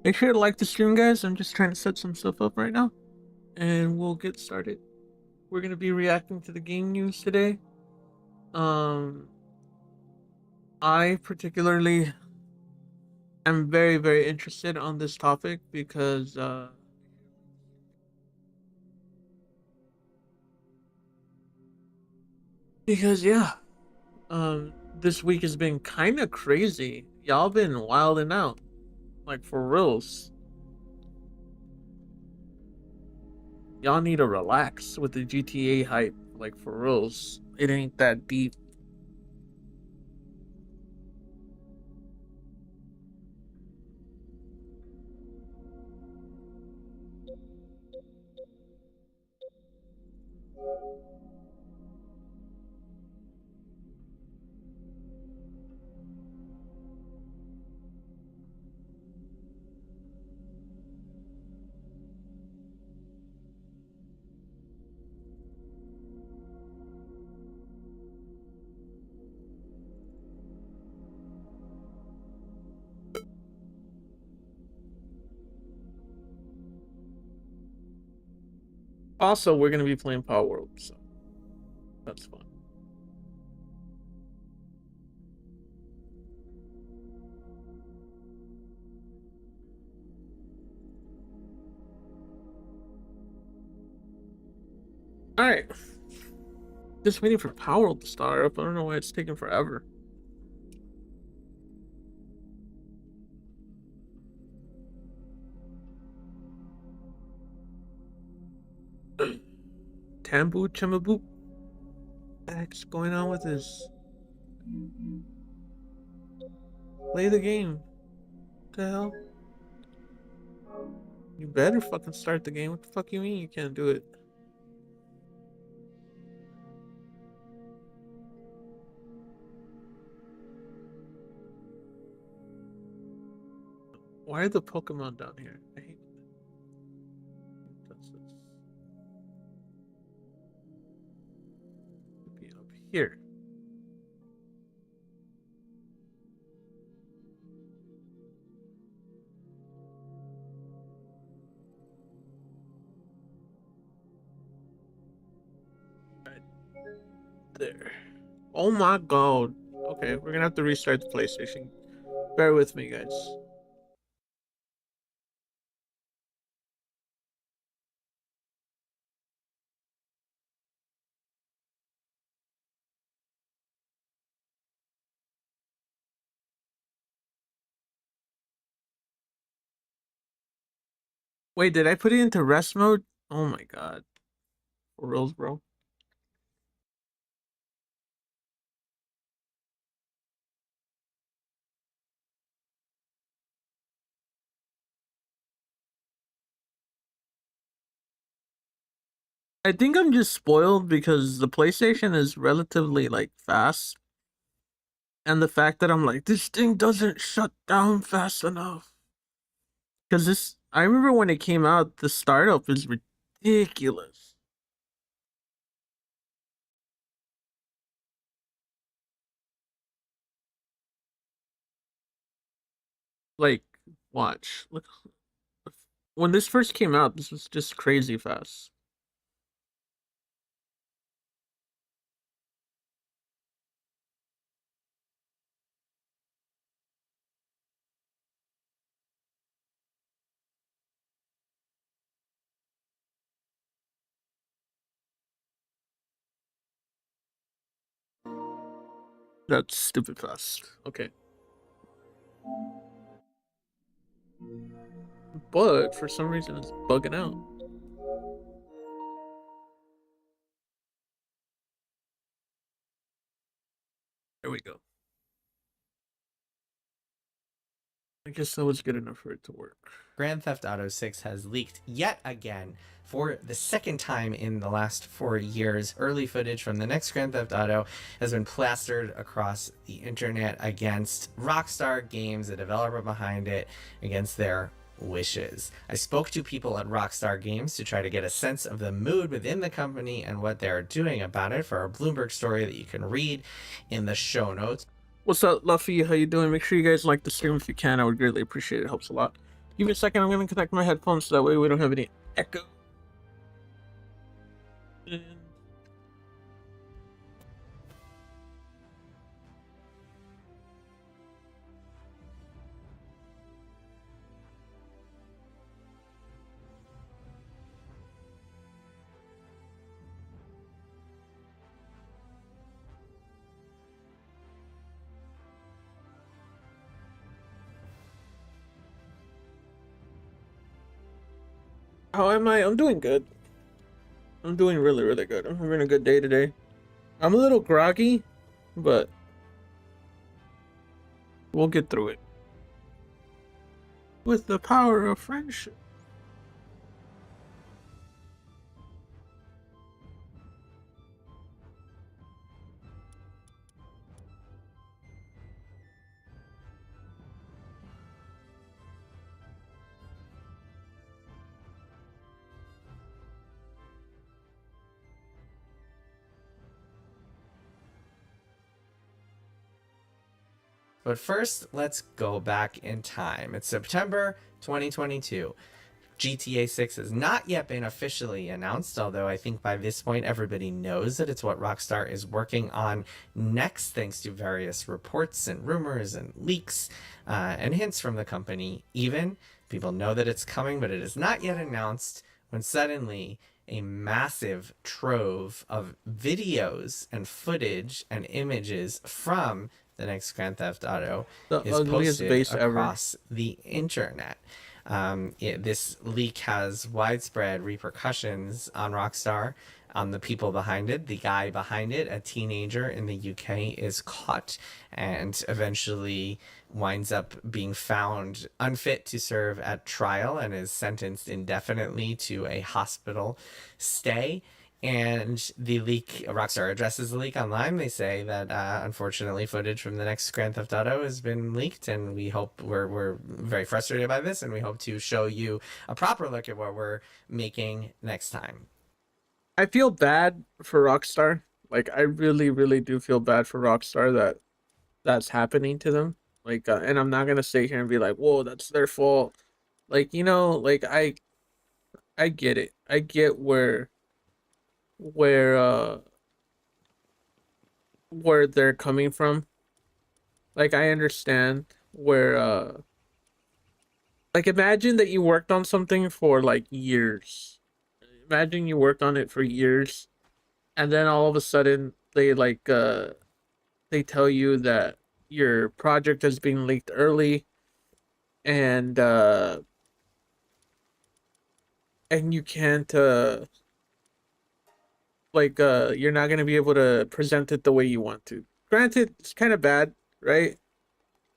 Make sure to like the stream, guys. I'm just trying to set some stuff up right now, and we'll get started. We're gonna be reacting to the game news today. Um, I particularly am very, very interested on this topic because yeah, this week has been kind of crazy. Y'all been wilding out, like for reals. Y'all need to relax with the GTA hype, like for reals. It ain't that deep. Also, we're gonna be playing Palworld, so that's fun. All right, just waiting for Palworld to start up. I don't know why it's taking forever. Tambu Chamabu. What's going on with this? Play the game. What the hell? You better fucking start the game. What the fuck you mean you can't do it? Why are the Pokemon down here? I hate this. Be up here. Right there. Oh my god. Okay, we're gonna have to restart the PlayStation. Bear with me, guys. Wait, did I put it into rest mode? Oh my god. For reals, bro. I think I'm just spoiled because the PlayStation is relatively like fast. And the fact that I'm like, this thing doesn't shut down fast enough. Because I remember when it came out, the startup is ridiculous. Like, watch. Look, when this first came out, this was just crazy fast. That's stupid fast. Okay. But for some reason, it's bugging out. There we go. I guess that was good enough for it to work. Grand Theft Auto 6 has leaked yet again for the second time in the last 4 years. Early footage from the next Grand Theft Auto has been plastered across the internet against Rockstar Games, the developer behind it, against their wishes. I spoke to people at Rockstar Games to try to get a sense of the mood within the company and what they're doing about it for a Bloomberg story that you can read in the show notes. What's up, Luffy? How you doing? Make sure you guys like the stream if you can. I would greatly appreciate it. It helps a lot. Give me a second. I'm going to connect my headphones so that way we don't have any echo. And how am I? I'm doing good. I'm doing really, really good. I'm having a good day today. I'm a little groggy, but we'll get through it. With the power of friendship. But first, let's go back in time. It's September 2022. GTA 6 has not yet been officially announced, although I think by this point everybody knows that it's what Rockstar is working on next, thanks to various reports and rumors and leaks and hints from the company. Even people know that it's coming, but it is not yet announced when suddenly a massive trove of videos and footage and images from the next Grand Theft Auto is posted across the internet. This leak has widespread repercussions on Rockstar, on the people behind it. The guy behind it, a teenager in the UK, is caught and eventually winds up being found unfit to serve at trial and is sentenced indefinitely to a hospital stay. And the leak, Rockstar addresses the leak online. They say that unfortunately footage from the next Grand Theft Auto has been leaked, and we're very frustrated by this, and we hope to show you a proper look at what we're making next time. I feel bad for Rockstar. Like, I really, really do feel bad for Rockstar that that's happening to them. Like, and I'm not gonna sit here and be like, "Whoa, that's their fault." Like, like I get it. I get where where they're coming from. Like, I understand where like, imagine that you worked on something for like years. Imagine you worked on it for years, and then all of a sudden they tell you that your project has been leaked early, and you can't you're not gonna be able to present it the way you want to. Granted, it's kind of bad, right?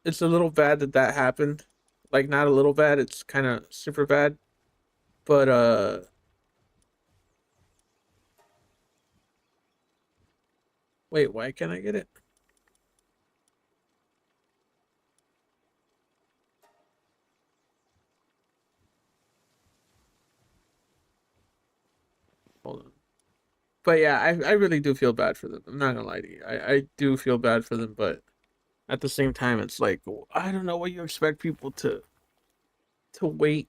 It's a little bad that that happened. Like, not a little bad, it's kind of super bad. But wait, why can't I get it? Hold on. But yeah, I really do feel bad for them. I'm not gonna lie to you. I do feel bad for them, but at the same time, it's like, I don't know what you expect people to wait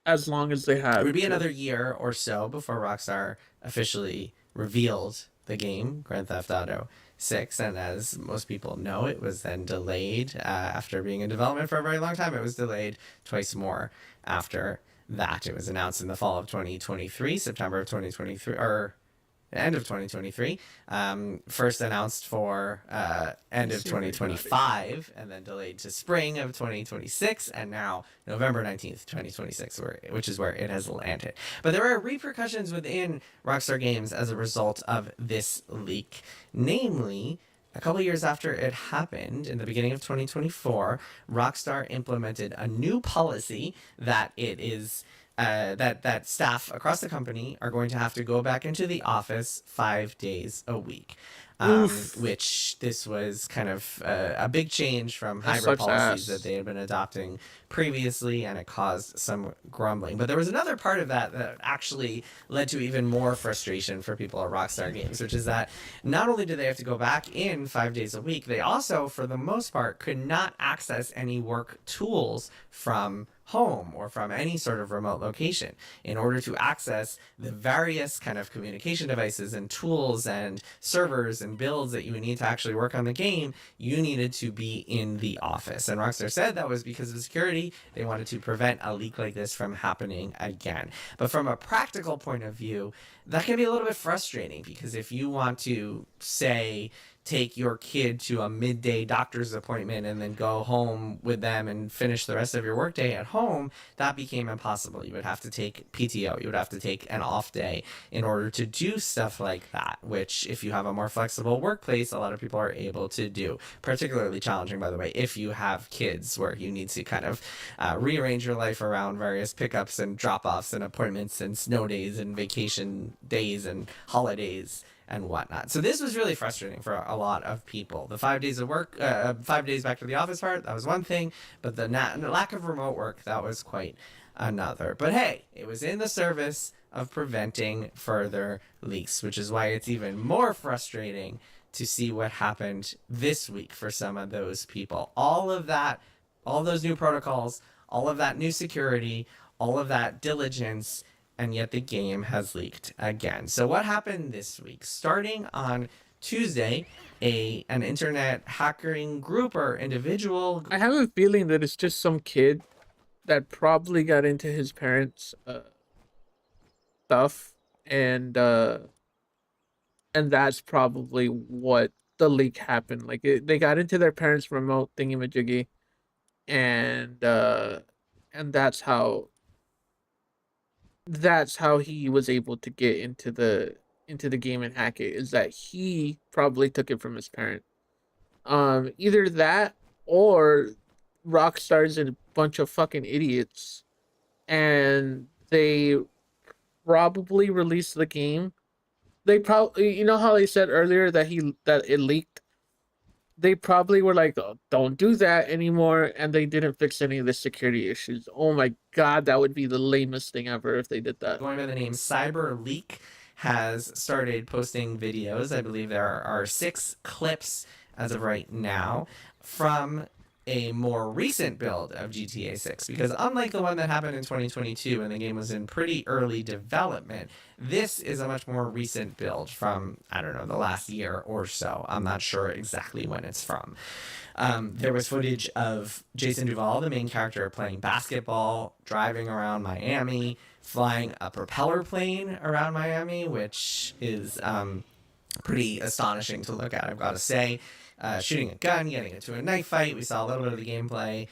as long as they have. It would be another year or so before Rockstar officially revealed the game, Grand Theft Auto 6. And as most people know, it was then delayed after being in development for a very long time. It was delayed twice more after that. It was announced in the fall of 2023, September of 2023, or end of 2023. First announced for end of 2025, and then delayed to spring of 2026, and now November 19th, 2026, which is where it has landed. But there are repercussions within Rockstar Games as a result of this leak. Namely, a couple years after it happened, in the beginning of 2024, Rockstar implemented a new policy that it is that staff across the company are going to have to go back into the office 5 days a week. Oof. Which this was kind of a big change from That hybrid sucks policies that ass. they had been adopting previously, and it caused some grumbling. But there was another part of that that actually led to even more frustration for people at Rockstar Games, which is that not only did they have to go back in 5 days a week, they also, for the most part, could not access any work tools from home or from any sort of remote location. In order to access the various kind of communication devices and tools and servers and builds that you would need to actually work on the game, you needed to be in the office. And Rockstar said that was because of security. They wanted to prevent a leak like this from happening again. But from a practical point of view, that can be a little bit frustrating, because if you want to, say, take your kid to a midday doctor's appointment and then go home with them and finish the rest of your workday at home, that became impossible. You would have to take PTO. You would have to take an off day in order to do stuff like that, which, if you have a more flexible workplace, a lot of people are able to do. Particularly challenging, by the way, if you have kids where you need to kind of rearrange your life around various pickups and drop-offs and appointments and snow days and vacation days and holidays and whatnot. So this was really frustrating for a lot of people. The 5 days of work, 5 days back to the office part, that was one thing, but the lack of remote work, that was quite another. But hey, it was in the service of preventing further leaks, which is why it's even more frustrating to see what happened this week for some of those people. All of that, all of those new protocols, all of that new security, all of that diligence, and yet the game has leaked again. So what happened this week? Starting on Tuesday, an internet hacking group or individual. I have a feeling that it's just some kid that probably got into his parents' stuff, and that's probably what the leak happened. Like they got into their parents' remote thingy-majiggy, and and that's how he was able to get into the game and hack it. Is that he probably took it from his parent. Either that, or Rockstar's a bunch of fucking idiots, and they probably released the game. They probably, how they said earlier that it leaked. They probably were like, oh, "Don't do that anymore," and they didn't fix any of the security issues. Oh my god, that would be the lamest thing ever if they did that. Going by the name Cyber Leak has started posting videos. I believe there are 6 clips as of right now from a more recent build of GTA 6, because unlike the one that happened in 2022 when the game was in pretty early development, this is a much more recent build from, I don't know, the last year or so. I'm not sure exactly when it's from. There was footage of Jason Duval, the main character, playing basketball, driving around Miami, flying a propeller plane around Miami, which is pretty astonishing to look at, I've got to say. Shooting a gun, getting into a knife fight. We saw a little bit of the gameplay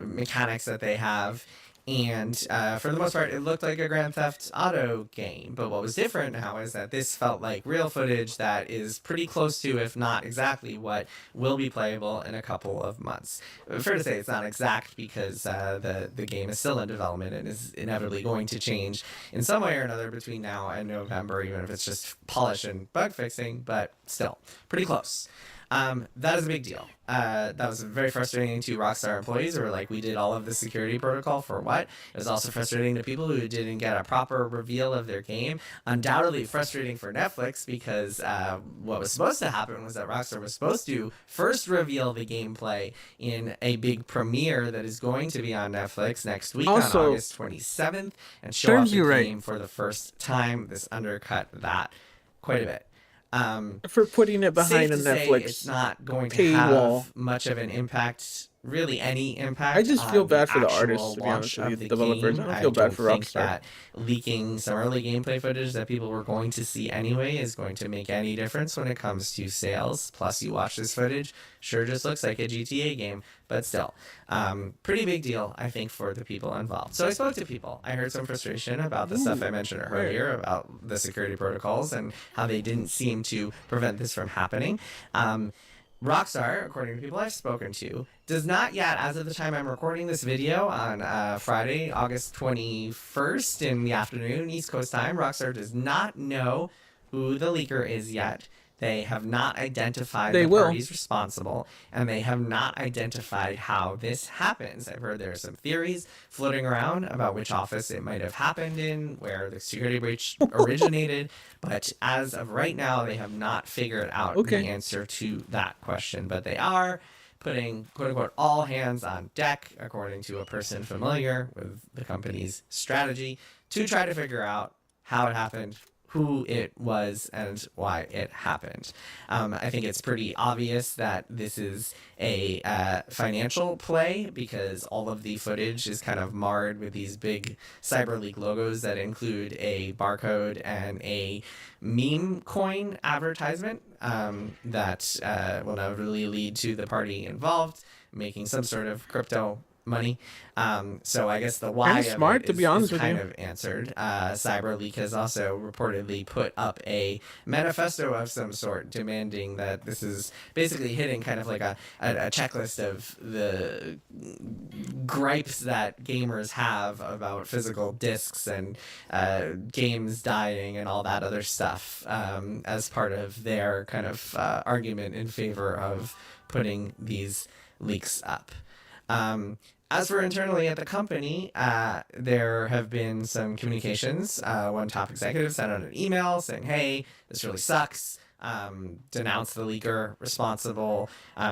mechanics that they have. And for the most part, it looked like a Grand Theft Auto game. But what was different now is that this felt like real footage that is pretty close to, if not exactly, what will be playable in a couple of months. Fair to say it's not exact, because the game is still in development and is inevitably going to change in some way or another between now and November, even if it's just polish and bug fixing, but still, pretty close. That is a big deal. That was very frustrating to Rockstar employees who were like, we did all of the security protocol for what? It was also frustrating to people who didn't get a proper reveal of their game. Undoubtedly frustrating for Netflix, because what was supposed to happen was that Rockstar was supposed to first reveal the gameplay in a big premiere that is going to be on Netflix next week on Also, August 27th and show off serves the you right game for the first time. This undercut that quite a bit. for putting it Safe behind a to say it's Netflix not going to paywall. have much of an impact really any I impact just feel on the bad for the artists, actual to be honest launch with you, of the the developers. I game. don't I feel bad don't for think Rockstar. that leaking some early gameplay footage that people were going to see anyway is going to make any difference when it comes to sales. Plus, you watch this footage, sure just looks like a GTA game, but still, pretty big deal, I think, for the people involved. So I spoke to people. I heard some frustration about the stuff I Ooh, mentioned where? earlier about the security protocols and how they didn't seem to prevent this from happening. Rockstar, according to people I've spoken to, does not yet, as of the time I'm recording this video on Friday, August 21st in the afternoon, East Coast time, Rockstar does not know who the leaker is yet. They have not identified They the will. parties responsible, and they have not identified how this happens. I've heard there are some theories floating around about which office it might have happened in, where the security breach originated, but as of right now, they have not figured out the Okay. answer to that question. But they are putting, quote unquote, all hands on deck, according to a person familiar with the company's strategy, to try to figure out how it happened, who it was, and why it happened. I think it's pretty obvious that this is a financial play because all of the footage is kind of marred with these big CyberLeak logos that include a barcode and a meme coin advertisement that will inevitably lead to the party involved making some sort of crypto money. So I guess the why Kind of smart, to of be it is honest with kind you. of answered. CyberLeak has also reportedly put up a manifesto of some sort demanding that this is basically hitting kind of like a checklist of the gripes that gamers have about physical discs and games dying and all that other stuff as part of their kind of argument in favor of putting these leaks up. As for internally at the company, there have been some communications. One top executive sent out an email saying, hey, this really sucks. Denounced the leaker responsible,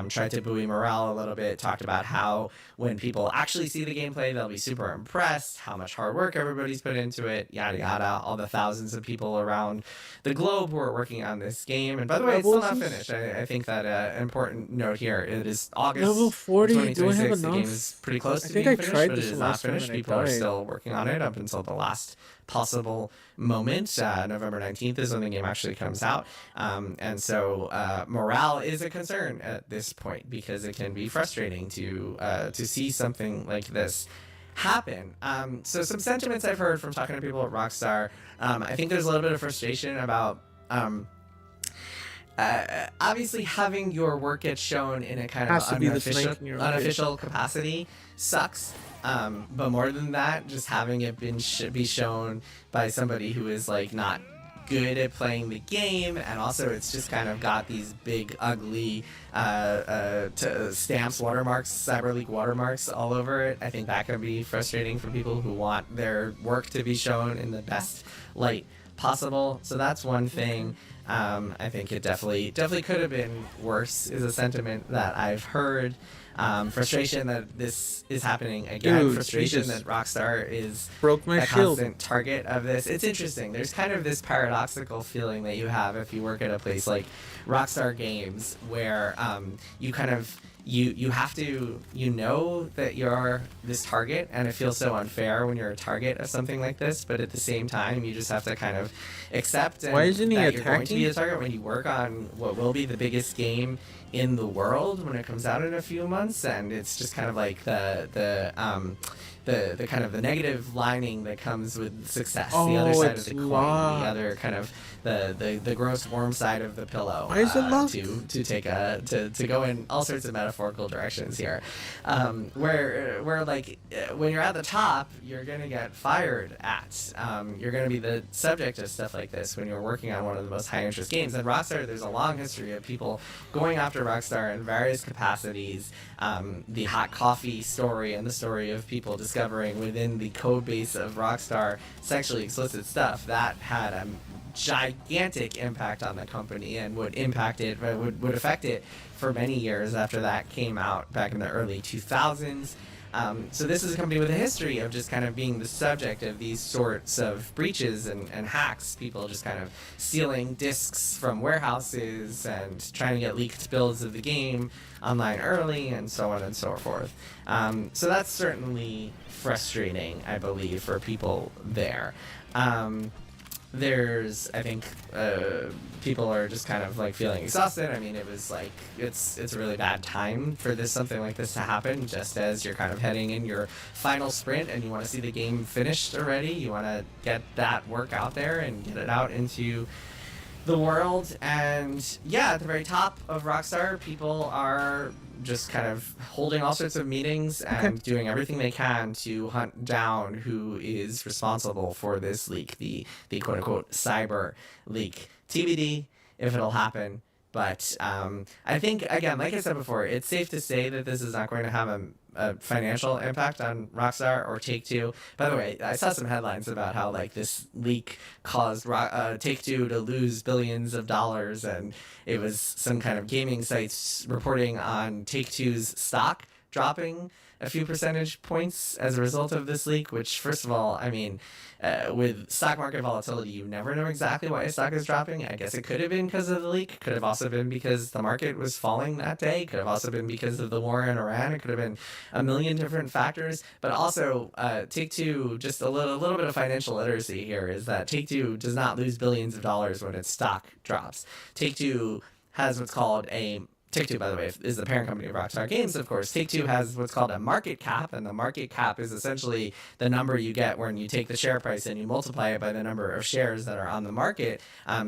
tried to buoy morale a little bit, talked about how when people actually see the gameplay, they'll be super impressed, how much hard work everybody's put into it, yada yada, all the thousands of people around the globe who are working on this game. And by the way, it's still not finished. I think that important note here, it is Level August of 40. Do I have 2026. The game is enough? pretty close I to think being I finished, tried but it this the is not last time finished. and I People are died. still working on it up until the last possible moment. November 19th is when the game actually comes out. And so morale is a concern at this point because it can be frustrating to see something like this happen. So some sentiments I've heard from talking to people at Rockstar, I think there's a little bit of frustration about obviously having your work get shown in a kind of Has to be this 19-year-old kid. unofficial capacity sucks. But more than that, just having it be shown by somebody who is like not good at playing the game, and also it's just kind of got these big ugly stamps, watermarks, CyberLeak watermarks all over it. I think that can be frustrating for people who want their work to be shown in the best light possible. So that's one thing. I think it definitely could have been worse is a sentiment that I've heard. Frustration that this is happening again. Dude, Frustration Jesus. that Rockstar is Broke my a shield. constant target of this. It's interesting. There's kind of this paradoxical feeling that you have if you work at a place like Rockstar Games where you kind of you have to know that you're this target, and it feels so unfair when you're a target of something like this, but at the same time you just have to kind of accept Why isn't he that you're going to be attacking? a target when you work on what will be the biggest game in the world when it comes out in a few months. And it's just kind of like the kind of the negative lining that comes with success, the other Oh, side of it's the coin, locked. the other kind of the gross warm side of the pillow. Why is it locked? To take to go in all sorts of metaphorical directions here, where like when you're at the top, you're gonna get fired at. You're gonna be the subject of stuff like this when you're working on one of the most high interest games. And Rockstar, there's a long history of people going after Rockstar in various capacities. The hot coffee story and the story of people discovering within the code base of Rockstar sexually explicit stuff that had a gigantic impact on the company and would affect it for many years after that came out back in the early 2000s. So this is a company with a history of just kind of being the subject of these sorts of breaches and hacks. People just kind of stealing discs from warehouses and trying to get leaked builds of the game online early, and so on and so forth. So that's certainly frustrating, I believe, for people there. There's, I think, people are just kind of like feeling exhausted. I mean, it was like it's a really bad time for something like this to happen, just as you're kind of heading in your final sprint and you want to see the game finished already. You want to get that work out there and get it out into the world. And yeah, at the very top of Rockstar, people are just kind of holding all sorts of meetings and doing everything they can to hunt down who is responsible for this leak, the quote unquote cyber leak. TBD if it'll happen. But I think, again, like I said before, it's safe to say that this is not going to have a financial impact on Rockstar or Take-Two. By the way, I saw some headlines about how like this leak caused Take-Two to lose billions of dollars, and it was some kind of gaming sites reporting on Take-Two's stock dropping a few percentage points as a result of this leak, which, first of all, I mean, with stock market volatility, you never know exactly why a stock is dropping. I guess it could have been because of the leak. Could have also been because the market was falling that day. Could have also been because of the war in Iran. It could have been a million different factors. But also, Take-Two, just a little bit of financial literacy here, is that Take-Two does not lose billions of dollars when its stock drops. Take-Two has what's called a Take-Two, by the way, is the parent company of Rockstar Games, of course. Take-Two has what's called a market cap, and the market cap is essentially the number you get when you take the share price and you multiply it by the number of shares that are on the market,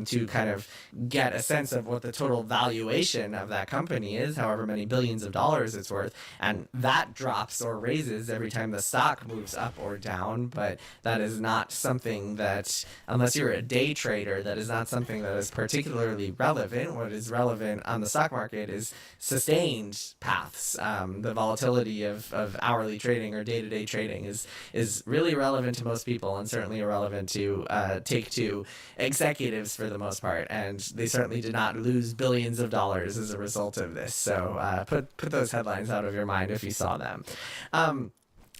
to kind of get a sense of what the total valuation of that company is, however many billions of dollars it's worth. And that drops or raises every time the stock moves up or down, but that is not something that, unless you're a day trader, that is not something that is particularly relevant. What is relevant on the stock market is sustained paths. The volatility of hourly trading or day-to-day trading is really relevant to most people, and certainly irrelevant to Take-Two executives for the most part. And they certainly did not lose billions of dollars as a result of this. So put those headlines out of your mind if you saw them.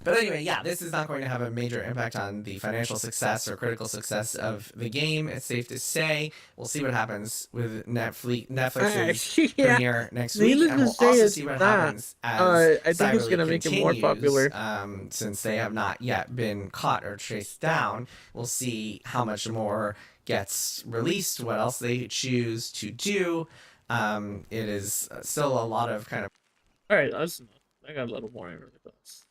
But anyway, yeah, this is not going to have a major impact on the financial success or critical success of the game. It's safe to say. We'll see what happens with Netflix's Yeah. premiere next Needless week, and to we'll say, also it's see what not. happens as I think it's Cyberleak gonna make it more continues, popular. since they have not yet been caught or traced down. We'll see how much more gets released, what else they choose to do. It is still a lot of kind of. All right, that's enough. I got a little more in thoughts.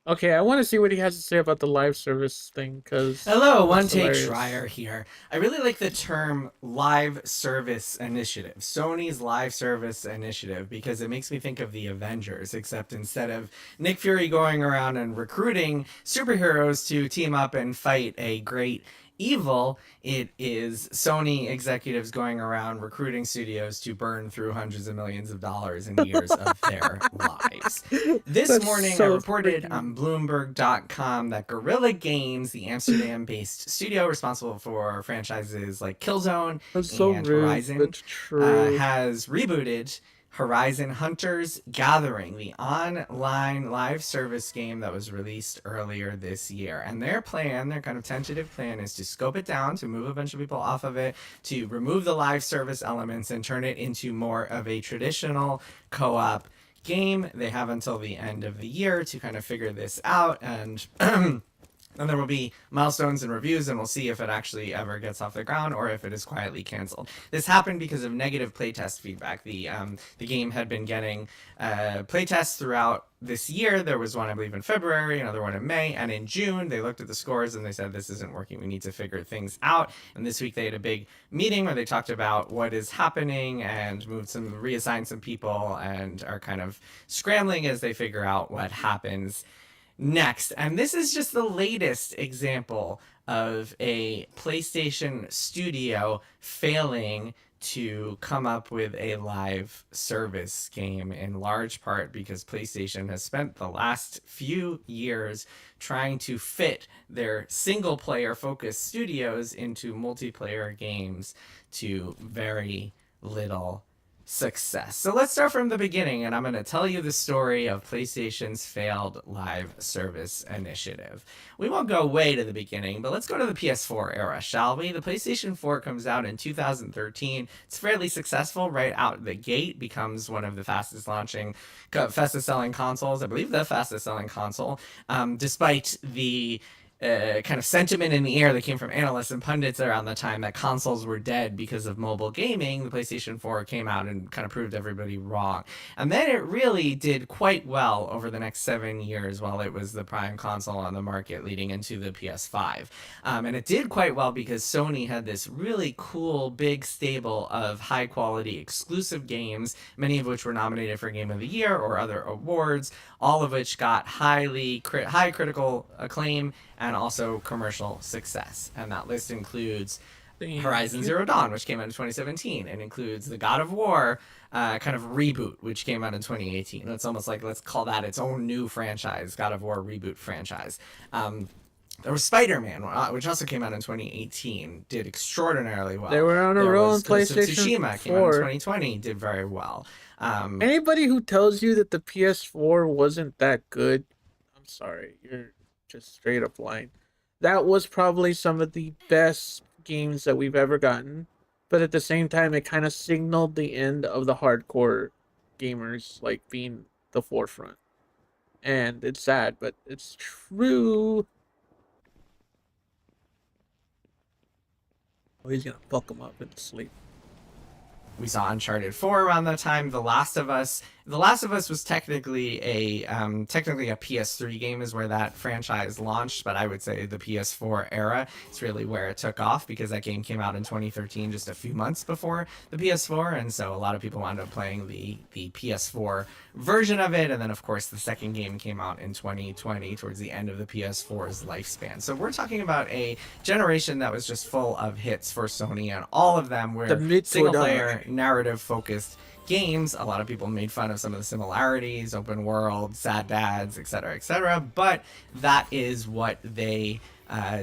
Okay, I want to see what he has to say about the live service thing, because Hello, One that's Take hilarious. Schreier here. I really like the term live service initiative, Sony's live service initiative, because it makes me think of the Avengers, except instead of Nick Fury going around and recruiting superheroes to team up and fight a great evil, it is Sony executives going around recruiting studios to burn through hundreds of millions of dollars in years of their lives. This That's morning, I so reported freaking. on Bloomberg.com that Guerrilla Games, the Amsterdam-based studio responsible for franchises like Killzone That's so and rude, Horizon, but true. has rebooted Horizon Hunters Gathering, the online live service game that was released earlier this year. And their kind of tentative plan, is to scope it down, to move a bunch of people off of it, to remove the live service elements and turn it into more of a traditional co-op game. They have until the end of the year to kind of figure this out, and and there will be milestones and reviews, and we'll see if it actually ever gets off the ground or if it is quietly canceled. This happened because of negative playtest feedback. The game had been getting playtests throughout this year. There was one, I believe, in February, another one in May, and in June they looked at the scores and they said, this isn't working, we need to figure things out. And this week they had a big meeting where they talked about what is happening and reassigned some people, and are kind of scrambling as they figure out what happens next. And this is just the latest example of a PlayStation studio failing to come up with a live service game, in large part because PlayStation has spent the last few years trying to fit their single player focused studios into multiplayer games to very little success. So let's start from the beginning, and I'm going to tell you the story of PlayStation's failed live service initiative. We won't go way to the beginning, but let's go to the PS4 era, shall we? The PlayStation 4 comes out in 2013. It's fairly successful right out the gate, becomes one of the fastest selling consoles. I believe the fastest selling console, despite the kind of sentiment in the air that came from analysts and pundits around the time that consoles were dead because of mobile gaming. The PlayStation 4 came out and kind of proved everybody wrong. And then it really did quite well over the next 7 years while it was the prime console on the market leading into the PS5. And it did quite well because Sony had this really cool, big stable of high quality exclusive games, many of which were nominated for Game of the Year or other awards, all of which got high critical acclaim and also commercial success. And that list includes Horizon Zero Dawn, which came out in 2017, and includes the God of War kind of reboot, which came out in 2018. It's almost like, let's call that its own new franchise, God of War reboot franchise. There was Spider-Man, which also came out in 2018, did extraordinarily well. They were on a roll in PlayStation Tsushima 4. Came out in 2020, did very well. Anybody who tells you that the PS4 wasn't that good, I'm sorry, you're just straight up lying. That was probably some of the best games that we've ever gotten, but at the same time, it kind of signaled the end of the hardcore gamers like being the forefront. And it's sad, but it's true. Oh, he's gonna fuck him up in sleep. We saw Uncharted 4 around that time. The Last of Us was technically a PS3 game, is where that franchise launched, but I would say the PS4 era is really where it took off because that game came out in 2013, just a few months before the PS4, and so a lot of people wound up playing the PS4 version of it, and then of course the second game came out in 2020 towards the end of the PS4's lifespan. So we're talking about a generation that was just full of hits for Sony, and all of them were single player narrative focused games. A lot of people made fun of some of the similarities, open world, sad dads, etc., but that is what they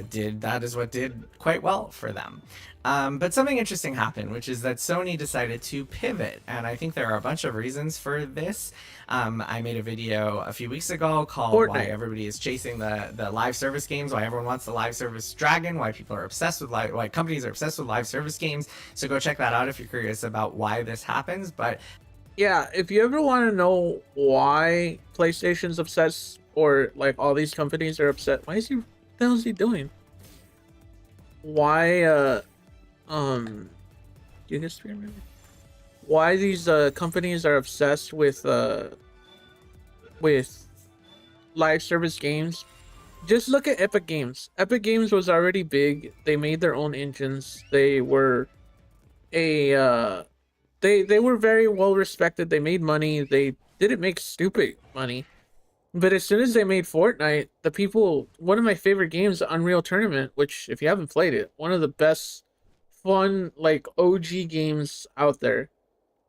did. That is what did quite well for them. But something interesting happened, which is that Sony decided to pivot, and I think there are a bunch of reasons for this. I made a video a few weeks ago called Fortnite. Why everybody is chasing the live service games, why everyone wants the live service dragon, why people are obsessed with why companies are obsessed with live service games. So go check that out if you're curious about why this happens. But yeah, if you ever want to know why PlayStation's obsessed, or like all these companies are upset, what the hell is he doing? Why do you guys remember why these companies are obsessed with live service games? Just look at Epic Games. Epic Games was already big. They made their own engines. They were they were very well respected. They made money. They didn't make stupid money. But as soon as they made Fortnite, one of my favorite games, Unreal Tournament, which if you haven't played it, one of the best fun like OG games out there.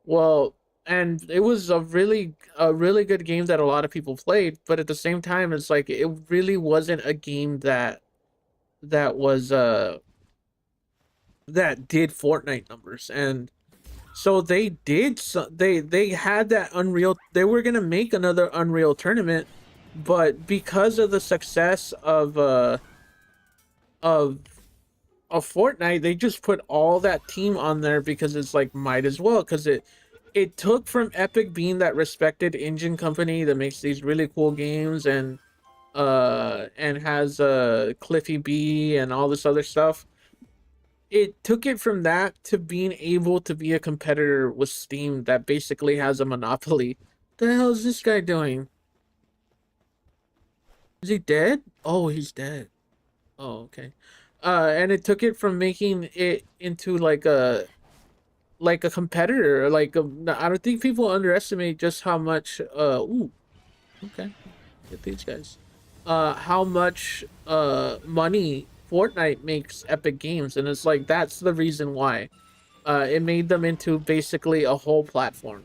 Well, and it was a really good game that a lot of people played, but at the same time it's like it really wasn't a game that was that did Fortnite numbers. And so they had that Unreal, they were going to make another Unreal Tournament, but because of the success of Fortnite, they just put all that team on there because it's like, might as well, because it took from Epic being that respected engine company that makes these really cool games and has Cliffy B and all this other stuff. It took it from that to being able to be a competitor with Steam that basically has a monopoly. What the hell is this guy doing? Is he dead? Oh, he's dead. Oh, okay. And it took it from making it into like a competitor. I don't think people underestimate just how much ooh, okay, get these guys. How much money Fortnite makes Epic Games, and it's like that's the reason why it made them into basically a whole platform.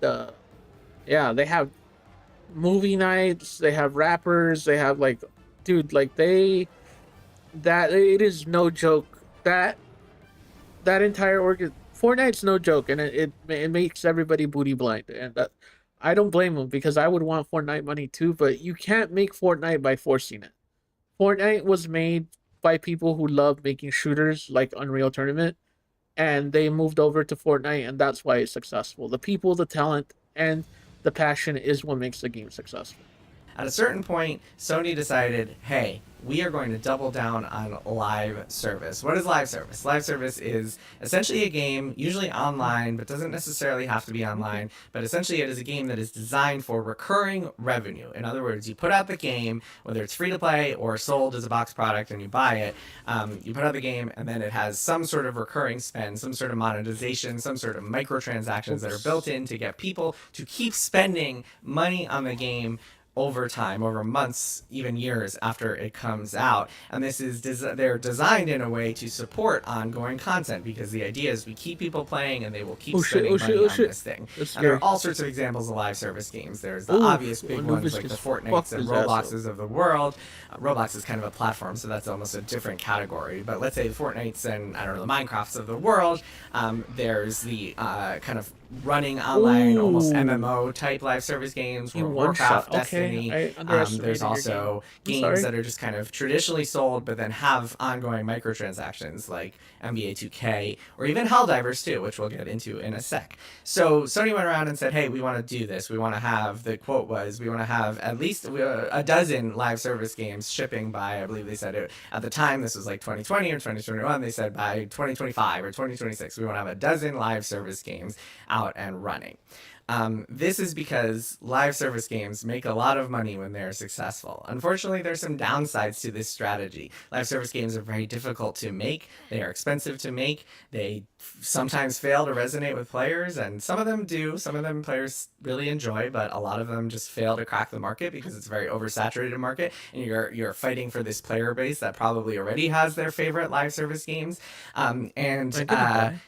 And yeah, they have movie nights, they have rappers, they have like, dude, like it is no joke that entire Fortnite's no joke, and it makes everybody booty blind, and I don't blame them because I would want Fortnite money too. But you can't make Fortnite by forcing it. Fortnite was made by people who love making shooters like Unreal Tournament, and they moved over to Fortnite, and that's why it's successful. The people, the talent, and the passion is what makes the game successful. At a certain point, Sony decided, hey, we are going to double down on live service. What is live service? Live service is essentially a game, usually online, but doesn't necessarily have to be online. But essentially, it is a game that is designed for recurring revenue. In other words, you put out the game, whether it's free to play or sold as a box product and you buy it, you put out the game, and then it has some sort of recurring spend, some sort of monetization, some sort of microtransactions that are built in to get people to keep spending money on the game over time, over months, even years after it comes out. And this is they're designed in a way to support ongoing content, because the idea is we keep people playing and they will keep spending money on this thing. And there are all sorts of examples of live service games. There's the obvious big ones like the Fortnites and Robloxes of the world. Roblox is kind of a platform, so that's almost a different category. But let's say the Fortnites and, I don't know, the Minecrafts of the world. There's the kind of running online, almost MMO type live service games, Warcraft, Destiny. There's also games that are just kind of traditionally sold, but then have ongoing microtransactions like NBA 2K or even Helldivers too, which we'll get into in a sec. So Sony went around and said, hey, we want to do this. We want to have, the quote was, we want to have at least a dozen live service games shipping by, I believe they said it at the time, this was like 2020 or 2021, they said by 2025 or 2026, we want to have a dozen live service games out and running. This is because live service games make a lot of money when they're successful. Unfortunately, there's some downsides to this strategy. Live service games are very difficult to make. They are expensive to make. They sometimes fail to resonate with players, and some of them do. Some of them players really enjoy, but a lot of them just fail to crack the market because it's a very oversaturated market, and you're fighting for this player base that probably already has their favorite live service games.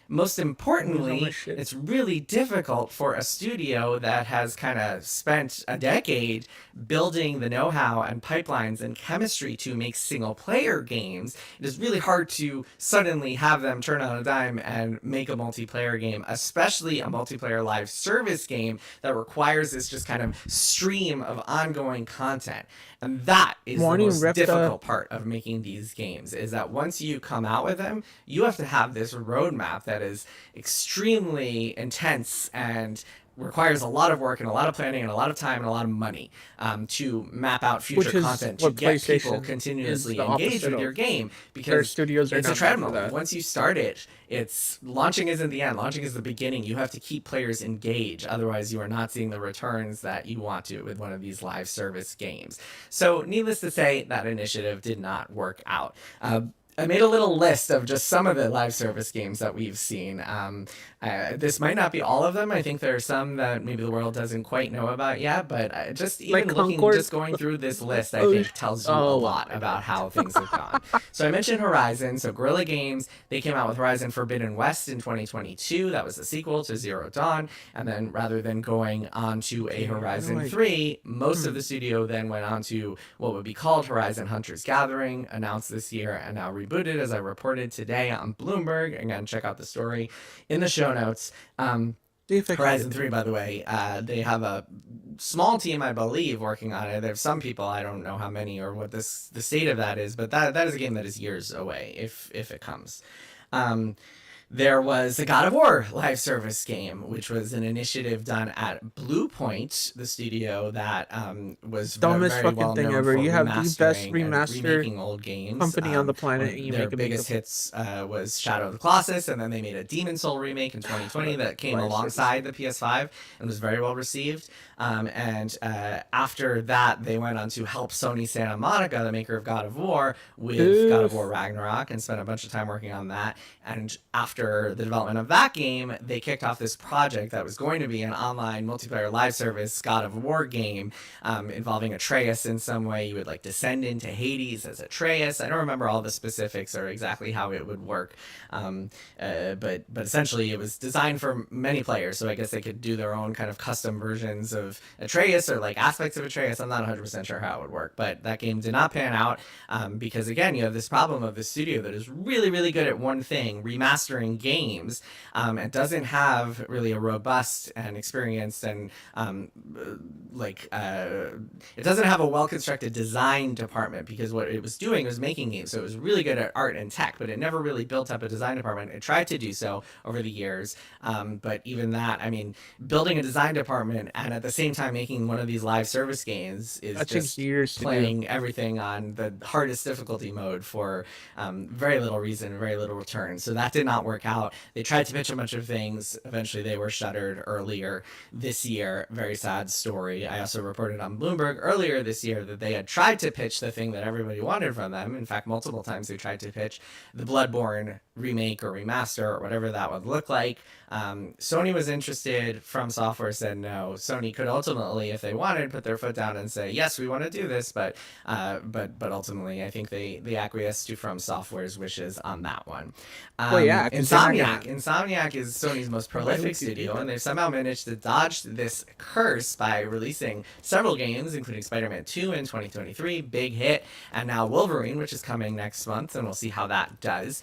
Most importantly, it's really difficult for a studio that has kind of spent a decade building the know-how and pipelines and chemistry to make single-player games. It is really hard to suddenly have them turn on a dime and make a multiplayer game, especially a multiplayer live service game that requires this just kind of stream of ongoing content. And that is the most difficult part of making these games, is that once you come out with them, you have to have this roadmap that is extremely intense and requires a lot of work and a lot of planning and a lot of time and a lot of money to map out future content to get people continuously engaged with your game, because studios are it's a treadmill. Once you start it, it's launching isn't the end. Launching is the beginning. You have to keep players engaged. Otherwise, you are not seeing the returns that you want to with one of these live service games. So needless to say, that initiative did not work out. I made a little list of just some of the live service games that we've seen. This might not be all of them. I think there are some that maybe the world doesn't quite know about yet, but just even just going through this list, I think tells you a lot about how things have gone. So I mentioned Horizon. So Guerrilla Games, they came out with Horizon Forbidden West in 2022. That was the sequel to Zero Dawn. And then rather than going on to a Horizon 3, most of the studio then went on to what would be called Horizon Hunter's Gathering, announced this year and now rebooted, as I reported today on Bloomberg. Again, check out the story in the show notes. Horizon 3, by the way, they have a small team, I believe, working on it. There's some people, I don't know how many or what the state of that is, but that is a game that is years away if it comes. There was a God of War live service game, which was an initiative done at Blue Point, the studio that was dumbest very fucking well thing known ever. for You have the best remaking old games company on the planet. And their biggest hits was Shadow of the Colossus, and then they made a Demon Soul remake in 2020 that came alongside the PS5 and was very well received. After that, they went on to help Sony Santa Monica, the maker of God of War, with God of War Ragnarok, and spent a bunch of time working on that. And after the development of that game, they kicked off this project that was going to be an online multiplayer live service God of War game involving Atreus in some way. You would like descend into Hades as Atreus. I don't remember all the specifics or exactly how it would work, but essentially it was designed for many players, so I guess they could do their own kind of custom versions of Atreus or like aspects of Atreus. I'm not 100% sure how it would work, but that game did not pan out because, again, you have this problem of the studio that is really, really good at one thing, remastering offering games, and doesn't have really a robust and experienced and it doesn't have a well constructed design department, because what it was doing was making games. So it was really good at art and tech, but it never really built up a design department. It tried to do so over the years, but even that, I mean, building a design department and at the same time making one of these live service games is That takes just years to do. playing everything on the hardest difficulty mode for very little reason, very little return. So that did not work out. They tried to pitch a bunch of things. Eventually, they were shuttered earlier this year. Very sad story. I also reported on Bloomberg earlier this year that they had tried to pitch the thing that everybody wanted from them. In fact, multiple times they tried to pitch the Bloodborne remake or remaster or whatever that would look like. Sony was interested. From Software said no. Sony could ultimately, if they wanted, put their foot down and say, yes, we want to do this, but ultimately I think they acquiesced to From Software's wishes on that one. Well, yeah, 'cause they're not Insomniac is Sony's most prolific studio, and they've somehow managed to dodge this curse by releasing several games, including Spider-Man 2 in 2023, big hit, and now Wolverine, which is coming next month, and we'll see how that does.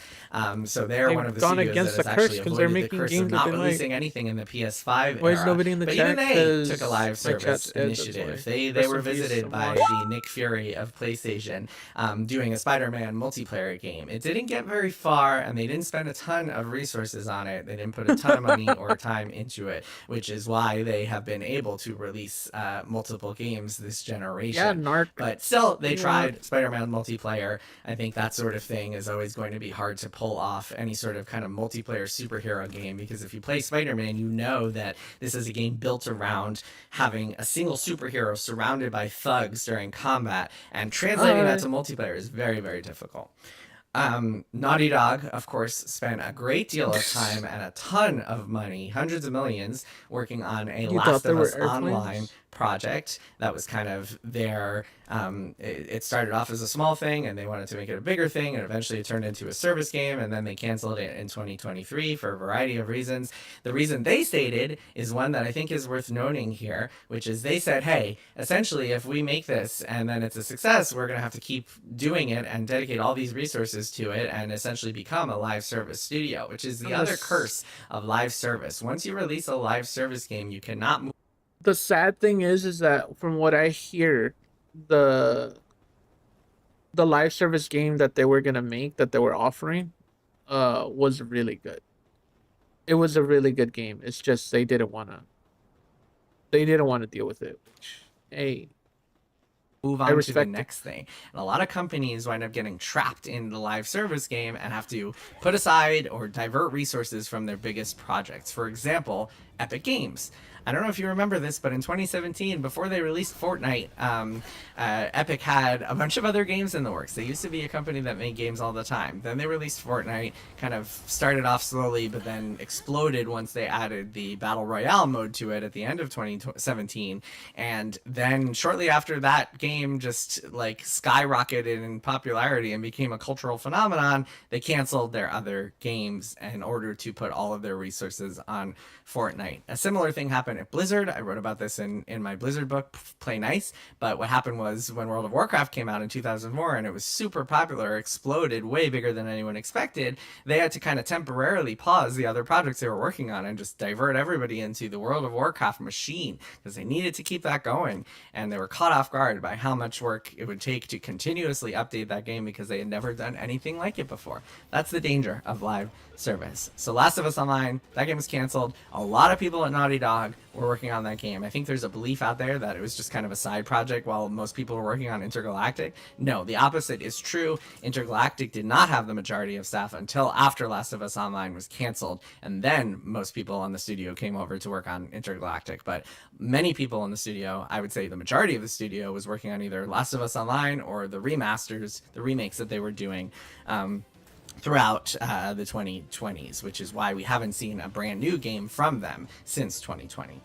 So they're They've one of the gone studios against that the has curse actually 'cause they're avoided the making curse games of that not they like. releasing anything in the PS5 Why is era. nobody in the But chat? even they 'Cause took a live my service chat's dead, that's initiative. why. They Rest were in peace, visited by someone. the Nick Fury of PlayStation, doing a Spider-Man multiplayer game. It didn't get very far, and they didn't spend a ton of resources on it. They didn't put a ton of money or time into it, which is why they have been able to release multiple games this generation. Yeah, Narc. But still, they Yeah. tried Spider-Man multiplayer. I think that sort of thing is always going to be hard to pull off any sort of kind of multiplayer superhero game, because if you play Spider-Man, you know that this is a game built around having a single superhero surrounded by thugs during combat, and translating that to multiplayer is very, very difficult. Naughty Dog, of course, spent a great deal of time and a ton of money, hundreds of millions, working on a You Last thought of there were Us Online airplanes? project that was kind of their it started off as a small thing, and they wanted to make it a bigger thing, and eventually it turned into a service game, and then they canceled it in 2023 for a variety of reasons. The reason they stated is one that I think is worth noting here, which is they said, hey, essentially, if we make this and then it's a success, we're going to have to keep doing it and dedicate all these resources to it and essentially become a live service studio, which is the other curse of live service. Once you release a live service game, you cannot move. The sad thing is that from what I hear, the live service game that they were gonna make, that they were offering, was really good. It was a really good game. It's just they didn't wanna deal with it. Which, hey, Move I on to the respect it. next thing. And a lot of companies wind up getting trapped in the live service game and have to put aside or divert resources from their biggest projects. For example, Epic Games. I don't know if you remember this, but in 2017, before they released Fortnite, Epic had a bunch of other games in the works. They used to be a company that made games all the time. Then they released Fortnite, kind of started off slowly, but then exploded once they added the Battle Royale mode to it at the end of 2017. And then shortly after that game just like skyrocketed in popularity and became a cultural phenomenon, they canceled their other games in order to put all of their resources on Fortnite. A similar thing happened at Blizzard. I wrote about this in my Blizzard book, Play Nice. But what happened was when World of Warcraft came out in 2004 and it was super popular, exploded way bigger than anyone expected, they had to kind of temporarily pause the other projects they were working on and just divert everybody into the World of Warcraft machine because they needed to keep that going. And they were caught off guard by how much work it would take to continuously update that game because they had never done anything like it before. That's the danger of live service. So Last of Us Online, that game was canceled. A lot of people at Naughty Dog were working on that game. I think there's a belief out there that it was just kind of a side project while most people were working on Intergalactic. No, the opposite is true. Intergalactic did not have the majority of staff until after Last of Us Online was canceled, and then most people on the studio came over to work on Intergalactic. But many people in the studio, I would say the majority of the studio, was working on either Last of Us Online or the remasters, the remakes that they were doing throughout the 2020s, which is why we haven't seen a brand new game from them since 2020.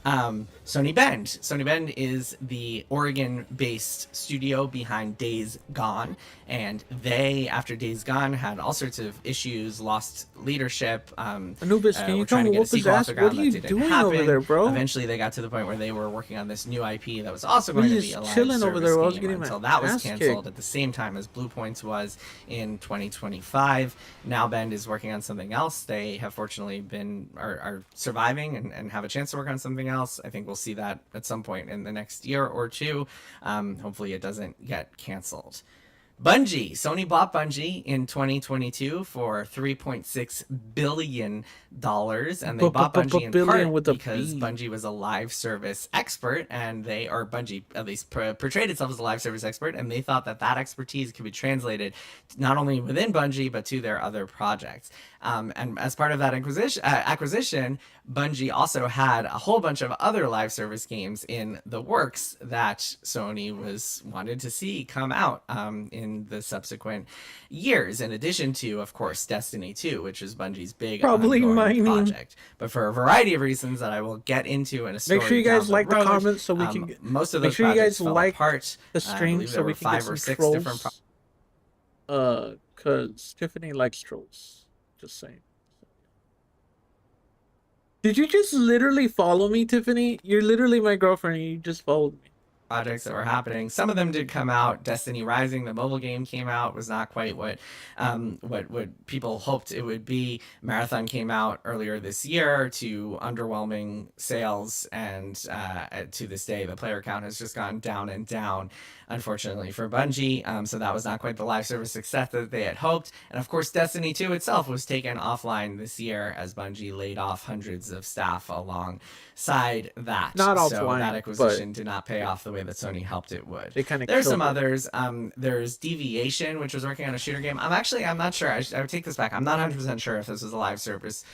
Sony Bend. Sony Bend is the Oregon-based studio behind Days Gone, and they, after Days Gone, had all sorts of issues, lost leadership. Anubis, can you Were come trying to and get a whoop his sequel off ass? the What ground are that you didn't doing over happen. there, bro? Eventually, they got to the point where they were working on this new IP that was also We going to just be a live chilling over there service while I was game getting my until that was ass canceled kicked. at the same time as Blue Points was in 2025. Now Bend is working on something else. They have fortunately been are surviving and have a chance to work on something else. I think we'll see that at some point in the next year or two. Hopefully, it doesn't get canceled. Bungie. Sony bought Bungie in 2022 for $3.6 billion. And they bought Bungie in Billion part with a because B. Bungie was a live service expert, and Bungie at least portrayed itself as a live service expert, and they thought that that expertise could be translated not only within Bungie, but to their other projects. And as part of that acquisition, Bungie also had a whole bunch of other live service games in the works that Sony wanted to see come out in the subsequent years, in addition to, of course, Destiny 2, which is Bungie's big Probably ongoing mining. project. But for a variety of reasons that I will get into in a story Make sure you guys like the comments so we can. most of Make those sure you projects guys fell like apart. the I stream believe so there we were can get 5 some or 6 different trolls. Cause Tiffany likes trolls. Just saying. Did you just literally follow me, Tiffany? You're literally my girlfriend. And you just followed me. projects that were happening. Some of them did come out. Destiny Rising, the mobile game, came out. Was not quite what people hoped it would be. Marathon came out earlier this year to underwhelming sales, and to this day, the player count has just gone down and down, unfortunately for Bungie. So that was not quite the live service success that they had hoped. And of course, Destiny 2 itself was taken offline this year as Bungie laid off hundreds of staff alongside that. Not so offline, that acquisition did not pay off the way that Sony helped it would. They kind of. There's some others. There's Deviation, which was working on a shooter game. I'm not sure. I would take this back. I'm not 100% sure if this was a live service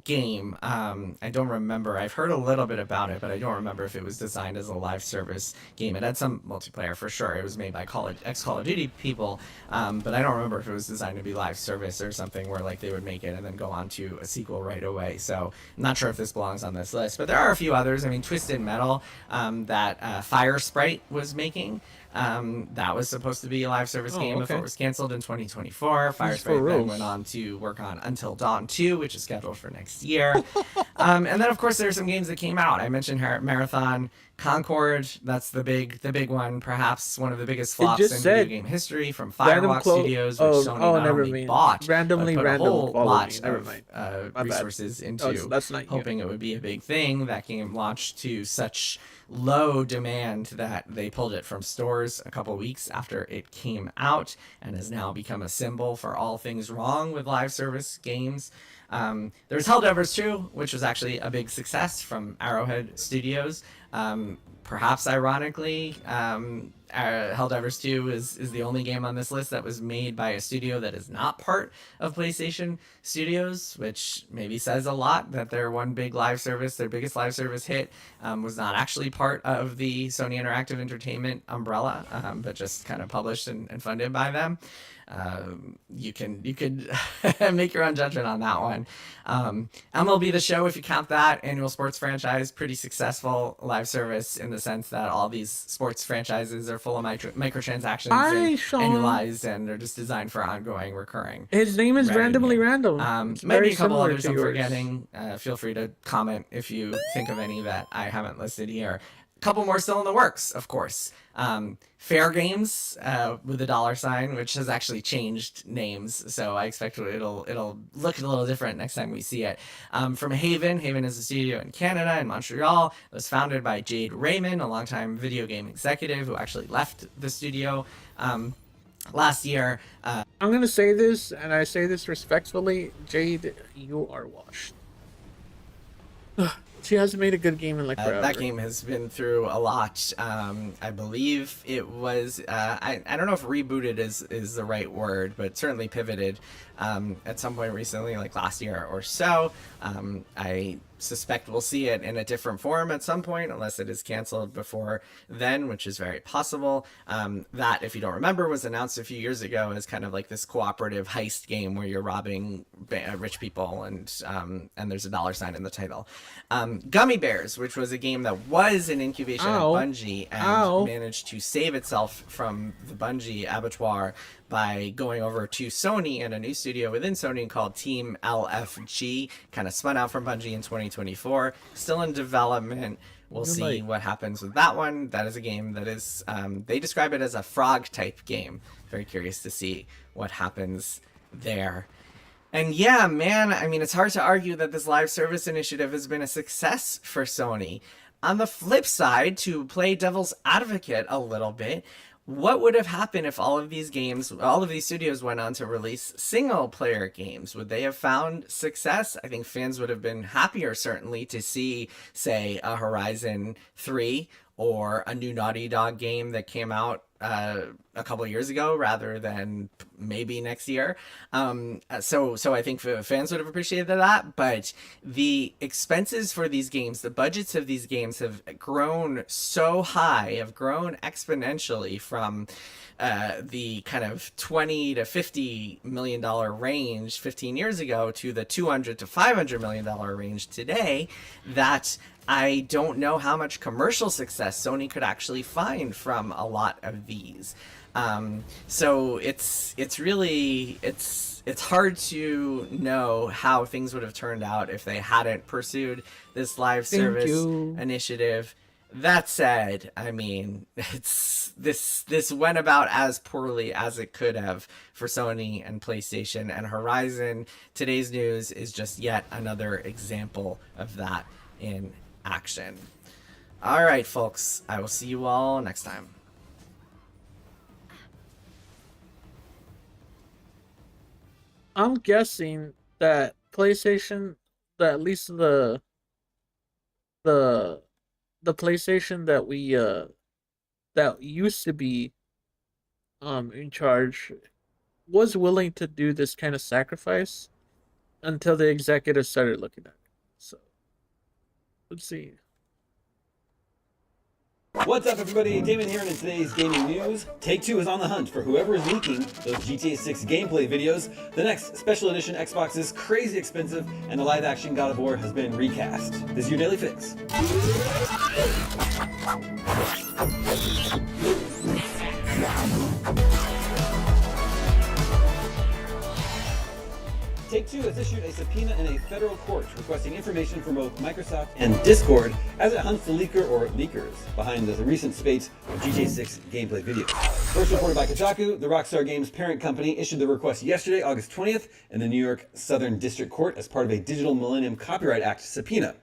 game. I don't remember. I've heard a little bit about it, but I don't remember if it was designed as a live service game. It had some multiplayer for sure. It was made by ex-Call of Duty people, but I don't remember if it was designed to be live service or something where like they would make it and then go on to a sequel right away. So I'm not sure if this belongs on this list, but there are a few others. I mean, Twisted Metal, that Fire Sprite was making. That was supposed to be a live service game before it was canceled in 2024. Fire Sprite then went on to work on Until Dawn 2, which is scheduled for next year. And then, of course, there are some games that came out. I mentioned Marathon. Concord, that's the big one, perhaps one of the biggest flops in video game history, from Firewalk Studios, which Sony not only bought, but put a whole lot of resources into, hoping it would be a big thing. That game launched to such low demand that they pulled it from stores a couple weeks after it came out, and has now become a symbol for all things wrong with live service games. There's Helldivers 2, which was actually a big success from Arrowhead Studios. Perhaps ironically, Helldivers 2 is the only game on this list that was made by a studio that is not part of PlayStation Studios, which maybe says a lot that their one big live service, their biggest live service hit, was not actually part of the Sony Interactive Entertainment umbrella, but just kind of published and funded by them. You could make your own judgment on that one. MLB The Show, if you count that, annual sports franchise, pretty successful live service in the sense that all these sports franchises are full of microtransactions and annualized, and they're just designed for ongoing recurring. His name is revenue. Randomly Random. Maybe a couple others I'm forgetting. Feel free to comment if you think of any that I haven't listed here. Couple more still in the works, of course. Fair Games, with a $, which has actually changed names, so I expect it'll look a little different next time we see it. From Haven is a studio in Canada, in Montreal. It was founded by Jade Raymond, a longtime video game executive who actually left the studio last year. I'm gonna say this, and I say this respectfully, Jade, you are washed. She hasn't made a good game in like forever. That game has been through a lot. I believe it was, I don't know if rebooted is the right word, but certainly pivoted at some point recently, like last year or so. I suspect we'll see it in a different form at some point, unless it is canceled before then, which is very possible. That, if you don't remember, was announced a few years ago as kind of like this cooperative heist game where you're robbing rich people, and there's a $sign in the title. Gummy Bears, which was a game that was in incubation at Ow. Bungie and Ow. managed to save itself from the Bungie abattoir by going over to Sony and a new studio within Sony called Team LFG. Kind of spun out from Bungie in 2024. Still in development. We'll You're see like, what happens with that one. That is a game that is, they describe it as a frog type game. Very curious to see what happens there. And yeah, man, I mean, it's hard to argue that this live service initiative has been a success for Sony. On the flip side, to play devil's advocate a little bit, what would have happened if all of these games, all of these studios went on to release single player games? Would they have found success? I think fans would have been happier, certainly, to see, say, a Horizon 3 or a new Naughty Dog game that came out a couple years ago rather than maybe next year. So I think fans would have appreciated that, but the expenses for these games, the budgets of these games have grown so high, have grown exponentially from the kind of 20 to 50 million dollar range 15 years ago to the 200 to 500 million dollar range today, that I don't know how much commercial success Sony could actually find from a lot of these. So it's really it's hard to know how things would have turned out if they hadn't pursued this live thank service you. initiative. That said, I mean, it's this went about as poorly as it could have for Sony and PlayStation and Horizon. Today's news is just yet another example of that in action. All right, folks, I will see you all next time. I'm guessing that PlayStation, that at least the the PlayStation that we that used to be in charge was willing to do this kind of sacrifice until the executives started looking at it. So let's see. What's up, everybody? Damon here, and in today's gaming news, Take-Two is on the hunt for whoever is leaking those GTA 6 gameplay videos. The next special edition Xbox is crazy expensive, and the live-action God of War has been recast. This is your Daily Fix. Take-Two has issued a subpoena in a federal court requesting information from both Microsoft and Discord as it hunts the leaker or leakers behind the recent spate of GTA 6 gameplay videos. First reported by Kotaku, the Rockstar Games parent company issued the request yesterday, August 20th, in the New York Southern District Court as part of a Digital Millennium Copyright Act subpoena.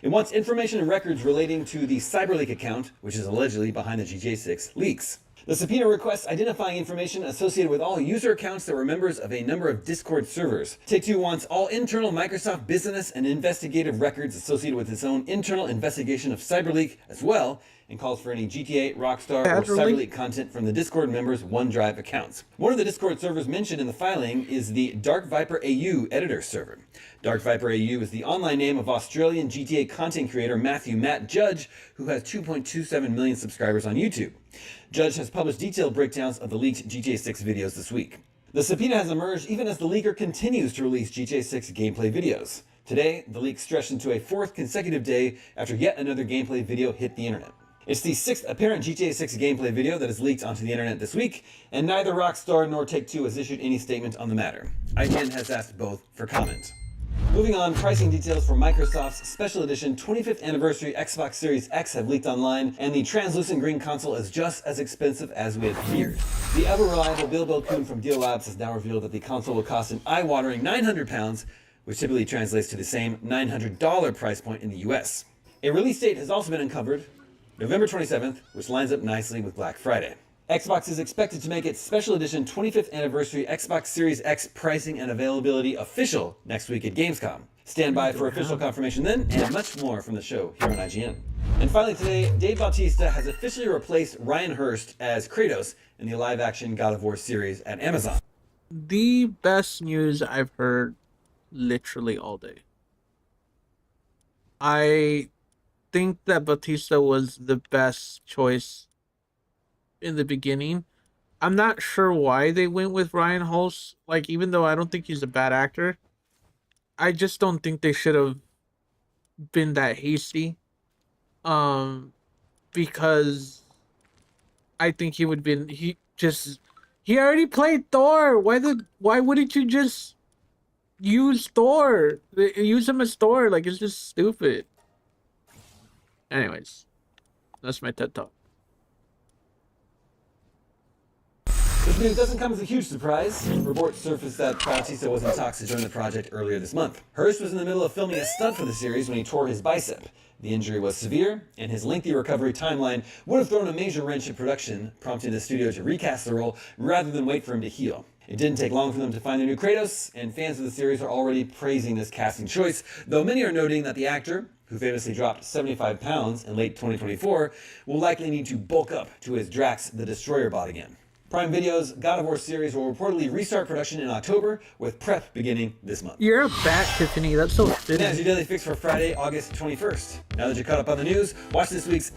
It wants information and records relating to the CyberLeak account, which is allegedly behind the GTA 6 leaks. The subpoena requests identifying information associated with all user accounts that were members of a number of Discord servers. Take-Two wants all internal Microsoft business and investigative records associated with its own internal investigation of CyberLeak as well, and calls for any GTA, Rockstar, or CyberLeak content from the Discord members' OneDrive accounts. One of the Discord servers mentioned in the filing is the Dark Viper AU editor server. Dark Viper AU is the online name of Australian GTA content creator Matthew Matt Judge, who has 2.27 million subscribers on YouTube. Judge has published detailed breakdowns of the leaked GTA 6 videos this week. The subpoena has emerged even as the leaker continues to release GTA 6 gameplay videos. Today, the leak stretched into a fourth consecutive day after yet another gameplay video hit the internet. It's the sixth apparent GTA 6 gameplay video that is leaked onto the internet this week, and neither Rockstar nor Take-Two has issued any statement on the matter. IGN has asked both for comment. Moving on, pricing details for Microsoft's Special Edition 25th Anniversary Xbox Series X have leaked online, and the translucent green console is just as expensive as we had feared. The ever-reliable Bill Kuhn from Deal Labs has now revealed that the console will cost an eye-watering £900, which typically translates to the same $900 price point in the US. A release date has also been uncovered, November 27th, which lines up nicely with Black Friday. Xbox is expected to make its Special Edition 25th Anniversary Xbox Series X pricing and availability official next week at Gamescom. Stand by for official confirmation then, and much more from the show here on IGN. And finally today, Dave Bautista has officially replaced Ryan Hurst as Kratos in the live-action God of War series at Amazon. The best news I've heard literally all day. I think that Bautista was the best choice in the beginning. I'm not sure why they went with Ryan Hurst. Like, even though I don't think he's a bad actor, I just don't think they should have been that hasty. Because I think he would been he already played Thor. Why wouldn't you just use Thor? Use him as Thor. Like, it's just stupid. Anyways, that's my TED talk. This news doesn't come as a huge surprise. Reports surfaced that Bautista was in talks to join the project earlier this month. Hurst was in the middle of filming a stunt for the series when he tore his bicep. The injury was severe, and his lengthy recovery timeline would have thrown a major wrench in production, prompting the studio to recast the role rather than wait for him to heal. It didn't take long for them to find their new Kratos, and fans of the series are already praising this casting choice, though many are noting that the actor, who famously dropped 75 pounds in late 2024, will likely need to bulk up to his Drax the Destroyer bod again. Prime Video's God of War series will reportedly restart production in October, with prep beginning this month. You're a bat, Tiffany. That's so And fitting. that's your Daily Fix for Friday, August 21st. Now that you're caught up on the news, watch this week's...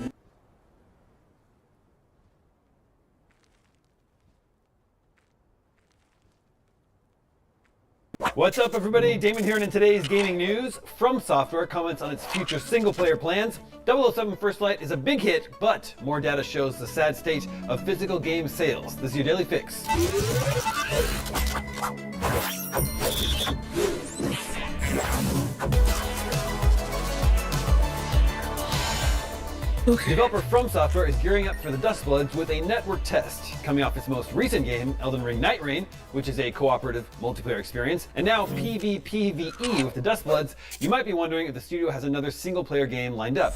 What's up, everybody? Damon here, and in today's gaming news, From Software comments on its future single-player plans. 007 First Light is a big hit, but more data shows the sad state of physical game sales. This is your Daily Fix. Developer From Software is gearing up for the Dustbloods with a network test. Coming off its most recent game, Elden Ring Night Reign, which is a cooperative multiplayer experience, and now PvPvE with the Dustbloods, you might be wondering if the studio has another single-player game lined up.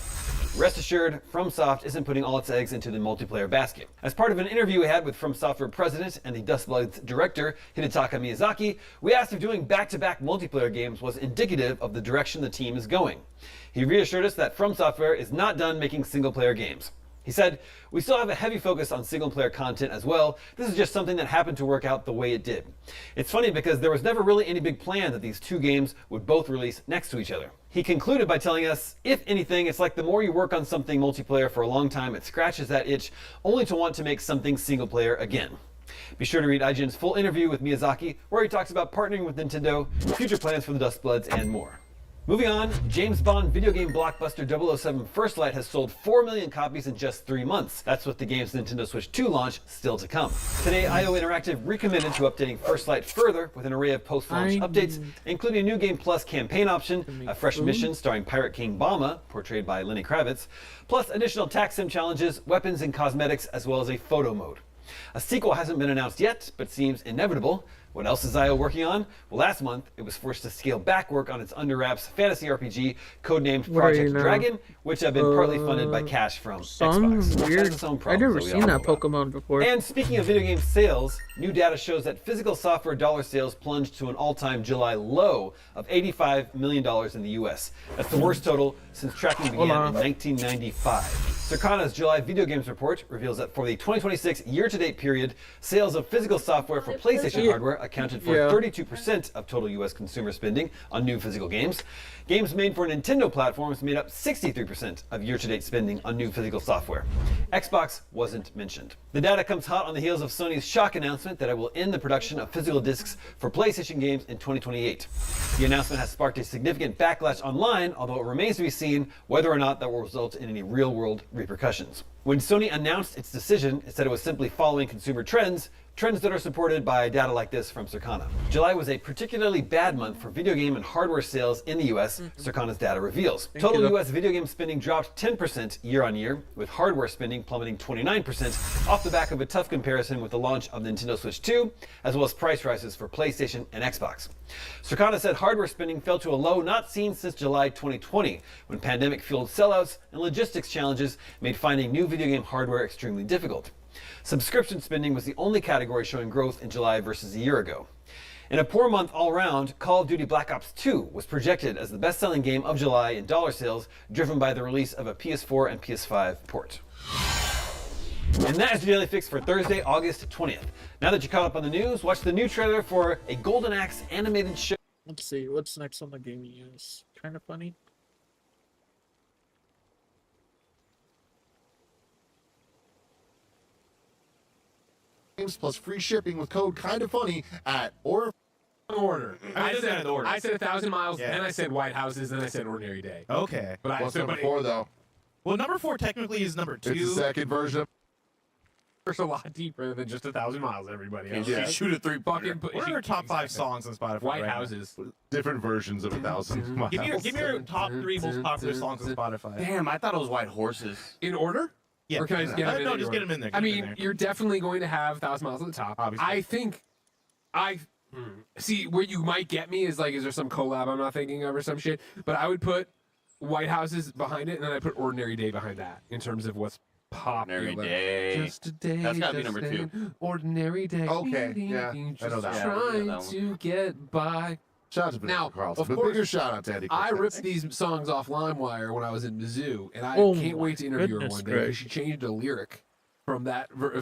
Rest assured, FromSoft isn't putting all its eggs into the multiplayer basket. As part of an interview we had with From Software president and the Dustbloods director, Hidetaka Miyazaki, we asked if doing back-to-back multiplayer games was indicative of the direction the team is going. He reassured us that From Software is not done making single-player games. He said, "We still have a heavy focus on single-player content as well. This is just something that happened to work out the way it did." It's funny because there was never really any big plan that these two games would both release next to each other. He concluded by telling us, "If anything, it's like the more you work on something multiplayer for a long time, it scratches that itch only to want to make something single-player again." Be sure to read IGN's full interview with Miyazaki, where he talks about partnering with Nintendo, future plans for the Dustbloods, and more. Moving on, James Bond video game blockbuster 007 First Light has sold 4 million copies in just 3 months. That's with the game's Nintendo Switch 2 launch still to come. Today, IO Interactive recommitted to updating First Light further with an array of post-launch updates, including a new Game Plus campaign option, a fresh mission starring Pirate King Bama, portrayed by Lenny Kravitz, plus additional tax sim challenges, weapons and cosmetics, as well as a photo mode. A sequel hasn't been announced yet, but seems inevitable. What else is IO working on? Well, last month, it was forced to scale back work on its under-wraps fantasy RPG, codenamed Project Dragon, which have been partly funded by cash from Xbox. Weird. Has its own I've problems never that we seen all that know about. Pokemon before. And speaking of video game sales, new data shows that physical software dollar sales plunged to an all-time July low of $85 million in the US. That's the worst total since tracking began in 1995. Circana's July video games report reveals that for the 2026 year-to-date period, sales of physical software for PlayStation hardware accounted for 32% of total US consumer spending on new physical games. Games made for Nintendo platforms made up 63% of year-to-date spending on new physical software. Xbox wasn't mentioned. The data comes hot on the heels of Sony's shock announcement that it will end the production of physical discs for PlayStation games in 2028. The announcement has sparked a significant backlash online, although it remains to be seen whether or not that will result in any real-world repercussions. When Sony announced its decision, it said it was simply following consumer trends that are supported by data like this from Circana. July was a particularly bad month for video game and hardware sales in the US, Circana's data reveals. Total US video game spending dropped 10% year on year, with hardware spending plummeting 29% off the back of a tough comparison with the launch of the Nintendo Switch 2, as well as price rises for PlayStation and Xbox. Circana said hardware spending fell to a low not seen since July 2020, when pandemic-fueled sellouts and logistics challenges made finding new video game hardware extremely difficult. Subscription spending was the only category showing growth in July versus a year ago. In a poor month all around, Call of Duty Black Ops 2 was projected as the best-selling game of July in dollar sales, driven by the release of a PS4 and PS5 port. And that is your Daily Fix for Thursday, August 20th. Now that you're caught up on the news, watch the new trailer for a Golden Axe animated show. Let's see, what's next on the gaming news? Kind of funny. Plus free shipping with code KINDAFUNNY at order. I said an order. I said 1,000 miles, Yeah. then I said White Houses, then I said Ordinary Day. Okay. But What's number 4 though? Well, number 4 technically is number 2. It's the second version. It's a lot deeper than just 1,000 miles, everybody. Can't Yeah. shoot a 3 Fucking What are our top 5 songs on Spotify? White right now? Houses. Different versions of 1,000 miles. Give me your top 3 most popular songs on Spotify. Damn, I thought it was White Horses. In order? Yeah. Or can I just get them in? No, in just order? get them in there. I get 'em in mean, there. you're definitely going to have 1,000 miles at the top. Obviously. I think see where you might get me is like, is there some collab I'm not thinking of or some shit? But I would put White Houses behind it, and then I put Ordinary Day behind that in terms of what's popular. Ordinary Day. Just a day. That's gotta be just number 2. an Ordinary day. Okay, yeah, I Just know that one. trying Yeah, that one. to get by. Shout out to Now, Vanessa Carlson. of But course, bigger shout out to Andy. I Cortez. ripped these songs off LimeWire when I was in Mizzou, and I Oh can't my wait to interview her goodness one day gracious. because she changed a lyric from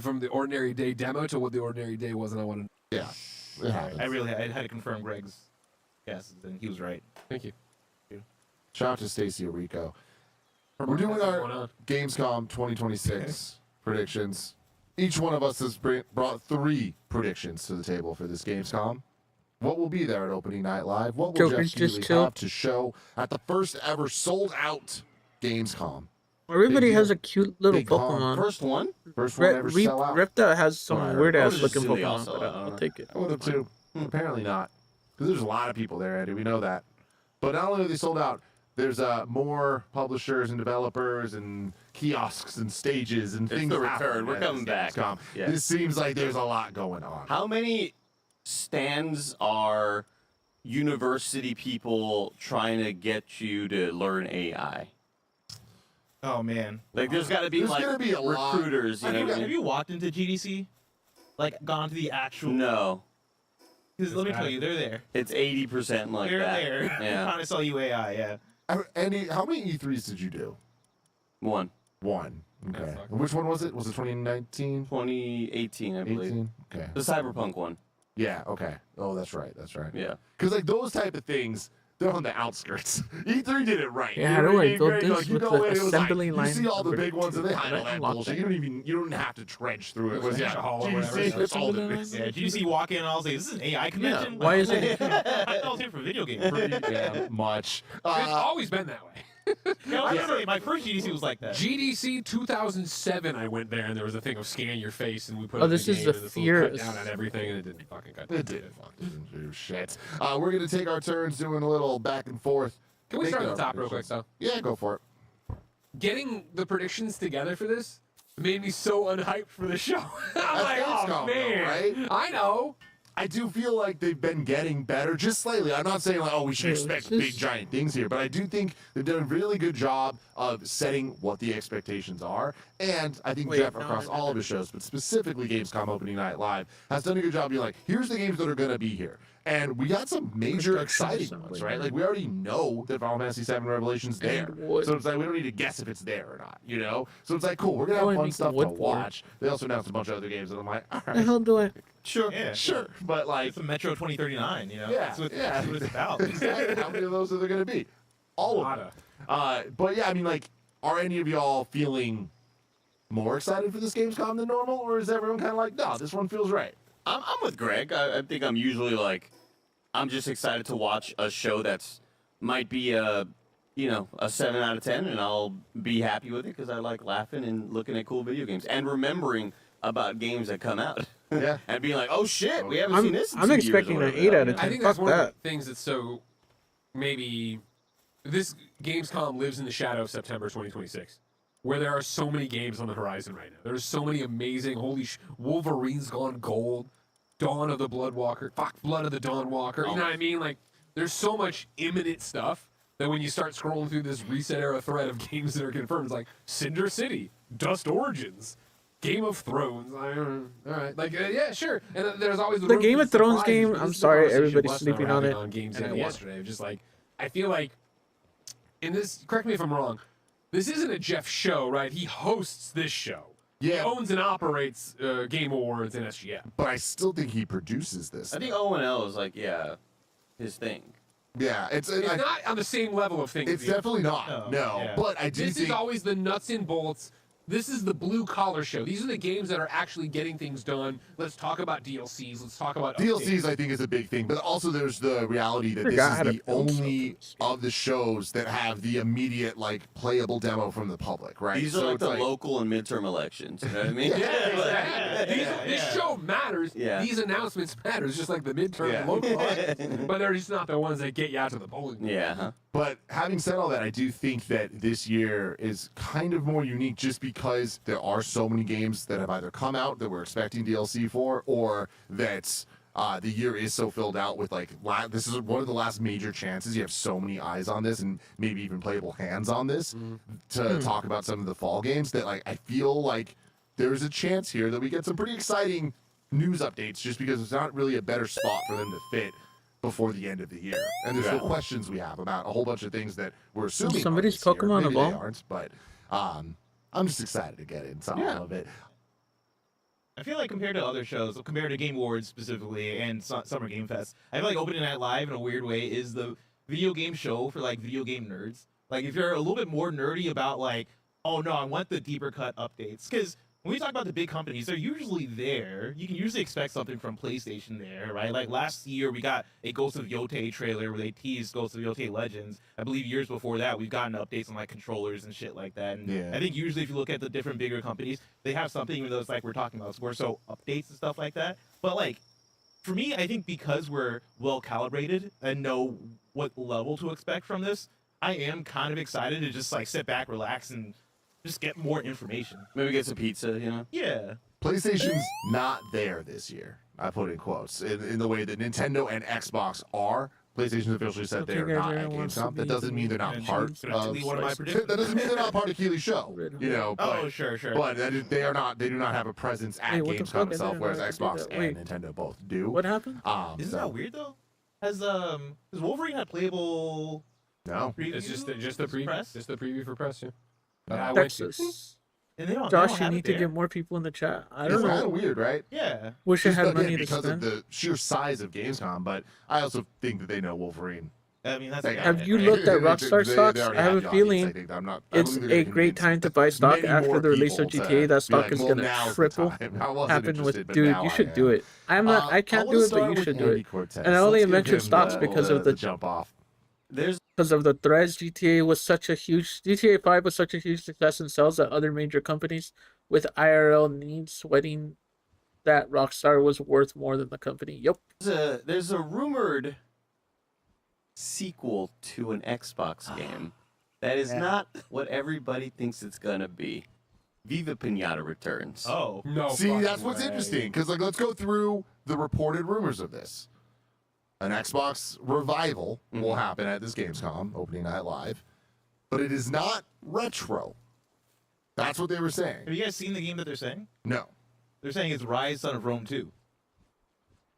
from the Ordinary Day demo to what the Ordinary Day was, and I wanted. Yeah, it happens. I had to confirm Greg's guesses, and he was right. Thank you. Shout out to Stacey Orico. We're doing What's going our on? Gamescom 2026 predictions. Each one of us has brought 3 predictions to the table for this Gamescom. What will be there at opening night live? What will Joker's Jeff just Keighley chill. have to show at the first ever sold out Gamescom? Everybody Big has deal. a cute little Big con. Pokemon. First one? First one ever sell out. Ripta has some Alright. weird I ass would've looking assumed they Pokemon, also- but I don't I'll know. take it. I would have too. Apparently not. Because there's a lot of people there, Andy. We know that. But not only are they sold out, there's more publishers and developers and kiosks and stages and It's things. the return. happening We're at coming this back. Gamescom. Yeah. This seems like there's a lot going on. How many stands are university people trying to get you to learn AI? Oh man. Like, there's got to be There's like gonna be a lot. recruiters. You Have know you, what I have mean? you walked into GDC? Like gone to the actual? No, Because let me tell you, they're there. it's 80% like They're that. there. Yeah, Trying to sell you AI. Yeah. Andy, how many E3s did you do? one. One. Okay. That's fucking- Which one was it? Was it 2019? 2018, I believe. 18? Okay. The Cyberpunk one. Yeah, okay. Oh, that's right. That's right. Yeah. Because, like, those type of things, they're on the outskirts. E3 did it right. Yeah, You how know do what I mean, build Greg? this Like, you with go the in, it was like, assembly line you see all the number big ones, and they 2? hide all that Unlock bullshit. that. You don't have to trench through it. It was, There's yeah, a hall or GDC, whatever. that's all it is. Yeah. GDC walk in and I was like, "This is an AI convention." why is it- I thought I was here for video games. Yeah, much. It's always been that way. No, I say my first GDC was like that. GDC 2007, I went there and there was a thing of scan your face and we put Oh, it in this the is game the and this little cut Fierce. down on everything and it didn't fucking cut. It did fucking do shit. We're going to take our turns doing a little back and forth. Can we Make start our at the top real quick predictions. though? Yeah, go for it. Getting the predictions together for this made me so unhyped for the show. I'm like, Gamescom, oh though, man, right? I know. I do feel like they've been getting better just slightly. I'm not saying like, oh, we should Yeah, expect it's big just- giant things here, but I do think they've done a really good job of setting what the expectations are. And I think Wait, Jeff, no, across no, all no. of his shows, but specifically Gamescom Opening Night Live, has done a good job being like, here's the games that are going to be here. And we got some major Production exciting assembly. ones, right? Like we already know that Final Fantasy VII Revelation's there. And wood. So it's like we don't need to guess if it's there or not, you know? So it's like, cool, we're going to Oh, have I fun need stuff to wood for it. watch. They also announced a bunch of other games, and I'm like, all The right, hell do I? sure, Yeah. sure. But like, It's a Metro 2039. You know. yeah, That's what, yeah. that's what it's about. Exactly. How many of those are there going to be? All of them. But yeah, I mean, like, are any of y'all feeling more excited for this Gamescom than normal, or is everyone kind of like, no, this one feels right? I'm with Greg. I think I'm usually like, I'm just excited to watch a show that's might be a 7 out of 10, and I'll be happy with it because I like laughing and looking at cool video games and remembering about games that come out. Yeah. And being like, oh shit, we haven't seen this. In I'm 2 years or expecting an whatever 8 the out of hell, 10. I think Fuck that's one of that. the things that's so maybe this Gamescom lives in the shadow of September 2026, where there are so many games on the horizon right now. There's so many amazing. Wolverine's Gone Gold, Dawn of the Bloodwalker, Blood of the Dawnwalker. You know what I mean? Like, there's so much imminent stuff that when you start scrolling through this reset era thread of games that are confirmed, it's like Cinder City, Dust Origins, Game of Thrones. I don't know. All right, like yeah, sure. And there's always The room Game for of Thrones surprises, game, but I'm this is the sorry, conversation everybody's Wes and I were sleeping on having it, On games and in I won. yesterday, just like I feel like in this. Correct me if I'm wrong. This isn't a Jeff show, right? He hosts this show. He Yeah. owns and operates Game Awards and SGF. But I still think he produces this. I think O&L is like, his thing. Yeah, it's Not on the same level of things. it's definitely not. No, yeah. but I do This think is always the nuts and bolts. This is the blue collar show. These are the games that are actually getting things done. Let's talk about DLCs. Let's talk about DLCs, updates. I think, is a big thing, but also there's the reality that this Forgot is how to the build only something. of the shows that have the immediate like playable demo from the public, right? These are So like it's the local and midterm elections. You know what I mean? This show matters. Yeah. These announcements matter. It's just like the midterm Yeah. and local elections. But they're just not the ones that get you out to the polling booth. Yeah. Huh? But having said all that, I do think that this year is kind of more unique just because there are so many games that have either come out that we're expecting DLC for, or that the year is so filled out with like this is one of the last major chances you have so many eyes on this and maybe even playable hands on this to talk about some of the fall games that like I feel like there's a chance here that we get some pretty exciting news updates just because it's not really a better spot for them to fit before the end of the year. And there's still questions we have about a whole bunch of things that we're assuming Somebody's are this year. Pokemon Maybe a ball? they aren't, but I'm just excited to get into all of it. I feel like compared to other shows, compared to Game Awards specifically and Summer Game Fest, I feel like Opening Night Live in a weird way is the video game show for like video game nerds. Like if you're a little bit more nerdy about like, oh no, I want the deeper cut updates, because when we talk about the big companies, they're usually there. You can usually expect something from PlayStation there, right? Like last year, we got a Ghost of Yotei trailer where they teased Ghost of Yotei Legends. I believe years before that, we've gotten updates on like controllers and shit like that. And Yeah. I think usually if you look at the different bigger companies, they have something, even though it's like we're talking about more so updates and stuff like that. But like, for me, I think because we're well calibrated and know what level to expect from this, I am kind of excited to just like sit back, relax, and just get more information. Maybe get some pizza. You know. Yeah. PlayStation's not there this year. I put in quotes in the way that Nintendo and Xbox are. PlayStation's officially said Okay, they are guys, not at everyone wants to GameStop. That be doesn't mean they're not And part she's gonna of. delete one of my That predictions. doesn't mean they're not part of Keely's show. You know. Oh, But, sure. But they are not. They do not have a presence at Hey, what the Gamescom fuck? I itself, didn't whereas know I could do Xbox that. and Wait. Nintendo both do. What happened? Isn't So- that weird though? Has Wolverine had playable No. preview? It's just the preview. press? Just the preview for press. Yeah. But I went to. Texas. And they don't Josh, you have need it to there? get more people in the chat. I It's don't kind of know. weird, right? Yeah. Wish I Just had again, money to because spend. of the sheer size of Gamescom, but I also think that they know Wolverine. I mean, that's Like, Have you right? looked at They- Rockstar they stocks? already I have the a audience, feeling I think. I don't It's think they're a gonna great convince time to buy stock many after more the release of people GTA. to That stock be like, is well, gonna now's the triple. time. I wasn't Happen interested, with but dude. now You I should am. do it. I'm not. I I can't wanna do it, start but you with should do Andy it. Cortez. And I only Let's give mentioned him stocks because of the the jump off. There's because of the threads. GTA was such a huge GTA 5 was such a huge success in sales that other major companies with IRL needs sweating that Rockstar was worth more than the company. Yep. there's a rumored sequel to an Xbox game that is not what everybody thinks it's gonna be. Viva Pinata returns. Oh. No. See, fucking that's what's way. interesting because like let's go through the reported rumors of this. An Xbox revival will happen at this Gamescom opening night live, but it is not retro. That's what they were saying. Have you guys seen the game that they're saying? No. They're saying it's Rise, Son of Rome 2.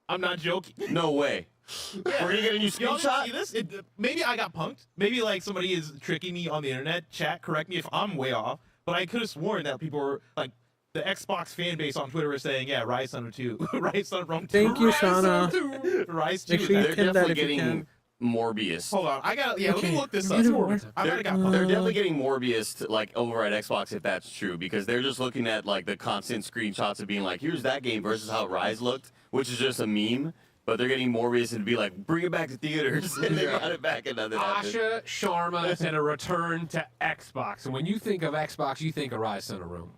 I'm not joking. No way. We're gonna get a new Y'all didn't screenshot. see this? Maybe I got punked. Maybe like somebody is tricking me on the internet. Chat, correct me if I'm way off. But I could have sworn that people were like the Xbox fan base on Twitter was saying, "Yeah, Rise, Son of 2, Rise, Son of Rome 2." Thank you, Rise, Son of Shauna. 2, Rise 2. Make sure you They're pin that definitely if you getting can. Morbius. Hold on, I got. Yeah, let Okay, me look this you up. know what? I might have got punked. They're definitely getting Morbius to, like over at Xbox if that's true because they're just looking at like the constant screenshots of being like, here's that game versus how Rise looked, which is just a meme. But they're getting Morbius and be like, bring it back to theaters, and they brought it back and nothing happened. Asha Sharma said a return to Xbox. And when you think of Xbox, you think of Rise Son of Rome.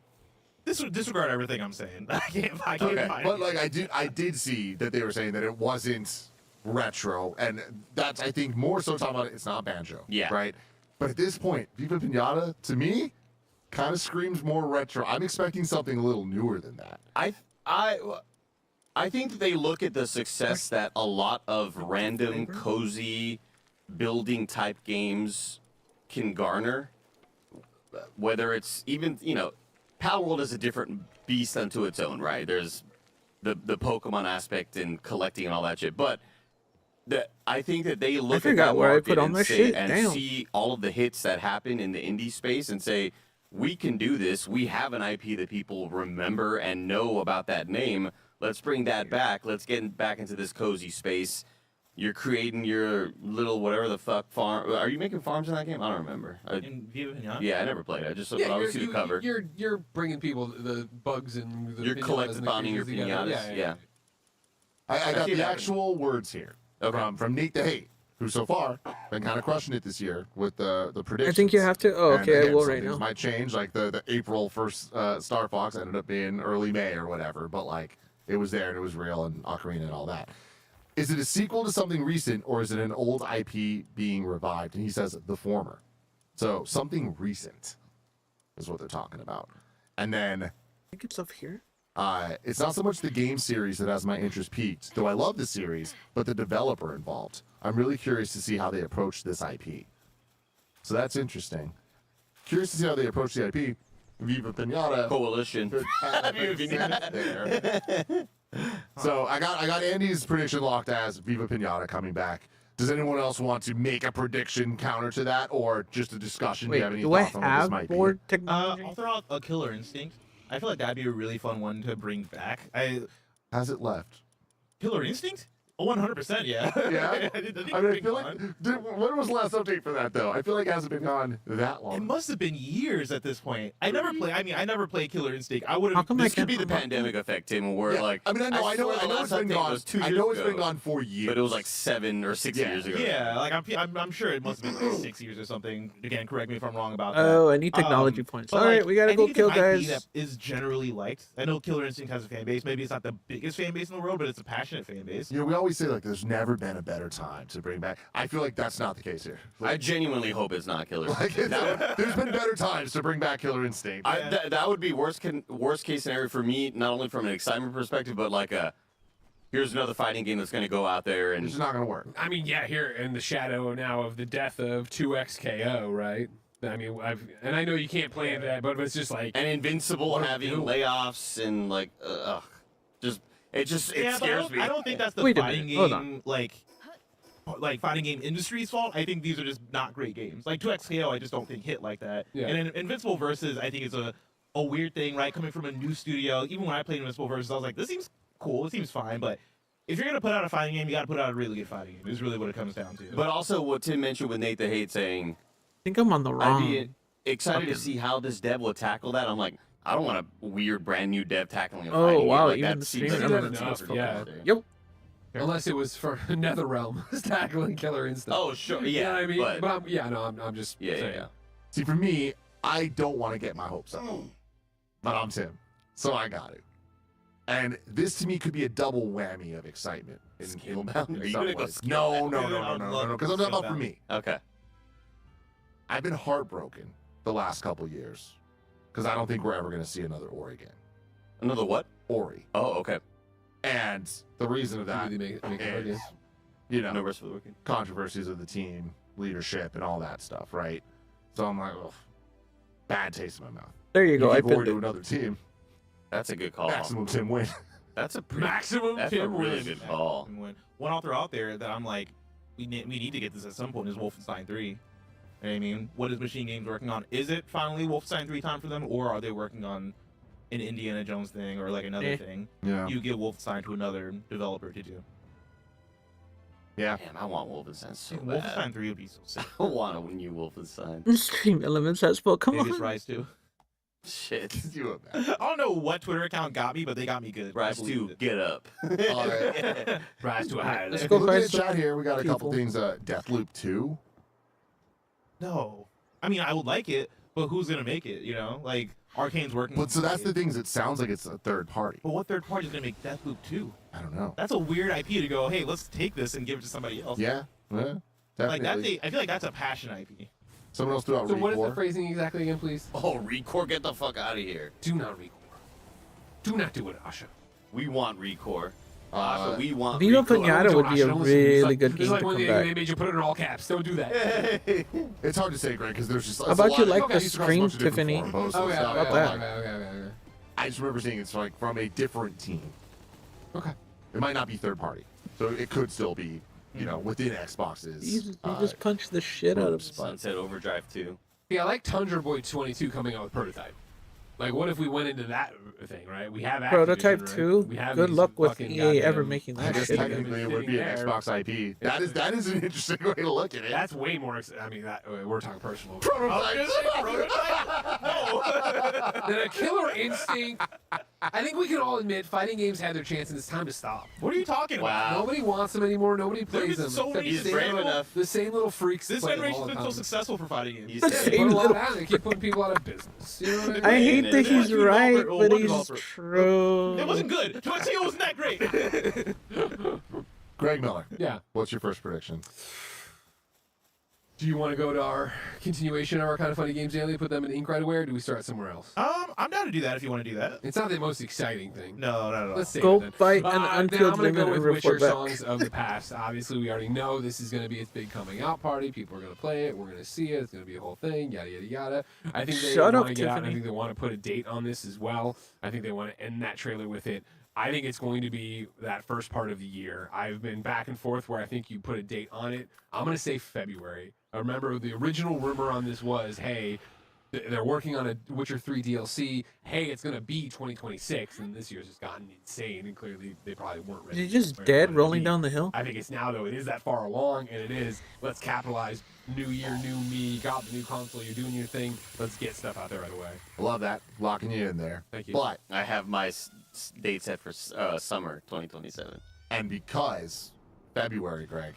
Disregard everything I'm saying. I can't find But it. like I did see that they were saying that it wasn't retro, and that's I think more so talking about it's not Banjo. Yeah. Right. But at this point, Viva Pinata to me kind of screams more retro. I'm expecting something a little newer than that. I think that they look at the success that a lot of random, cozy, building type games can garner. Whether it's even, Palworld is a different beast unto its own, right? There's the Pokemon aspect and collecting and all that shit. But I think that they look at forgot that where I market put all and, my say, shit. and Damn. see all of the hits that happen in the indie space and say, we can do this. We have an IP that people remember and know about that name. Let's bring that back. Let's get back into this cozy space. you're creating your little whatever the fuck farm. Are you making farms in that game? I don't remember. In Viva Pinata? Yeah, I never played it. I just Yeah, always see the cover. you're bringing people the bugs and the You're pinatas collecting and the finding your creatures together. pinatas. Yeah. I got see the it happen. actual words here Okay. from Nate the Hate, who so far been kind of crushing it this year with the I predictions. think you have to. Oh, And okay, I again, will some right things now. might change, like the April 1st Star Fox ended up being early May or whatever, but like it was there and it was real and Ocarina and all that. Is it a sequel to something recent or is it an old IP being revived? And he says the former. So something recent is what they're talking about. And then I think it's up here. it's not so much the game series that has my interest peaked, though I love the series, but the developer involved. I'm really curious to see how they approach this IP. So that's interesting. Curious to see how they approach the IP. Viva Pinata. Coalition. could have a sense there. So I got Andy's prediction locked as Viva Pinata coming back. Does anyone else want to make a prediction counter to that, or just a discussion? Do Wait, you have any do I thoughts on what this have might board be? technology? I'll throw out a Killer Instinct. I feel like that'd be a really fun one to bring back. Has it left? Killer Instinct? Oh, 100%, yeah. Yeah? I didn't think I mean, I it'd feel be like. gone. When was the last update for that, though? I feel like it hasn't been gone that It long. must have been years at this point. I never played Killer Instinct. I would How have. come I This could can't be the remember? pandemic effect, Tim, where Yeah, like. I mean, I know swear the it's last been update gone. was 2 I years know it's ago, been gone for years. but it was like 7 or 6 Yeah. years ago. Yeah, like I'm sure it must have been like 6 years or something. Again, correct me if I'm wrong about that. Oh, I need technology points. But, All right, like, we gotta I go think it's an kill IP guys. that is generally liked. I know Killer Instinct has a fan base. Maybe it's not the biggest fan base in the world, but it's a passionate fan base. You know, we always say like there's never been a better time to bring back. I feel like that's not the case here. I genuinely hope it's not Killer. Like there's been better times to bring back Killer Instinct. That would be worst case scenario for me, not only from an excitement perspective, but like here's another fighting game that's going to go out there It's and just not gonna work. I mean, yeah, here in the shadow now of the death of 2XKO, right? I mean, I know you can't play that, but it's just like and Invincible What having do? layoffs and like it Yeah, but scares me. I don't think that's the Wait a fighting minute, hold game like fighting game industry's fault. I think these are just not great games. Like 2XKO, I just don't think hit like that. Yeah. And then Invincible Versus, I think is a weird thing, right? Coming from a new studio. Even when I played Invincible Versus, I was like, this seems cool. It seems fine, but if you're gonna put out a fighting game, you gotta put out a really good fighting game. Is really what it comes down to. But also what Tim mentioned with Nate the Hate saying, I think I'm on the I'd wrong. be excited to fucking- see how this dev will tackle that. I'm like, I don't want a weird brand new dev tackling a Oh, fighting wow, game. Like, even that the seems streamer like doesn't that's enough, fucking yeah. insane. Yep. unless it was for NetherRealm was tackling Killer Instinct. Oh sure, You know yeah. what I mean? But, I'm just yeah, saying. yeah. See, for me, I don't want to get my hopes up, but I'm Tim, so I got it. And this to me could be a double whammy of excitement. Scalebound? in Are you some gonna go ways. Scalebound? No, I would love because I'm talking about for Scalebound. me. Okay. I've been heartbroken the last couple years because I don't think we're ever going to see another Ori again. Another what? Ori. Oh, okay. And the reason of that Really make it hard, is, yeah. you know, No rest for the wicked. controversies of the team, leadership, and all that stuff, right? So I'm like, ugh, bad taste in my mouth. There you go. I give Ori pinned to it. another team, That's a good call. maximum Tim win. That's a pretty, Maximum That's a Tim really win. good call. One author out there that I'm like, we need to get this at some point is Wolfenstein 3. You know what I mean, what is Machine Games working on? Is it finally Wolfenstein 3 time for them, or are they working on an Indiana Jones thing or like another thing? Yeah. You give Wolfenstein to another developer to do. Yeah. Man, I want Wolfenstein so Dude, bad. Wolfenstein 3 would be so sick. I want a new Wolfenstein. Stream elements as well. Come Maybe it's on. Rise 2. Shit. You imagine. I don't know what Twitter account got me, but they got me good. Rise I believed 2, it. get up. All right. Rise to a higher Let's level. go Looking at Rise the chat here, we got a couple people. things. Deathloop 2. No. I mean, I would like it, but who's going to make it, you know? Like, Arcane's working on But so that's it. the things. It sounds like it's a third party. But what third party is going to make Deathloop 2? I don't know. That's a weird IP to go, hey, let's take this and give it to somebody else. Yeah. Yeah. Like, Definitely. I feel like that's a passion IP. Someone else threw out So what is the Recore. phrasing exactly again, please? Oh, Recore, get the fuck out of here. Do not record. Do not do it, Asha. We want Recore. Asha, we want Viva Recore. Pinata Don't would be a Asha, don't listen. It's really like- good it's game like to when come they back. made you put it in all caps. Don't do that. It's hard to say, Greg, because there's just. How about you like Okay, the he's across a screen, bunch of different Tiffany? forum posts Oh, and yeah, stuff, okay, but, that? okay, okay, okay. I just remember seeing it's like from a different team. Okay. It might not be third party, so it could still be, you know, within Xbox's. You just punched the shit out of groups, him. Sunset Overdrive 2. Yeah, I like Tundra Boy 22 coming out with Prototype. Like, what if we went into that thing, right? We have Activision, Prototype right? 2? We have Good these luck with fucking EA ever goddamn- making I that guess shit again. technically it would be an Sitting Xbox IP. That is an interesting way to look at it. That's way more. I mean, that we're talking personal. Prototype. Then a Killer Instinct. I think we can all admit fighting games had their chance, and it's time to stop. What are you talking about? Wow. Nobody wants them anymore. Nobody plays been them. so except many- the He's same brave little- enough. The same little freaks. This play them generation's all the been so time. successful for fighting games. He's The They dead. same put a lot little- out. They keep putting people out of business. You know what I mean? I hate that It he's was one right, developer- but one he's developer. true. It wasn't good. 2.0 wasn't that great. Greg Miller, Yeah. what's your first prediction? Do you want to go to our continuation of our Kind of Funny Games Daily, put them in ink right away, or do we start somewhere else? I'm down to do that if you want to do that. It's not the most exciting thing. No, not at all. Let's save Go it then. fight an Then unfilled I'm gonna limit go and with Witcher report back. songs of the past. Obviously, we already know this is going to be its big coming out party. People are going to play it. We're going to see it. It's going to be a whole thing. Yada yada yada. I think they Shut want up, to get out. I Tiffany. think they want to put a date on this as well. I think they want to end that trailer with it. I think it's going to be that first part of the year. I've been back and forth where I think you put a date on it. I'm going to say February. I remember the original rumor on this was, hey, they're working on a Witcher 3 DLC. Hey, it's going to be 2026, and this year's just gotten insane, and clearly they probably weren't Is ready. he just where they dead wanted to rolling be. down the hill? I think it's now, though. It is that far along, and it is, let's capitalize. New year, new me. Got the new console. You're doing your thing. Let's get stuff out there right away. Love that. Locking you in there. Thank you. But, I have my date set for summer 2027. and because February, Greg,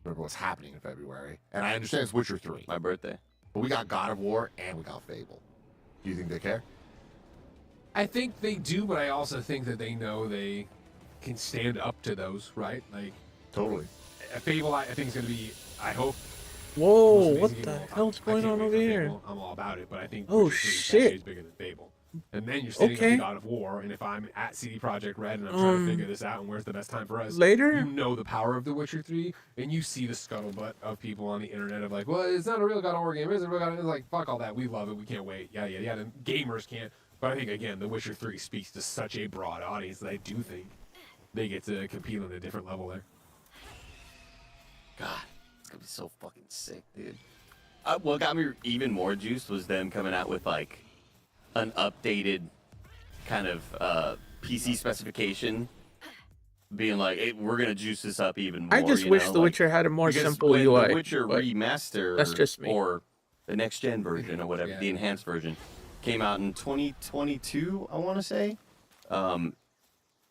remember what's happening in February, and I understand it's Witcher 3, My birthday. but we got God of War and we got Fable. Do you think they care? I think they do, but I also think that they know they can stand up to those, right? Like, Totally. a Fable, I think is going to be, I hope. Whoa, most what amazing the game of all time. hell's I going can't on wait over for here? Fable. I'm all about it, but I think Oh, Witcher 3 shit. is bigger than Fable. And then you're standing Okay. up to God of War, and if I'm at CD Projekt Red and I'm trying to figure this out and where's the best time for us, Later? you know the power of The Witcher 3, and you see the scuttlebutt of people on the internet of like, well, it's not a real God of War game, is it? A real God of War? It's like, fuck all that, we love it, we can't wait, yada, yada, yada. Gamers can't. But I think, again, The Witcher 3 speaks to such a broad audience that I do think they get to compete on a different level there. God, it's gonna be so fucking sick, dude. What got me even more juiced was them coming out with like an updated kind of PC specification, being like, hey, we're gonna juice this up even more. I just you wish know? The Like, Witcher had a more because simple when UI. The Witcher but remaster, that's just me. or the next gen version or whatever, Yeah. the enhanced version, came out in 2022, I want to say.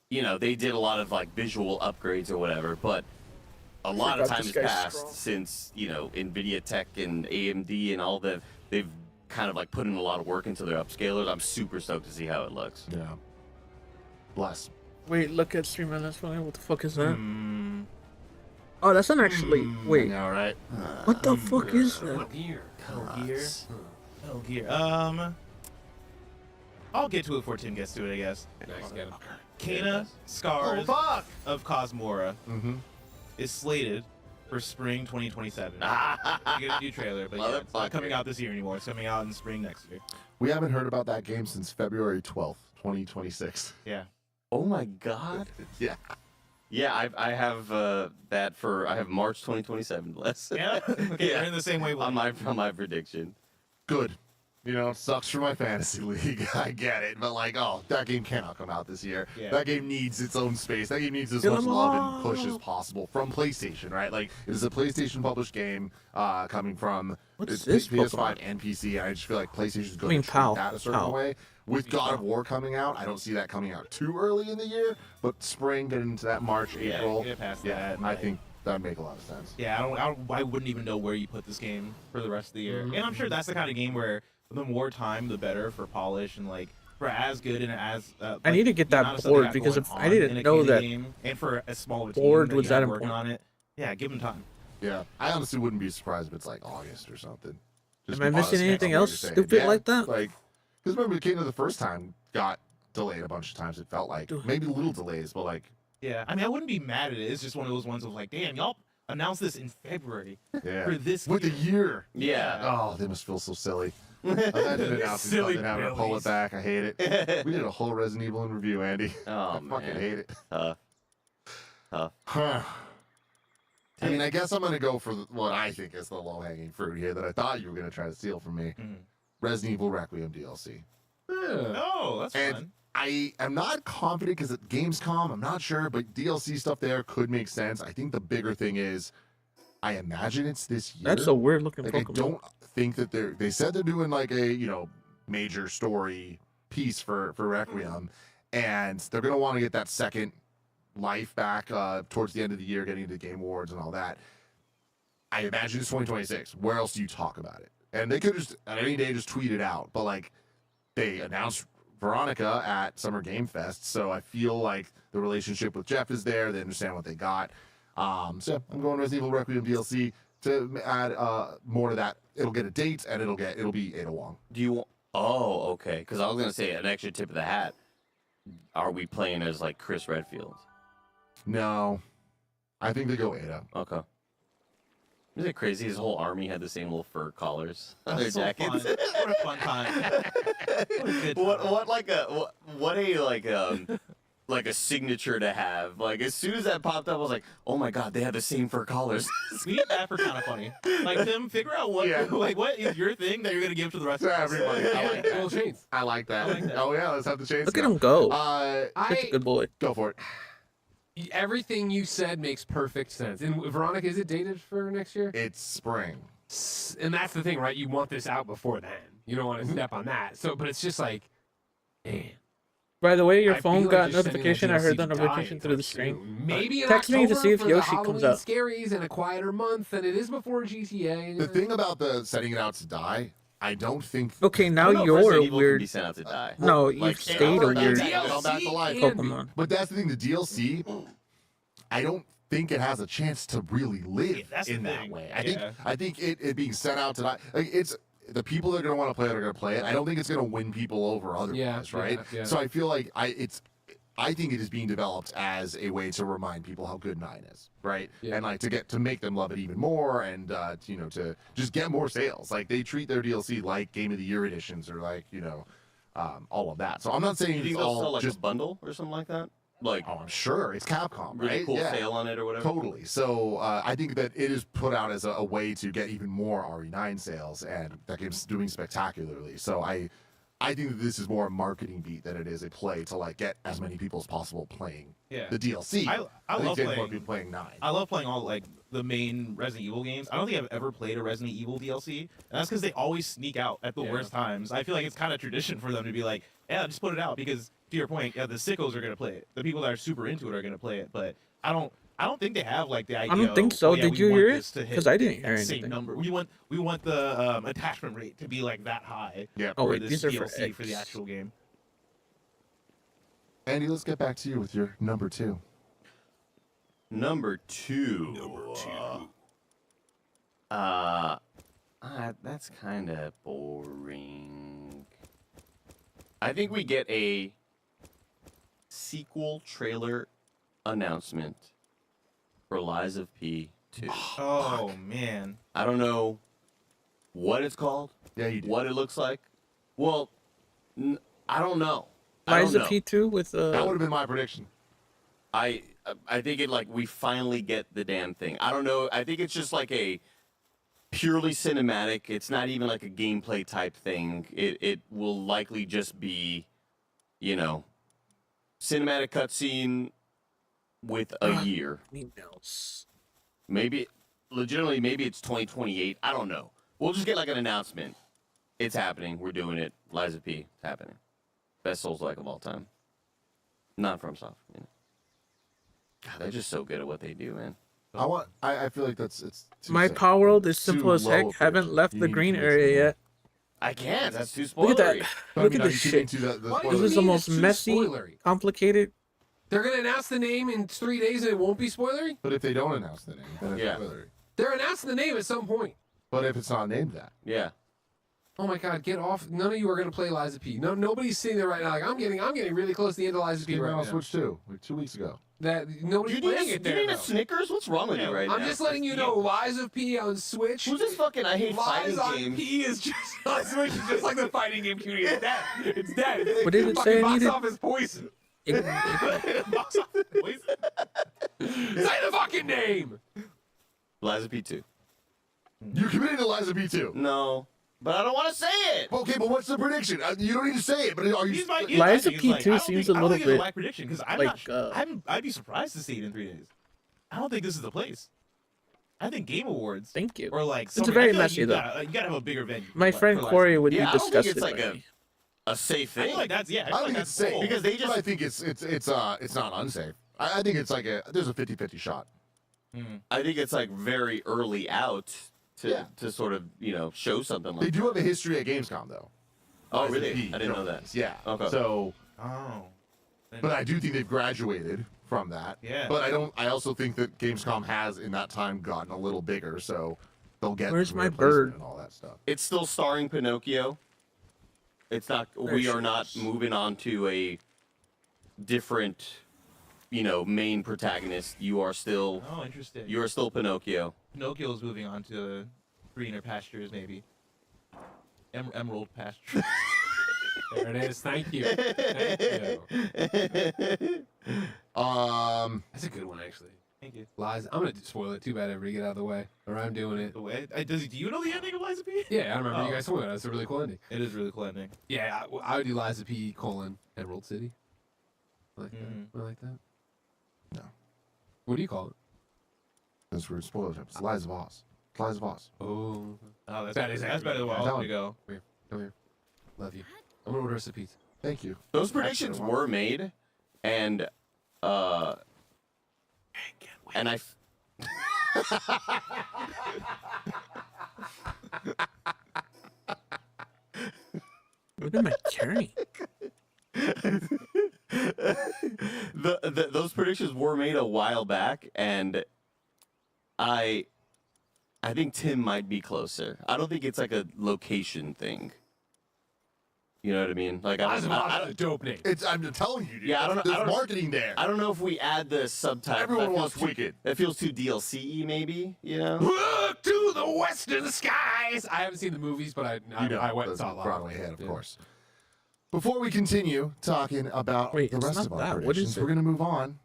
You know, they did a lot of like visual upgrades or whatever, but a lot of forgot time this has guy's passed strong. since, you know, Nvidia Tech and AMD and all that. They've kind of like put in a lot of work into their upscalers. I'm super stoked to see how it looks. Yeah. Bless. Wait, look at stream on this one. What the fuck is that? Oh, that's not actually. Wait, All right. what the fuck is that? Gear. Oh, gear. I'll get to it before Tim gets to it, I guess. Nice, get him. Kana Scars of Cosmora Mm-hmm. is slated for spring 2027. You get a new trailer, but yeah, it's not coming out this year anymore. It's coming out in spring next year. We haven't heard about that game since February 12th, 2026. Yeah. Oh my god. Yeah. Yeah, I have that for, I have March 2027 less. Yeah. Okay, we're in the same way. on my prediction. Good. You know, sucks for my fantasy league. I get it. But, like, oh, that game cannot come out this year. Yeah. That game needs its own space. That game needs as Kill much them love and push all. as possible from PlayStation, right? Like, it is a PlayStation published game coming from What's this PS5 Pokemon? and PC. And I just feel like PlayStation's I going mean, to treat PAL. that a certain PAL. way. With God of War coming out, I don't see that coming out too early in the year. But spring, getting into that March, Yeah, April. get past Yeah, that and, I like- think that would make a lot of sense. Yeah, I wouldn't even know where you put this game for the rest of the year. Mm-hmm. And I'm sure that's the kind of game where the more time, the better for polish and like for as good and as. I need to get the that amount of stuff they board got because going if I on didn't in a know Kana that game, and for as small of a board team was that you that have working important. on it, yeah, give them time. Yeah, I honestly wouldn't be surprised if it's like August or something. Just Am I because missing that's anything what else you're saying. stupid Yeah, like that? Like, because remember, Kingdom the first time got delayed a bunch of times. It felt like Dude. maybe little delays, but like, Yeah, I mean, I wouldn't be mad at it. It's just one of those ones of like, damn, y'all announced this in February yeah, for this with the year. Yeah. Oh, they must feel so silly. Imagine announcing Silly something, having to pull Billies. it back. I hate it. We did a whole Resident Evil in review, Andy. Oh, I fucking man. hate it. Huh. Huh. I mean, I guess I'm gonna go for what I think is the low-hanging fruit here that I thought you were gonna try to steal from me. Mhm. Resident Evil Requiem DLC. Yeah. Oh, that's And fun. I am not confident because at Gamescom, I'm not sure, but DLC stuff there could make sense. I think the bigger thing is, I imagine it's this year. That's a weird looking Like, Pokemon. I don't think that they said they're doing like a, major story piece for Requiem, and they're going to want to get that second life back towards the end of the year, getting into the Game Awards and all that. I imagine it's 2026. Where else do you talk about it? And they could just, at any day, just tweet it out. But, like, they announced Veronica at Summer Game Fest, so I feel like the relationship with Jeff is there. They understand what they got. So yeah, I'm going Resident Evil Requiem DLC to add more to that. It'll get a date, and it'll be Ada Wong. Do you want? Oh, okay. Because I was gonna say an extra tip of the hat. Are we playing as like Chris Redfield? No, I think they go Ada. Okay. Isn't it crazy? His whole army had the same little fur collars on their That's so jackets. fun. What a fun time. What a good time. What a signature to have. Like as soon as that popped up, I was like, oh my god, they have the same fur collars. We need that for kind of funny. Like Tim, figure out what what is your thing that you're gonna give to the rest of To us. everybody. I like Little that. chains. I like that. I like that. Oh yeah, let's have the chance. Look at him go. Such a I good boy. Go for it. everything you said makes perfect sense. And Veronica, is it dated for next year? It's spring. And that's the thing, right? You want this out before then. You don't want to step on that. So, but it's just like, man. By the way, your I phone feel got like you're sending notification. that I heard the DLC to notification die through the soon. screen. Maybe in Text me to October see if for Yoshi the comes Halloween out. Scaries and a quieter month, and it is before GTA. The thing about the setting it out to die, I don't think. Okay, I now don't know if you're Resident a Evil can weird. be sent out to die. No, you've like, stayed a I'll weird I'll back to life. can be. Pokemon. But that's the thing. The DLC, I don't think it has a chance to really live Yeah, that's the in that thing. way. Yeah. I think it being sent out to die. Like, it's the people that are going to want to play it are going to play it. I don't think it's going to win people over otherwise, right? yeah. So I feel like I think it is being developed as a way to remind people how good 9 is, right? Yeah. And like to make them love it even more, and to just get more sales. Like they treat their DLC like Game of the Year editions, or like all of that. So I'm not saying You it's think they'll all sell like just. a bundle or something like that? Like Oh, I'm sure it's Capcom, really right? cool Yeah. sale on it or whatever. Totally. So I think that it is put out as a way to get even more RE9 sales, and that game's doing spectacularly. So I think that this is more a marketing beat than it is a play to like get as many people as possible playing Yeah. the DLC. I think love they want playing. people playing 9. I love playing all like the main Resident Evil games. I don't think I've ever played a Resident Evil DLC, and that's because they always sneak out at the worst times. I feel like it's kind of tradition for them to be like, yeah, just put it out because to your point, yeah, the sickos are gonna play it. The people that are super into it are gonna play it, but I don't think they have like the idea. I don't think of, so. oh, yeah, Did we you want hear this it? to hit Because I didn't hear that same anything. number. We want the attachment rate to be like that high. Yeah. Oh for wait, this these are DLC for for the X. actual game. Andy, let's get back to you with your number 2. Number two. That's kind of boring. I think we get a sequel trailer announcement for Lies of P 2. Oh man. I don't know what it's called, Yeah, you do. what it looks like. Well, I don't know. Lies I of don't know. P2 with That would have been my prediction. I think it like we finally get the damn thing. I don't know. I think it's just like a purely cinematic. It's not even like a gameplay type thing. It will likely just be, cinematic cutscene with a year. Maybe legitimately maybe it's 2028. I don't know. We'll just get like an announcement. It's happening. We're doing it. Lies of P. It's happening. Best Souls-like of all time. Not from Soft. God, they're just so good at what they do, man. I feel like it's too my sick. Palworld is Too simple as low heck. of Haven't it. left You the need green to area explain. yet. I can't. That's too spoilery. Look at that. But, Look I mean, at are this you getting shit. to the What do This you is the mean most it's too messy, spoilery? complicated. They're gonna announce the name in 3 days and it won't be spoilery. But if they don't announce the name, then it's Yeah. spoilery. They're announcing the name at some point. But if it's not named that, Yeah. Oh my God, get off! None of you are gonna play Lies of P. No, nobody's sitting there right now like I'm getting really close to the end of Lies of P came right out on now. Switch 2, like 2 weeks ago. That nobody's playing it Do you there. need a though. Snickers? What's wrong with you right I'm now? just letting you know, Lies of P on Switch. Who's this fucking I hate Lies fighting on games? P is just on Switch is just like the fighting game community. It's dead. It's dead. It's What did it fucking say I box needed? office poison. Box office poison. Say the fucking name. Lies of P2. You committed to Lies of P2. No. But I don't want to say it. Okay, but what's the prediction? You don't need to say it, but are you? Liza P2 seems a little it's a bit whack prediction because I'd be surprised to see it in 3 days. I don't think this is the place. I think Game Awards. Thank you. Or like It's Summer, very I feel messy like though. you gotta have a bigger venue. My friend Corey would be Yeah, I don't think disgusted it's like by me. a safe I thing. feel like that's I don't think it's safe cool. because they But I think it's not unsafe. I think it's like there's a 50-50 shot. I think it's like very early out to sort of show something like They do have a history at Gamescom though. Oh, Liza really? P I didn't know that. companies, Yeah. Okay. So, Oh. but I do think they've graduated from that. Yeah. But I also think that Gamescom has in that time gotten a little bigger, so they'll get. Where's some my replacement bird? and all that stuff. It's still starring Pinocchio. It's not. We she are not moving on to a different, main protagonist. You are still. Oh, interesting. You are still Pinocchio. Pinocchio's moving on to greener pastures, maybe. Emerald pastures. There it is. Thank you. Thank you. That's a good one, actually. Thank you. Liza, I'm gonna spoil it. Too bad, everybody get out of the way. Or I'm doing it. The way, do you know the ending of Liza P? Yeah, I remember Oh. you guys told me that. That's a really cool ending. It is really cool ending. Yeah, I would do Liza P: Emerald City. I like that. I like that. No. What do you call it? That's weird spoiler tips. It's Liza Voss. It's Liza Voss. Oh, Oh, that's That is that's accurate. better than what I was gonna go. come here. Love you. I'm gonna order us a pizza. Thank you. Those predictions were made, and I. What am I carrying? Those predictions were made a while back, and I think Tim might be closer. I don't think it's like a location thing. You know what I mean? Like I Liza don't, Voss is a dope name. I'm telling you, dude. Yeah, I don't know- There's I don't- marketing there. I don't know if we add the subtitle. Everyone wants Wicked. That feels too DLC-y, maybe. Look to the western skies. I haven't seen the movies, but I went and the saw a lot. Broadway head, of course. Before we continue talking about Wait, the it's rest not of our that. What predictions, is it? we're going to move on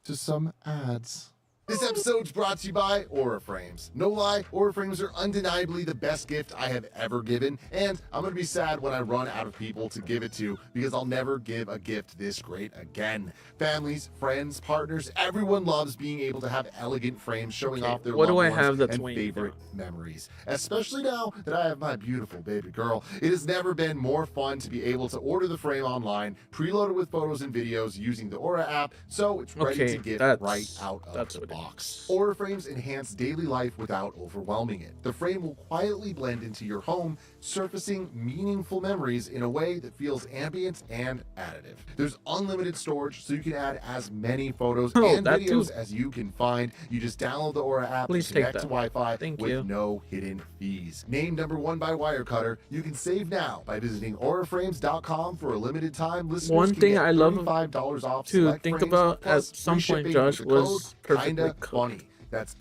to some ads. This episode's brought to you by Aura Frames. No lie, Aura Frames are undeniably the best gift I have ever given, and I'm gonna be sad when I run out of people to give it to because I'll never give a gift this great again. Families, friends, partners, everyone loves being able to have elegant frames showing off their what do loved I have ones that's and weighing favorite memories. Especially now that I have my beautiful baby girl, it has never been more fun to be able to order the frame online, preload it with photos and videos using the Aura app, so it's ready Okay, to get that's- right out of that's the what it box. Aura frames enhance daily life without overwhelming it. The frame will quietly blend into your home, surfacing meaningful memories in a way that feels ambient and additive. There's unlimited storage, so you can add as many photos and that videos too. as you can find. You just download the Aura app Please and take connect that. to Wi-Fi Thank with you. no hidden fees. Named #1 by Wirecutter, you can save now by visiting auraframes.com for a limited time. Listeners One can thing get I love $35 off to select think frames, about plus at some free point, shipping Josh, with the was code perfectly Kinda cooked. Funny. That's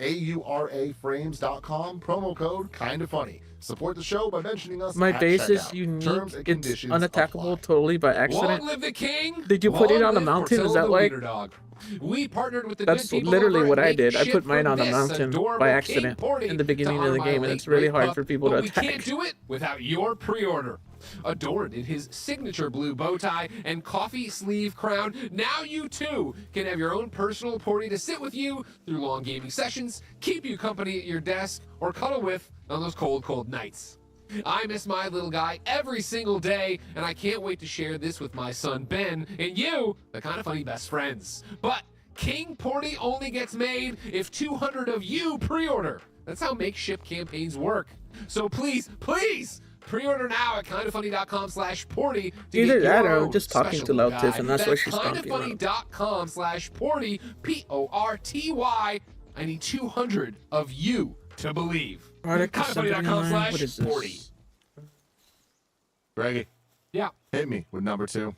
auraframes.com, promo code Kinda Funny. Support the show by mentioning us My at base is checkout. unique. Terms and It's conditions unattackable apply. totally by Long accident. live the king! Did you put it Long on a live mountain? Is Portillo that the like- Wiener Dog. We partnered with the That's good people literally over what at I Make did. I Shit put for mine on a this mountain adorable by King accident Porty in the beginning to of the honor game, my and late it's really great hard pup, for people but to we attack. can't do it without your pre-order. Adorned in his signature blue bow tie and coffee sleeve crown, now you too can have your own personal Porty to sit with you through long gaming sessions, keep you company at your desk, or cuddle with on those cold, cold nights. I miss my little guy every single day, and I can't wait to share this with my son Ben and you, the Kinda Funny best friends. But King Porty only gets made if 200 of you pre-order. That's how makeshift campaigns work. So please, please, pre-order now at kindafunny.com/Porty. Either that or I'm just talking to loud Tiff, and that's why she's stomping around. kindafunny.com/Porty, Porty. I need 200 of you to believe. Product is something online. What is kindafunny.com/Porty. this? Greggy, Yeah. hit me with #2.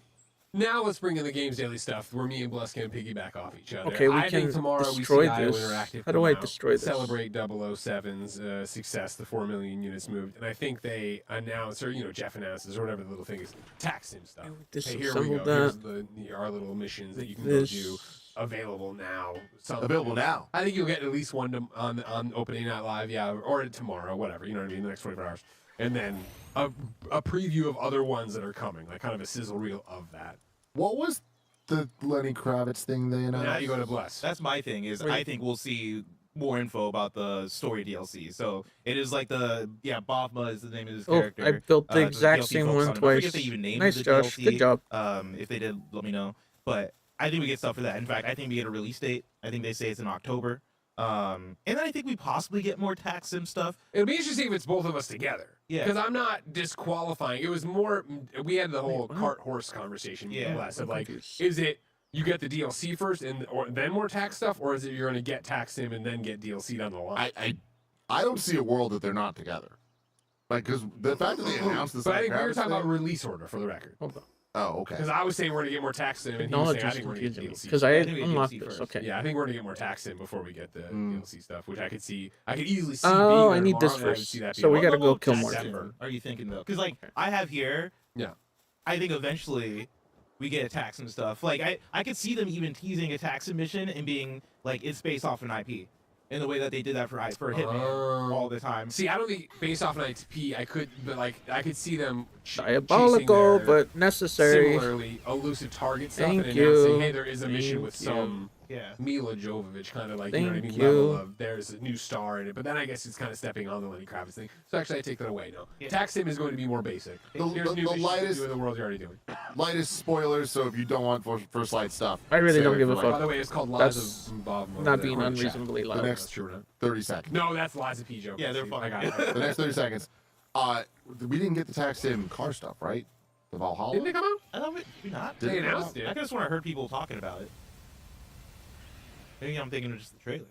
Now let's bring in the Games Daily stuff where me and Bless can piggyback off each other. Okay, we I think can tomorrow destroy we see IO this. Interactive How do come I out, destroy this? Celebrate 007's success, the 4 million units moved. And I think they announce, or Jeff announces, or whatever the little thing is, tax sim stuff. Hey, here we go. Disassemble Here's that. our little missions that you can This. go do. Available now. Available now. I think you'll get at least one on Opening Night Live, yeah, or tomorrow, whatever. You know what I mean? The next 24 hours. and then a preview of other ones that are coming, like kind of a sizzle reel of that. What was the Lenny Kravitz thing they announced? Now you go to Bless. That's my thing. Is I think we'll see more info about the story DLC. So it is like Bobma is the name of his character. I built the exact DLC same focus one on him. I twice. forget if they even named Nice, the Josh. DLC. Good job. If they did, let me know. But I think we get stuff for that. In fact, I think we get a release date. I think they say it's in October. And then I think we possibly get more tax sim stuff. It'll be interesting if it's both of us together. Yeah. Because I'm not disqualifying. It was more, we had the whole cart horse conversation. Yeah. Less of I'm like, confused. is it you get the DLC first and or then more tax stuff, or is it you're going to get tax sim and then get DLC down the line? I don't see a world that they're not together. Like, because the fact that they announced this. But I think we were talking about release order for the record. Hold on. Oh, okay. Because I was saying we're going to get more tax sim, and he was Technology saying I is think we're going to confusing get me DLC. because I I think we get unlocked DLC this. first. Okay. Yeah, I think we're going to get more tax sim before we get the DLC stuff, which I could see. I could easily see. Oh, being I there need this tomorrow, and I would first. see that So being we like, gotta oh, go kill more. December. Are you thinking though? Because like I have here, Yeah. I think eventually we get attacks and stuff. Like I could see them even teasing a tax mission and being like it's based off an IP in the way that they did that for Hitman all the time. See, I don't think based off an IP, I could, but like I could see them Diabolical, chasing their but necessary. similarly elusive target stuff Thank and you. announcing, hey, there is a mission Thank with you. some Yeah. Mila Jovovich kind of like, you know what I Thank mean, level you. of there's a new star in it. But then I guess it's kind of stepping on the Lenny Kravitz thing. So actually, I take that away. No, Yeah. Tax Sim is going to be more basic. Here's new the missions to lightest- do in the world you're already doing. Lightest spoilers, so if you don't want first light stuff, I really save don't it give a for, fuck. By the way, it's called That's Lies of Bob. Not being unreasonably The loud. next That's true or not? 30 seconds. No, that's Liza P. joke. Yeah, they're See, fucking- I got it. The next 30 seconds. We didn't get the tax sim car stuff, right? The Valhalla. Didn't they come out? I thought we not. They announced I it. could have sworn I heard people talking about it. Maybe I'm thinking of just the trailer.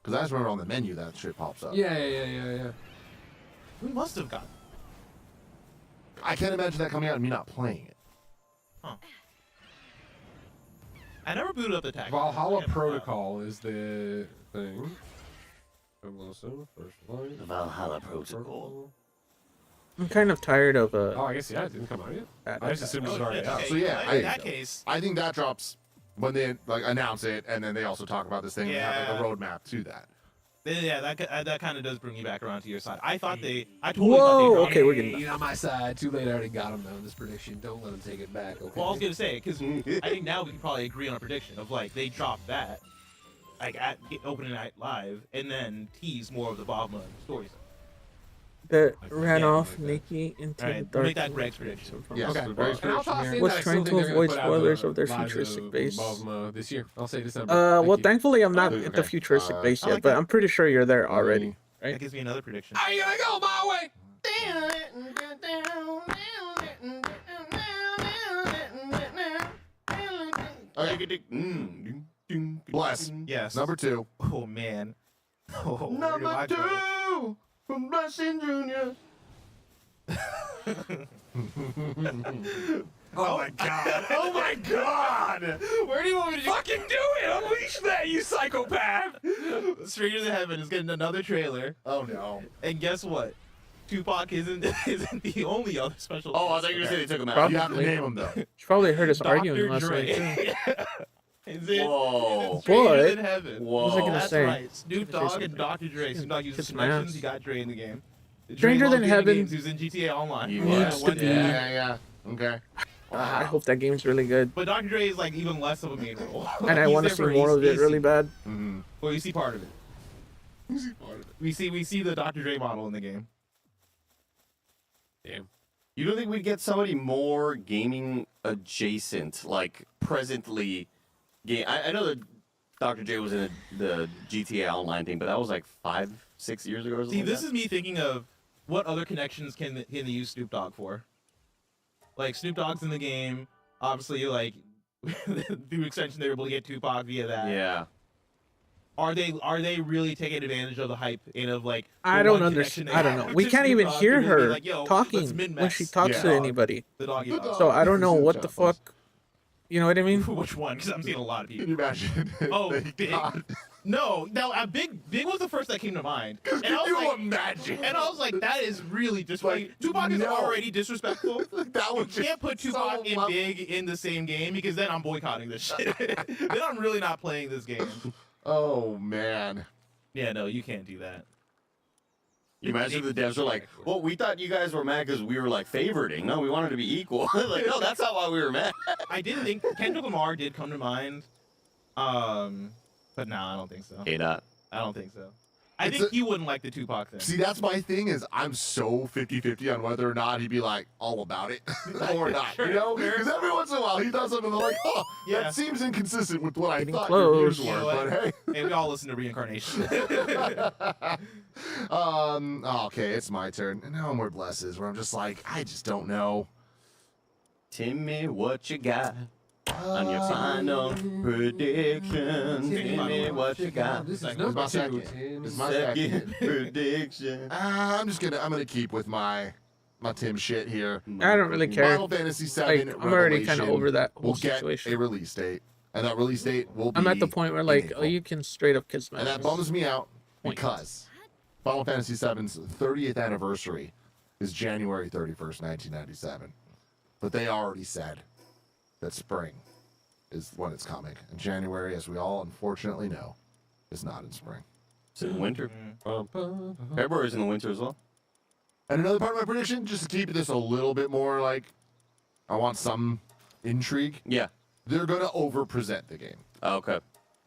Because I just remember on the menu that shit pops up. Yeah. We must have gotten. I can't imagine that coming out and me not playing it. I never booted up the tag. Valhalla Protocol is the thing. First line. Valhalla Protocol. I'm kind of tired of Oh, I guess yeah, it didn't come out yet. I just assumed it was already out. So, yeah, in that case, I think that drops when they like announce it, and then they also talk about this thing and have like, Yeah. a roadmap to that. yeah, that kind of does bring you back around to your side. I totally thought they Whoa, dropped okay, it. we're getting He's on my side. Too late. I already got him though. This prediction. Don't let him take it back. Okay. Well, I was gonna say because I think now we can probably agree on a prediction of like they dropped that, like at opening night live, and then tease more of the Bobma stories. that Like, ran yeah, off like that. Nikki into All the right, dark. make that Greg's prediction. Yes, Okay. the very And I'll toss in Was that I still trying think to they're gonna avoid put out spoilers the of their Lies futuristic base. Bobma this year. I'll say December. Well, Thank you. thankfully I'm not Okay. at the futuristic base I yet, like but that. I'm pretty sure you're there already. That gives me another prediction. I'm gonna go my way. Okay. Bless. Yes. Number 2. Oh man. Oh, where do I go? 2 from Blessing Jr. Oh my god. Oh my god. Where do you want me to Fucking do it. Unleash that, you psychopath. Stranger Than Heaven is getting another trailer, Oh no. and guess what? Tupac isn't the only other special. Oh, I guest. thought you were saying they took him out. Probably. You have to name them though. You probably heard us Dr. arguing last night too. Dre. Is it? Whoa. Stranger But- Than Heaven. Whoa. was I gonna That's say? right. Snoop Say Dogg something. and Dr. Dre. Snoop Dogg uses Kiss some my connections. ass. He got Dre in the game. Stranger Dre Than loves Heaven games. Who's in GTA Online. You needs to are. be- Yeah. Okay. I hope that game's really good, But Dr. Dre is like even less of a main role. and I He's want to there see for more of it AC. really bad. Mm-hmm. Well, you see part of it. We see the Dr. Dre model in the game. Damn. You don't think we'd get somebody more gaming adjacent, like presently game? I know that Dr. J was in the GTA Online thing, but that was like 5-6 years ago or something. See, this is me thinking of what other connections can they use Snoop Dogg for? Like Snoop Dogg's in the game, obviously. Like through extension, they're able to get Tupac via that. Yeah. Are they really taking advantage of the hype and of like? I the don't one understand. connection I they don't know. have We to can't Snoop even Dogg hear to just be her like, "Yo, let's talking min when she max talks to Yeah. anybody. the doggy The dog. dog. So I don't know Ladies and what the gentlemen. fuck. You know what I mean? Which one? Because I'm seeing a lot of Can people. you imagine? Oh, They Big. got- No, Big was the first that came to mind. And I Can was you like, imagine? and I was like, that is really disrespectful. Like, Tupac is no. already disrespectful. That You would just can't put Tupac so and level- Big in the same game because then I'm boycotting this shit. Then I'm really not playing this game. Oh man. Yeah, no, you can't do that. You imagine if the devs are like, well, we thought you guys were mad because we were like favoriting. No, we wanted to be equal. Like, no, that's not why we were mad. I did think Kendrick Lamar did come to mind. But no, I don't think so. A-Dot. I don't think so. I It's think a- he wouldn't like the Tupac thing. See, that's my thing is I'm so 50-50 on whether or not he'd be like all about it or not, you know? Because every once in a while he does something like, oh, Yeah. that seems inconsistent with what I Getting thought your views close. You were, know but hey. Hey, we all listen to Reincarnation. Okay, it's my turn. And now more blesses where I'm just like, I just don't know. Timmy, what you got on your final prediction? Timmy, what you got? This is Like, number my 2, second. Tim. It's my Second prediction. I'm gonna keep with my Tim shit here. I don't really care. Final Fantasy VII Like, I'm already kind of Revelation over that whole will get situation. a release date, and that release date will be. I'm at the point where in like, April. oh, you can straight up kiss my And that ass. bums me out Point. because Final Fantasy VII's 30th anniversary is January 31st, 1997. But they already said that spring is when it's coming. And January, as we all unfortunately know, is not in spring. It's in winter. Mm-hmm. February's in the winter as well. And another part of my prediction, just to keep this a little bit more like, I want some intrigue. Yeah. They're going to over-present the game. Okay.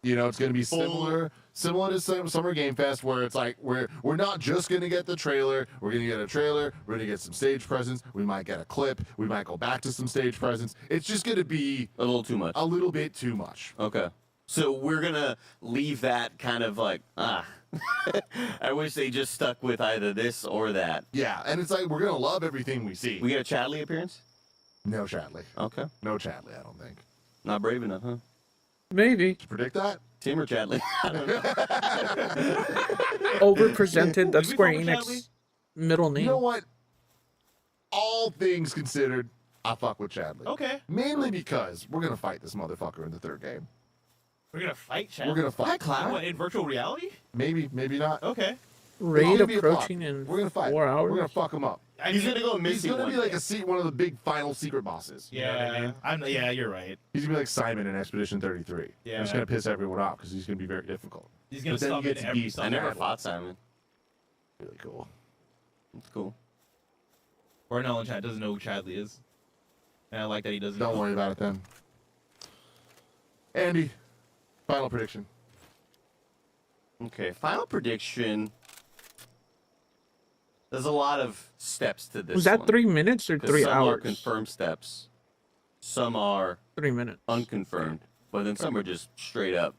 You know, it's going to be Full- similar to Summer Game Fest, where it's like we're not just going to get the trailer. We're going to get a trailer. We're going to get some stage presence. We might get a clip. We might go back to some stage presence. It's just going to be A little too much. a little bit too much. Okay. So we're gonna leave that kind of like, I wish they just stuck with either this or that. Yeah, and it's like we're going to love everything we see. We get a Chadley appearance? No Chadley. Okay. No Chadley, I don't think. Not brave enough, huh? Maybe Did you predict that? Tim or Chadley? I don't know. over presented. That's Did we Square fuck with Enix Chadley? middle name. You know what? All things considered, I fuck with Chadley. Okay. Mainly because we're going to fight this motherfucker in the third game. We're gonna fight Chad. We're going to fight. What, in virtual reality? Maybe not. Okay. Raid It's gonna be a approaching fuck. in We're gonna fight. 4 hours. We're gonna fuck him up. I He's mean, gonna go He's missing gonna one be like day. one of the big final secret bosses. Yeah, You know what I mean? yeah, you're right. He's gonna be like Simon in Expedition 33. Yeah. He's gonna piss everyone off because he's gonna be very difficult. He's gonna But then you summon get to every beat- I never summon. fought Simon. Really cool. It's cool. Or no, Chad doesn't know who Chadley is. And I like that he doesn't. Don't know. worry about it then. Andy, final prediction. Okay, final prediction. There's a lot of steps to this. Was that one. 3 minutes or 'Cause 3 some are hours? confirmed steps. Some are 3 minutes. unconfirmed. But then some are just straight up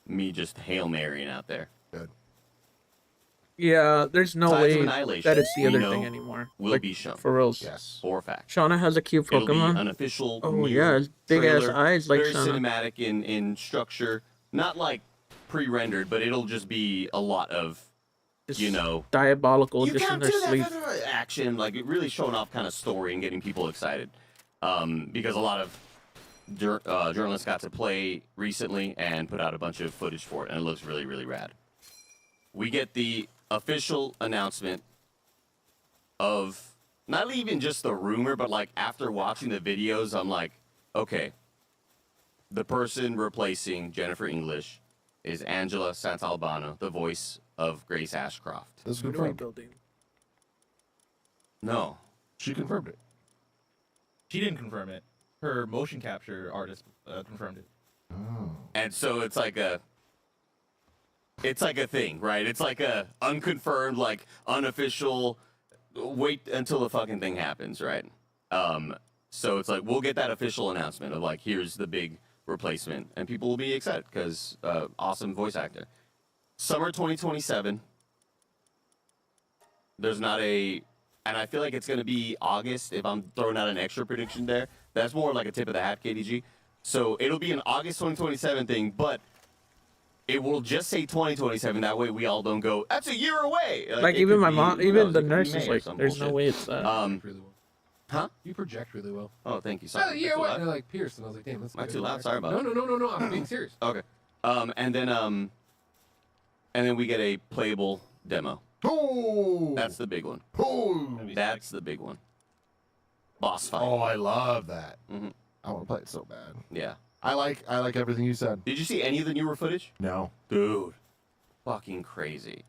me just Hail Marying out there. Good. Yeah, there's no Tides of way Annihilation, that it's the we other know, thing anymore. will Like, be shown. for reals. Yes. For a fact. Shauna has a cute It'll be Pokemon. an official Oh, new yeah, his big-ass trailer, eyes like very Shauna. cinematic in structure. Not like pre-rendered, but it'll just be a lot of, It's you know, diabolical you just in can't their do sleep. that action, like it really showing off kind of story and getting people excited. Because a lot of journalists got to play recently and put out a bunch of footage for it, and it looks really, really rad. We get the official announcement of not even just the rumor, but like after watching the videos, I'm like, okay, the person replacing Jennifer English is Angela Santalbano, the voice of Grace Ashcroft. This is What are we confirmed. building? No. She confirmed it. She didn't confirm it. Her motion capture artist confirmed it. Oh. And so it's like a thing, right? It's like a unconfirmed, like unofficial, wait until the fucking thing happens, right? So it's like we'll get that official announcement of like here's the big replacement, and people will be excited because awesome voice actor. Summer 2027. There's not a, and I feel like it's gonna be August if I'm throwing out an extra prediction there. That's more like a tip of the hat, KDG. So it'll be an August 2027 thing, but it will just say 2027. That way we all don't go, that's a year away. Like it even could my be, mom, who even knows, the it could be nurse May is or like, some "There's no bullshit. way it's that." Really well. Huh? You project really well. Oh, thank you. Oh, Sorry. yeah, Too what? loud? And they're like Pierce, and I was like, damn, that's Am I good. too loud? Sorry about No, I'm being serious. Okay. And then we get a playable demo. Oh, That's the big one. oh, That's the big one. Boss fight. oh, I love that. Mhm. I want to play it so bad. Yeah. I like everything you said. Did you see any of the newer footage? No. Dude. Fucking crazy.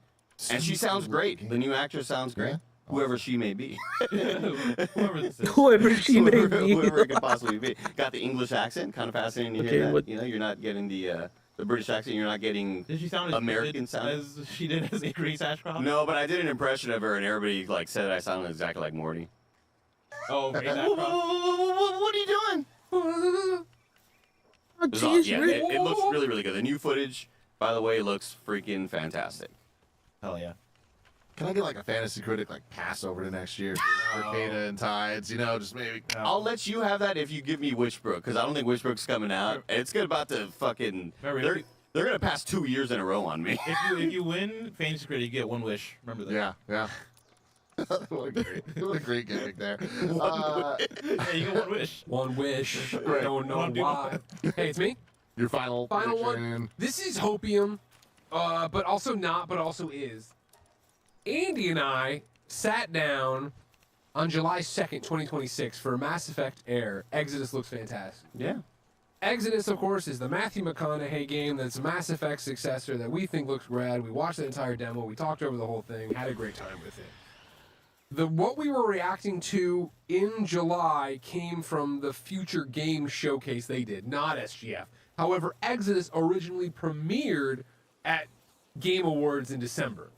And she sounds great. The new actress sounds great. Yeah. Whoever she may be. Whoever this is. Whoever she may be. Whoever it could possibly be. Got the English accent. Kind of fascinating to Okay, hear that. what- You know, you're not getting the British accent. You're not getting Did she sound as American good sound. as she did as a Grace Ashcroft? No, but I did an impression of her, and everybody like said I sounded exactly like Morty. Oh, Grace What Ashcroft. are you doing? Oh, It was jeez, yeah, Rick. it looks really, really good. The new footage, by the way, looks freaking fantastic. Hell yeah. Can I get like a fantasy critic like pass over to next year for Arcada and Tides? You know, just maybe. I'll let you have that if you give me Witchbrook, because I don't think Witchbrook's coming out. It's good about to fucking. Remember, They're gonna pass 2 years in a row on me. if you win Fantasy Critic, you get one wish. Remember that. Yeah. what a great gimmick there. Yeah, you get one wish. One wish. Right. Don't know One do- why. Hey, it's me. Your final Final one. prediction. This is hopium, but also not, but also is. Andy and I sat down on July 2nd, 2026 for Mass Effect Air. Exodus looks fantastic. Yeah. Exodus, of course, is the Matthew McConaughey game that's a Mass Effect successor that we think looks rad. We watched the entire demo. We talked over the whole thing. Had a great time with it. What we were reacting to in July came from the Future Game Showcase they did, not SGF. However, Exodus originally premiered at Game Awards in December.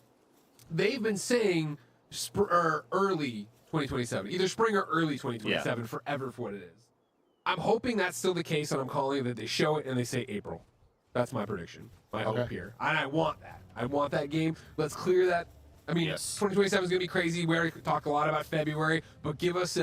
They've been saying early 2027, either spring or early 2027 forever for what it is. I'm hoping that's still the case, and I'm calling it that they show it and they say April. That's my prediction. My hope here. And I want that. I want that game. Let's clear that. I mean, Yes. 2027 is going to be crazy. We already talked a lot about February, but give us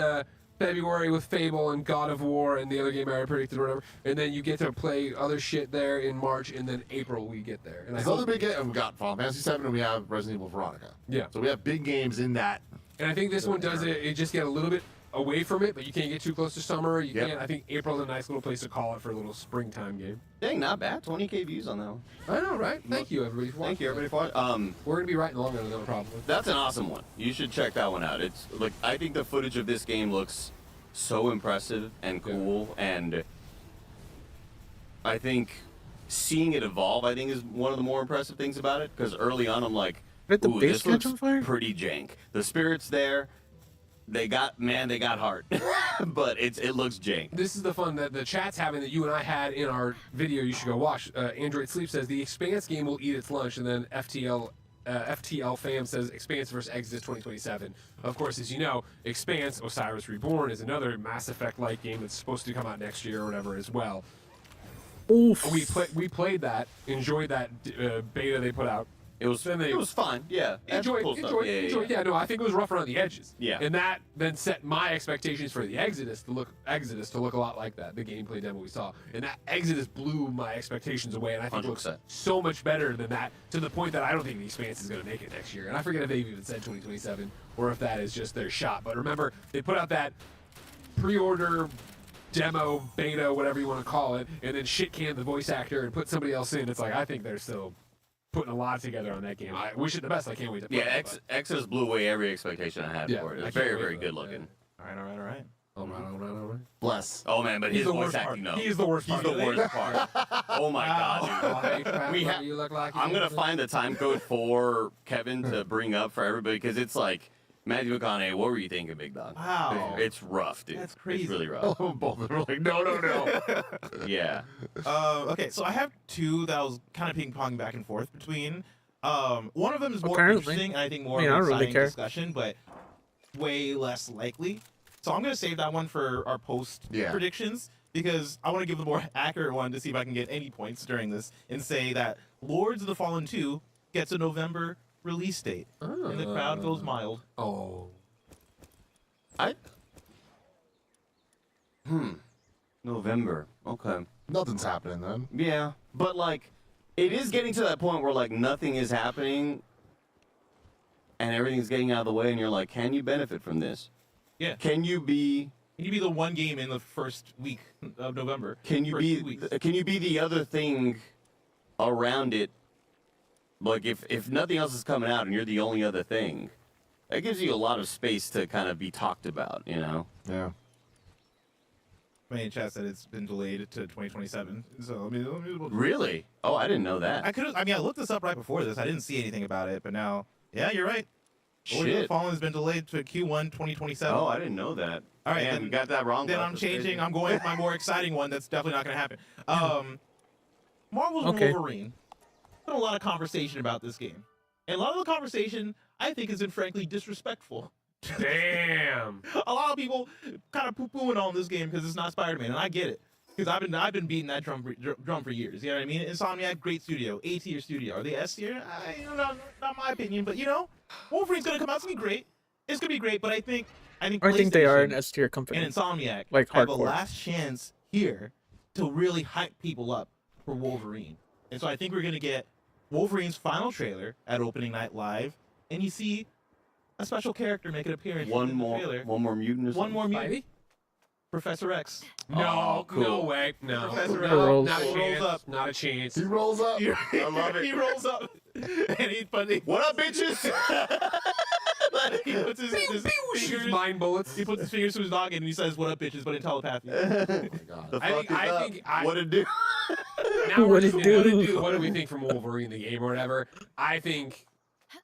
February with Fable and God of War and the other game I already predicted or whatever, and then you get to play other shit there in March, and then April we get there. And I So hope, the big game, we got Final Fantasy 7 and we have Resident Evil Veronica. Yeah. So we have big games in that. and I think this one does it. It just get a little bit away from it, but you can't get too close to summer. You Yep. can't. I think April's a nice little place to call it for a little springtime game. Dang, not bad. 20K views on that one. I know, right? Thank you, everybody. For Thank watching. you, everybody, for it. We're gonna be writing longer than probably. That's an awesome one. You should check that one out. It's like I think the footage of this game looks so impressive and cool, and I think seeing it evolve, I think, is one of the more impressive things about it. Because early on, I'm like, Did the ooh, base this catch looks on fire? pretty jank. The spirit's there. They got heart, but it looks jank. This is the fun that the chat's having that you and I had in our video. You should go watch. Android Sleep says the Expanse game will eat its lunch, and then FTL Fam says Expanse vs. Exodus 2027. Of course, as you know, Expanse Osiris Reborn is another Mass Effect-like game that's supposed to come out next year or whatever as well. Oof. We played that, enjoyed that beta they put out. It was fine. Yeah. That's Enjoyed. cool stuff. Yeah, no, I think it was rough around the edges. Yeah. And that then set my expectations for the Exodus to look a lot like that, the gameplay demo we saw. And that Exodus blew my expectations away, and I think it looks 100%. so much better than that, to the point that I don't think the Expanse is going to make it next year. And I forget if they've even said 2027 or if that is just their shot. But remember, they put out that pre-order demo, beta, whatever you want to call it, and then shit canned the voice actor and put somebody else in. It's like, I think they're still putting a lot together on that game. I wish it the best. I can't wait to play Yeah, it. Exodus blew away every expectation I had Yeah, for it. I It's can't very, wait very for good that, looking. All right. All right. Bless. Oh man, but He's his the voice worst acting, part. no. He is the worst He's part. the worst part. Oh my god, dude. Oh, hey, crap, We buddy, ha- you look like I'm gonna find the time code for Kevin to bring up for everybody because it's like Matthew McConaughey. What were you thinking, big dog? Wow. It's rough, dude. That's crazy. It's really rough. Both of them were like, no. Yeah. Okay, so I have two that I was kind of ping-ponging back and forth between. One of them is more Apparently. interesting and I think more I mean, of I an don't really exciting care. discussion, but way less likely. So I'm going to save that one for our post Yeah. predictions because I want to give the more accurate one to see if I can get any points during this and say that Lords of the Fallen 2 gets a November release date. And the crowd goes mild. Oh. November. Okay. Nothing's happening then. Yeah, but like, it is getting to that point where like nothing is happening, and everything's getting out of the way, and you're like, can you benefit from this? Yeah. Can you be? Can you be the one game in the first week of November? Can you First 2 be? weeks. Can you be the other thing around it? Like if nothing else is coming out and you're the only other thing, that gives you a lot of space to kind of be talked about, you know. Yeah. somebody in chat said it's been delayed to 2027. So let me Really? Oh, I didn't know that. I looked this up right before this. I didn't see anything about it, but now, yeah, you're right. Warriors of the Shit. Fallen has been delayed to Q1 2027. Oh, I didn't know that. All right, Man, then we got that wrong. Then Buff. I'm That's changing. crazy. I'm going with my more exciting one. That's definitely not going to happen. Marvel's Okay. Wolverine. Been a lot of conversation about this game, and a lot of the conversation I think has been frankly disrespectful. Damn. A lot of people kind of poo-pooing on this game because it's not Spider-Man, and I get it. Because I've been beating that drum for years. You know what I mean? Insomniac, great studio, A tier studio. Are they S tier? Not my opinion, but Wolverine's gonna come out. It's gonna be great. It's gonna be great, but I think I think they are an PlayStation S tier company. and Insomniac Like have a hardcore. last chance here to really hype people up for Wolverine. And so I think we're gonna get Wolverine's final trailer at opening night live, and you see a special character make an appearance. One in more the trailer. mutant. Or One something? more mutant. Spidey? Professor X. No, cool. no way. No. Professor X No, rolls. not a rolls chance. up. Not a chance. He rolls up. I love it. He rolls up, and What up, bitches? he puts his Shoots fingers. mind bullets. He puts his fingers to his noggin and he says, "What up, bitches?" But in telepathy. Oh my god. The I fuck think- is I up? think I- What it do? Now we're What just it do? what do we think from Wolverine the game or whatever? I think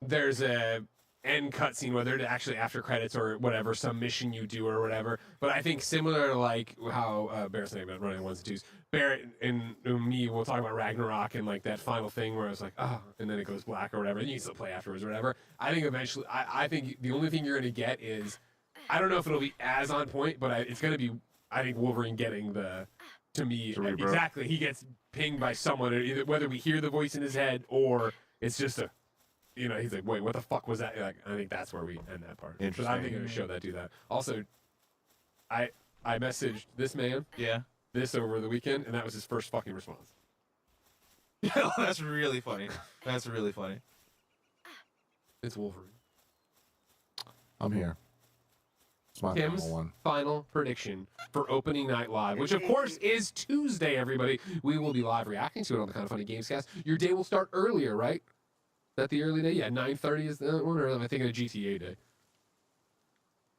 there's a end cutscene, whether it's actually after credits or whatever, some mission you do or whatever. But I think similar to like how Barrett's saying about running ones and twos, Barrett and me will talk about Ragnarok and like that final thing where it's like, oh, and then it goes black or whatever, and you can still play afterwards or whatever. I think eventually, I think the only thing you're gonna get is, I don't know if it'll be as on point, but it's gonna be, I think Wolverine getting to me, Cerebro. exactly, he gets pinged by someone, either whether we hear the voice in his head or it's just a, he's like, wait, what the fuck was that? Like, I think that's where we end that part. But I think Interesting. they're gonna show that do that. Also, I messaged this man Yeah. this over the weekend, and that was his first fucking response. That's really funny. That's really funny. It's Wolverine. I'm here. It's my Tim's final one. final prediction for opening night live, which of course is Tuesday, everybody. We will be live reacting to it on the Kind of Funny Games Cast. Your day will start earlier, right? Is that the early day? Yeah, 9:30 is the one, or am I thinking of GTA day?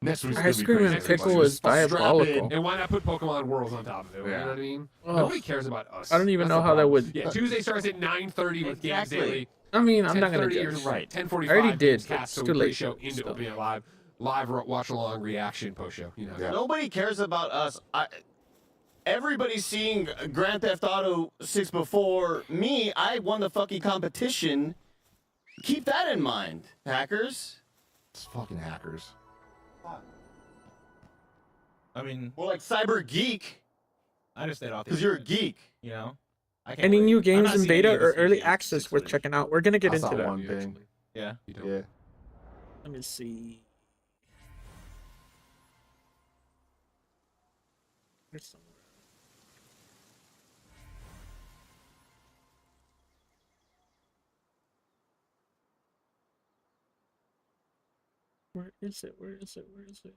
Next week's Ice gonna be cream crazy, and pickle everybody. is Just strap in. diabolical. And why not put Pokemon Worlds on top of it? You Yeah. know what I mean? Ugh. Nobody cares about us. I don't even That's know the how that problem. would. Yeah, Tuesday starts at 9:30 with Games Exactly. Daily. I mean, I'm not gonna 10:30 judge. is right. 10:45. I already did, Games but Cast, it's so too we late pre-show for into stuff. opening it live watch along reaction post show. You know. Yeah. Nobody cares about us. Everybody's seeing Grand Theft Auto 6 before me. I won the fucking competition. Keep that in mind, hackers. It's fucking hackers. I mean, More like Cyber Geek, I just stayed off because you're a geek. I can't Any wait. new I'm games not in seeing any beta of or this early GTA access 6 worth footage. checking out? We're gonna get I into saw that. one You thing. actually- Yeah. you don't. Yeah. Let me see. There's somewhere. Where is it? Where is it? Where is it?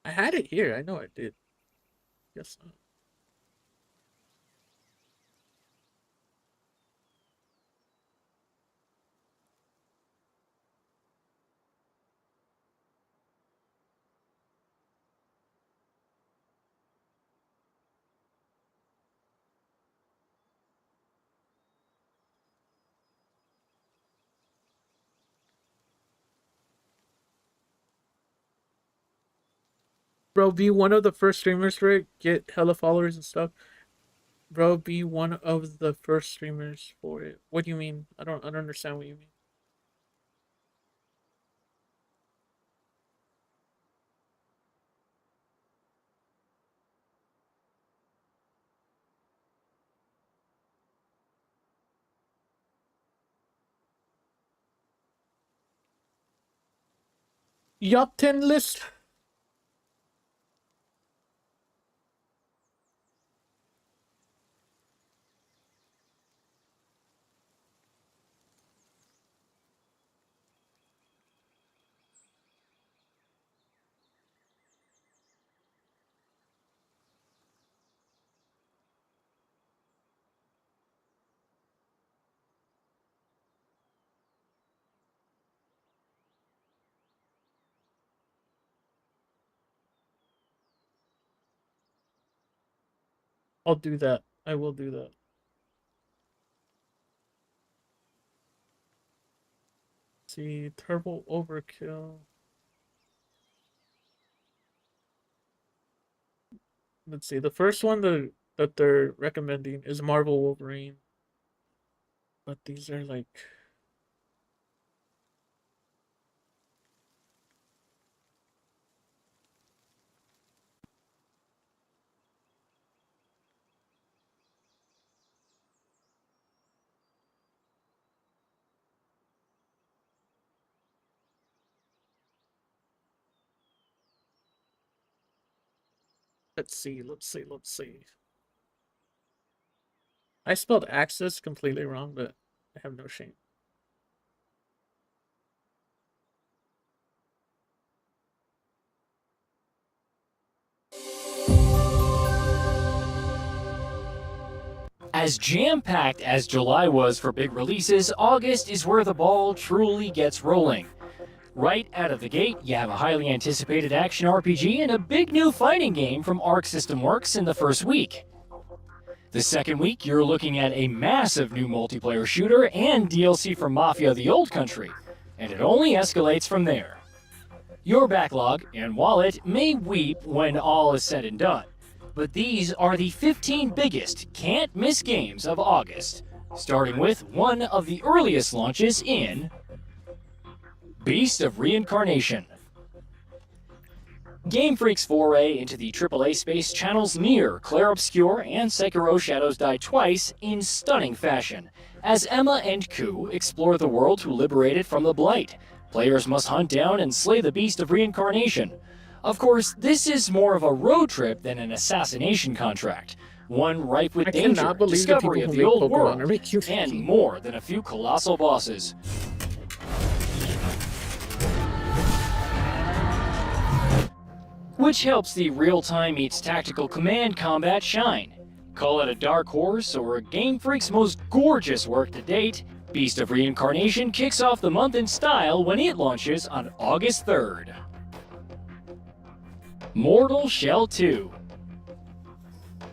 I had it here. I know I did. Yes. Bro, be one of the first streamers for it. Get hella followers and stuff. Bro, be one of the first streamers for it. What do you mean? I don't understand what you mean. Yup 10 list. I'll do that. I will do that. Let's see, Turbo Overkill. Let's see. The first one that they're recommending is Marvel Wolverine. But these are like let's see. I spelled Axis completely wrong, but I have no shame. As jam-packed as July was for big releases, August is where the ball truly gets rolling. Right out of the gate, you have a highly anticipated action RPG and a big new fighting game from Arc System Works in the first week. The second week, you're looking at a massive new multiplayer shooter and DLC for Mafia: The Old Country, and it only escalates from there. Your backlog and wallet may weep when all is said and done, but these are the 15 biggest can't-miss games of August, starting with one of the earliest launches in Beast of Reincarnation. Game Freak's foray into the AAA space channels Nier, Clair Obscur, and Sekiro Shadows Die Twice in stunning fashion. As Emma and Ku explore the world to liberate it from the Blight, players must hunt down and slay the Beast of Reincarnation. Of course, this is more of a road trip than an assassination contract, one ripe with danger, discovery of the old world, and more than a few colossal bosses. Which helps the real-time meets tactical command combat shine. Call it a dark horse or Game Freak's most gorgeous work to date, Beast of Reincarnation kicks off the month in style when it launches on August 3rd. Mortal Shell 2.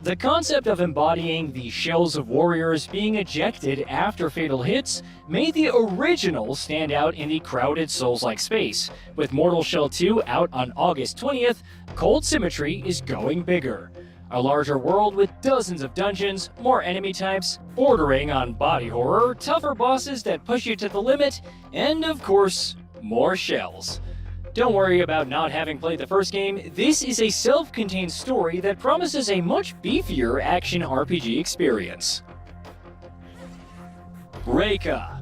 The concept of embodying the shells of warriors being ejected after fatal hits made the original stand out in the crowded Souls-like space. With Mortal Shell 2 out on August 20th, Cold Symmetry is going bigger. A larger world with dozens of dungeons, more enemy types, bordering on body horror, tougher bosses that push you to the limit, and of course, more shells. Don't worry about not having played the first game, this is a self-contained story that promises a much beefier action RPG experience. Reika.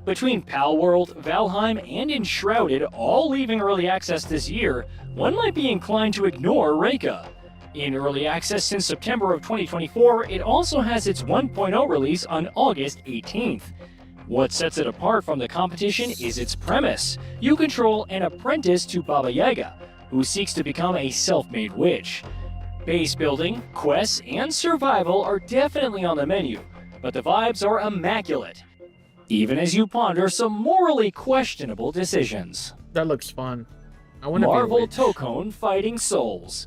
Between Palworld, Valheim, and Enshrouded all leaving early access this year, one might be inclined to ignore Reika. In early access since September of 2024, it also has its 1.0 release on August 18th. What sets it apart from the competition is its premise. You control an apprentice to Baba Yaga, who seeks to become a self-made witch. Base building, quests, and survival are definitely on the menu, but the vibes are immaculate, even as you ponder some morally questionable decisions. That looks fun. I want to be a Marvel witch. Tokone Fighting Souls.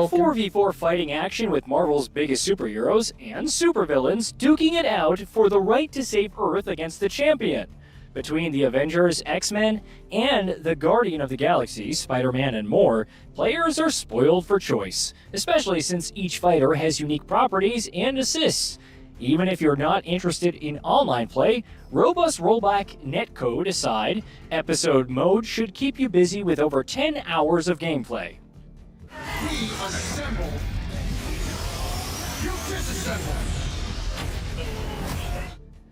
4v4 fighting action with Marvel's biggest superheroes and supervillains duking it out for the right to save Earth against the champion. Between the Avengers, X-Men, and the Guardian of the Galaxy, Spider-Man, and more, players are spoiled for choice, especially since each fighter has unique properties and assists. Even if you're not interested in online play, robust rollback netcode aside, episode mode should keep you busy with over 10 hours of gameplay. We unassemble. You disassemble.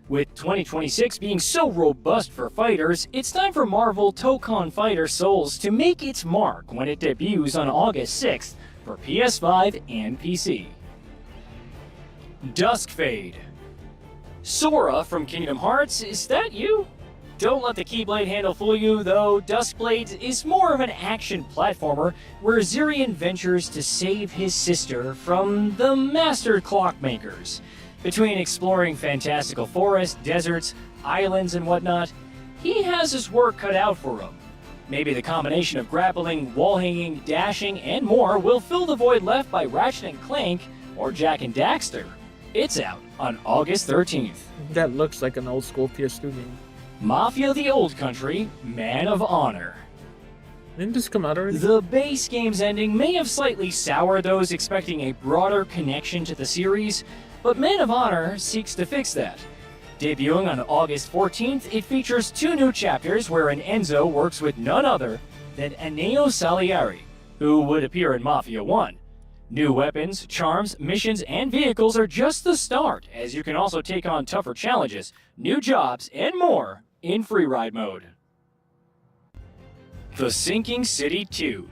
With 2026 being so robust for fighters, it's time for Marvel Tokone Fighter Souls to make its mark when it debuts on August 6th for PS5 and PC. Duskfade. Sora from Kingdom Hearts, is that you? Don't let the Keyblade handle fool you, though. Duskblade is more of an action platformer where Zirian ventures to save his sister from the master clockmakers. Between exploring fantastical forests, deserts, islands, and whatnot, he has his work cut out for him. Maybe the combination of grappling, wall hanging, dashing, and more will fill the void left by Ratchet & Clank or Jack and Daxter. It's out on August 13th. That looks like an old school PS2 game. Mafia the Old Country, Man of Honor. Didn't this come out already? The base game's ending may have slightly soured those expecting a broader connection to the series, but Man of Honor seeks to fix that. Debuting on August 14th, it features 2 new chapters wherein Enzo works with none other than Eneo Salieri, who would appear in Mafia 1. New weapons, charms, missions, and vehicles are just the start, as you can also take on tougher challenges, new jobs, and more in free ride mode. The Sinking City 2.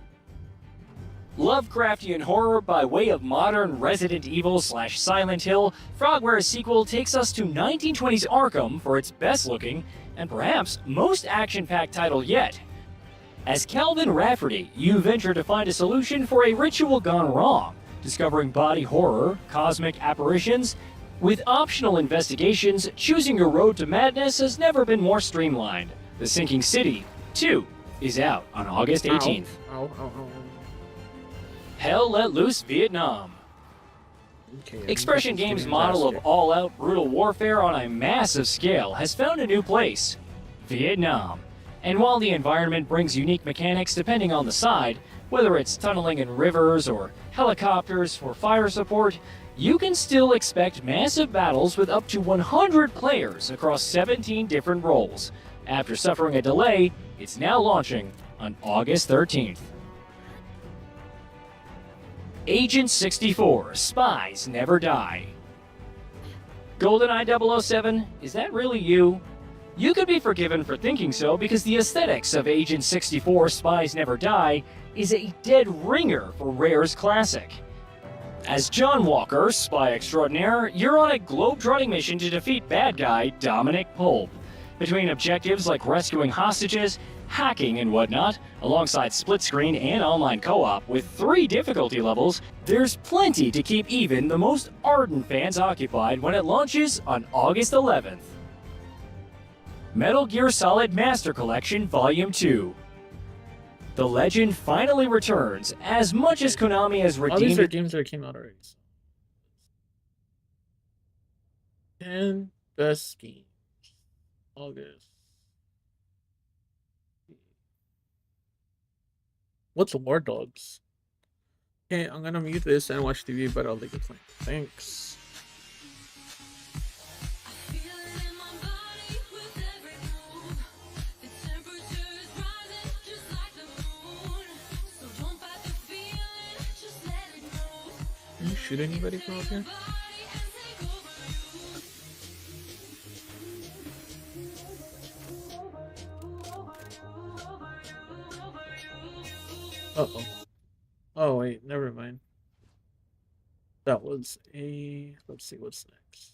Lovecraftian horror by way of modern Resident Evil / Silent Hill, Frogware's sequel takes us to 1920s Arkham for its best-looking and perhaps most action-packed title yet. As Calvin Rafferty, you venture to find a solution for a ritual gone wrong, discovering body horror, cosmic apparitions. With optional investigations, choosing your road to madness has never been more streamlined. The Sinking City 2 is out on August 18th. Ow. Hell Let Loose Vietnam. Okay, Expression this is Games' getting model of faster. all-out brutal warfare on a massive scale has found a new place, Vietnam. And while the environment brings unique mechanics depending on the side, whether it's tunneling in rivers or helicopters for fire support, you can still expect massive battles with up to 100 players across 17 different roles. After suffering a delay, it's now launching on August 13th. Agent 64, Spies Never Die. GoldenEye 007, is that really you? You could be forgiven for thinking so because the aesthetics of Agent 64, Spies Never Die is a dead ringer for Rare's classic. As John Walker, spy extraordinaire, you're on a globe-trotting mission to defeat bad guy Dominic Pope. Between objectives like rescuing hostages, hacking, and whatnot, alongside split-screen and online co-op with 3 difficulty levels, there's plenty to keep even the most ardent fans occupied when it launches on August 11th. Metal Gear Solid Master Collection Volume 2. The legend finally returns, as much as Konami has All these are redeemed games that came out already. 10 best games. August. What's War Dogs? Okay, I'm gonna mute this and watch TV, but I'll leave it playing. Thanks. Can you shoot anybody from up here? Uh-oh. Oh, wait, never mind. That was a... Let's see what's next.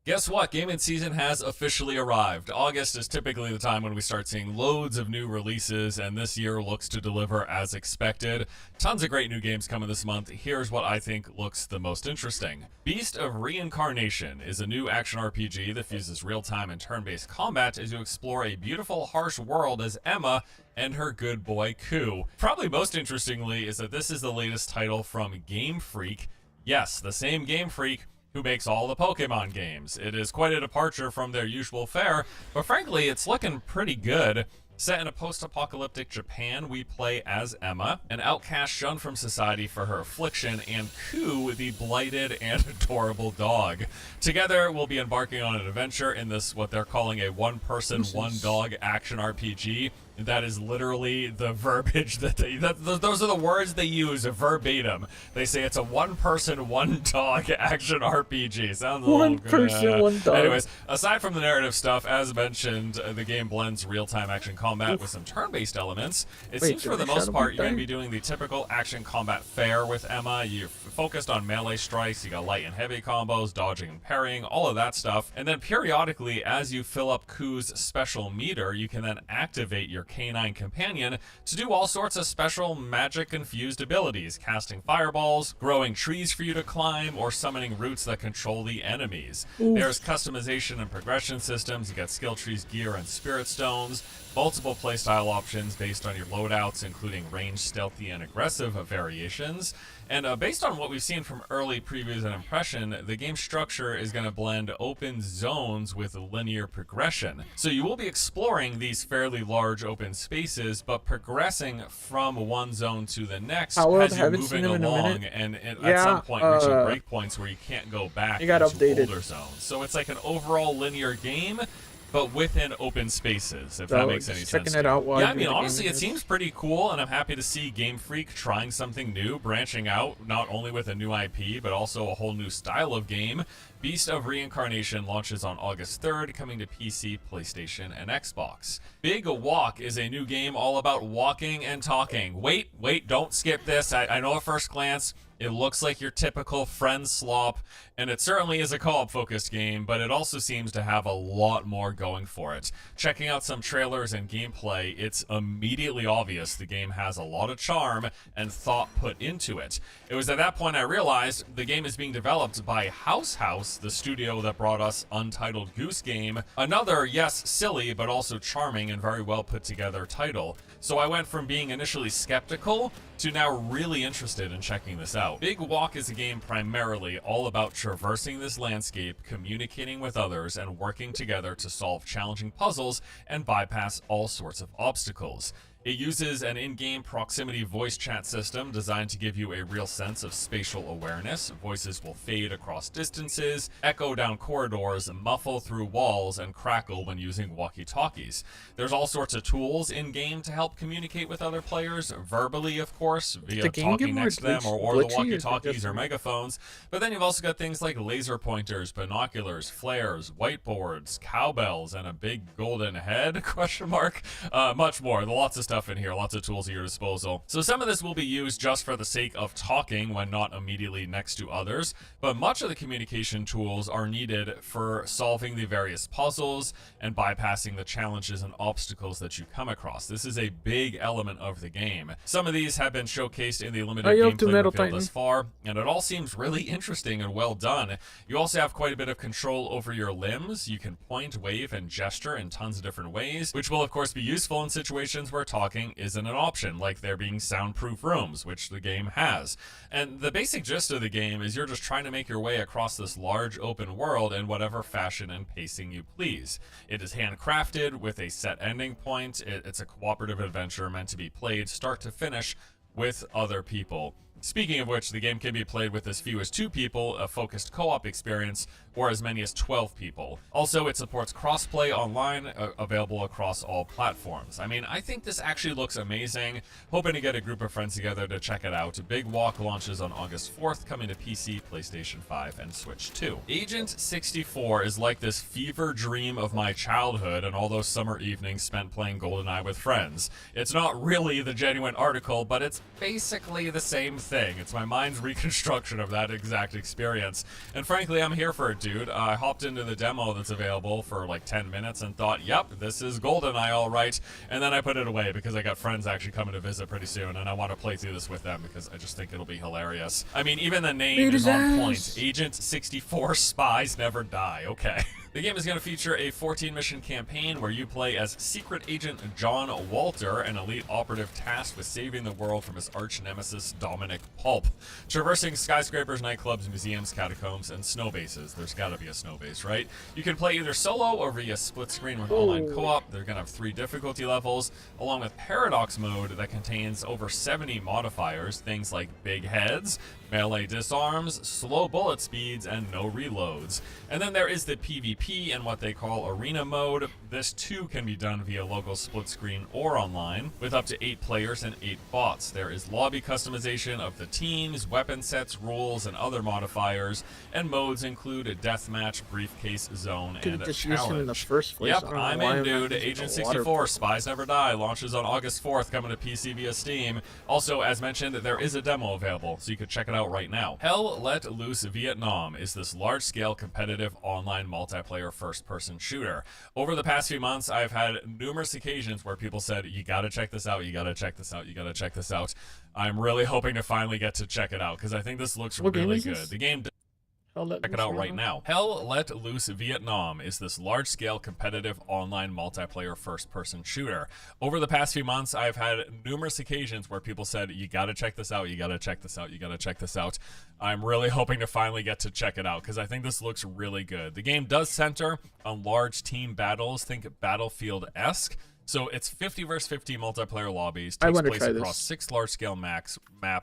Guess what? Gaming season has officially arrived. August is typically the time when we start seeing loads of new releases, and this year looks to deliver as expected. Tons of great new games coming this month. Here's what I think looks the most interesting. Beast of Reincarnation is a new action RPG that fuses real-time and turn-based combat as you explore a beautiful, harsh world as Emma and her good boy, Ku. Probably most interestingly is that this is the latest title from Game Freak. Yes, the same Game Freak who makes all the Pokemon games. It is quite a departure from their usual fare, but frankly, it's looking pretty good. Set in a post-apocalyptic Japan, we play as Emma, an outcast shunned from society for her affliction, and Ku, the blighted and adorable dog. Together, we'll be embarking on an adventure in this, what they're calling a one-person, one-dog action RPG. That is literally the verbiage that those are the words they use verbatim. They say it's a one-person, one-dog action RPG. Sounds a little One person, one dog. Anyways, aside from the narrative stuff, as mentioned, the game blends real-time action combat with some turn-based elements. It Wait, seems did for the the most Shadow part Beat you're going to die? be doing the typical action combat fare with Emma. You're focused on melee strikes, you got light and heavy combos, dodging and parrying, all of that stuff. And then periodically, as you fill up Ku's special meter, you can then activate your canine companion to do all sorts of special magic-infused abilities, casting fireballs, growing trees for you to climb, or summoning roots that control the enemies. There's customization and progression systems. You get skill trees, gear, and spirit stones. Multiple playstyle options based on your loadouts, including ranged, stealthy, and aggressive variations. And based on what we've seen from early previews and impression, the game structure is going to blend open zones with linear progression. So you will be exploring these fairly large open spaces, but progressing from one zone to the next Palworld, as you're haven't moving seen him in a along, minute. and at Yeah, some point reaching breakpoints where you can't go back it got into updated. older zones. So it's like an overall linear game, but within open spaces, if So that makes any just sense. checking to it you. out while Yeah, I I do mean, the honestly, game it news. seems pretty cool, and I'm happy to see Game Freak trying something new, branching out, not only with a new IP, but also a whole new style of game. Beast of Reincarnation launches on August 3rd, coming to PC, PlayStation, and Xbox. Big Walk is a new game all about walking and talking. Wait, don't skip this. I know at first glance, it looks like your typical friend slop, and it certainly is a co-op focused game, but it also seems to have a lot more going for it. Checking out some trailers and gameplay, it's immediately obvious the game has a lot of charm and thought put into it. It was at that point I realized the game is being developed by House, the studio that brought us Untitled Goose Game, another, yes, silly, but also charming and very well put together title. So I went from being initially skeptical to now really interested in checking this out. Big Walk is a game primarily all about traversing this landscape, communicating with others, and working together to solve challenging puzzles and bypass all sorts of obstacles. It uses an in-game proximity voice chat system designed to give you a real sense of spatial awareness. Voices will fade across distances, echo down corridors, muffle through walls, and crackle when using walkie-talkies. There's all sorts of tools in-game to help communicate with other players, verbally, of course, via talking next to them or the walkie-talkies or megaphones. But then you've also got things like laser pointers, binoculars, flares, whiteboards, cowbells, and a big golden head, question mark, much more. Lots of stuff in here, lots of tools at your disposal. So some of this will be used just for the sake of talking when not immediately next to others, but much of the communication tools are needed for solving the various puzzles and bypassing the challenges and obstacles that you come across. This is a big element of the game. Some of these have been showcased in the limited gameplay revealed thus far, and it all seems really interesting and well done. You also have quite a bit of control over your limbs. You can point, wave, and gesture in tons of different ways, which will of course be useful in situations where talking isn't an option, like there being soundproof rooms, which the game has. And the basic gist of the game is you're just trying to make your way across this large open world in whatever fashion and pacing you please. It is handcrafted with a set ending point. It's a cooperative adventure meant to be played start to finish with other people. Speaking of which, the game can be played with as few as 2 people, a focused co-op experience, or as many as 12 people. Also, it supports crossplay online, available across all platforms. I mean, I think this actually looks amazing. Hoping to get a group of friends together to check it out. Big Walk launches on August 4th, coming to PC, PlayStation 5, and Switch 2. Agent 64 is like this fever dream of my childhood and all those summer evenings spent playing GoldenEye with friends. It's not really the genuine article, but it's basically the same thing. It's my mind's reconstruction of that exact experience. And frankly, I'm here for it, dude. I hopped into the demo that's available for like 10 minutes and thought, yep, this is GoldenEye all right. And then I put it away because I got friends actually coming to visit pretty soon, and I want to play through this with them because I just think it'll be hilarious. I mean, even the name is on point. Agent 64 Spies Never Die. Okay. The game is going to feature a 14-mission campaign where you play as Secret Agent John Walter, an elite operative tasked with saving the world from his arch-nemesis Dominic Pulp. Traversing skyscrapers, nightclubs, museums, catacombs, and snow bases. There's got to be a snow base, right? You can play either solo or via split screen with online co-op. They're going to have 3 difficulty levels, along with Paradox mode that contains over 70 modifiers, things like big heads, melee disarms, slow bullet speeds, and no reloads. And then there is the PvP and what they call arena mode. This too can be done via local split screen or online, with up to 8 players and 8 bots. There is lobby customization, of the teams, weapon sets, rules, and other modifiers, and modes include a deathmatch, briefcase, zone, Could've and a just used him in the challenge. firt place. Yep, I don't know I'm why in, not dude. using Agent the water 64, part. Spies Never Die, launches on August 4th, coming to PC via Steam. Also, as mentioned, there is a demo available, so you can check it out right now. Hell Let Loose Vietnam is this large-scale competitive online multiplayer first-person shooter. Over the past few months, I've had numerous occasions where people said, you gotta check this out, you gotta check this out, you gotta check this out. I'm really hoping to finally get to check it out, because I think this looks What game really is good. this? The game... Check Check it out right now. Hell Let Loose Vietnam is this large-scale competitive online multiplayer first-person shooter. Over the past few months, I've had numerous occasions where people said, you gotta check this out, you gotta check this out, you gotta check this out. I'm really hoping to finally get to check it out, because I think this looks really good. The game does center on large team battles, think Battlefield-esque. So it's 50 versus 50 multiplayer lobbies. I Takes want to place try across this. 6 large-scale maps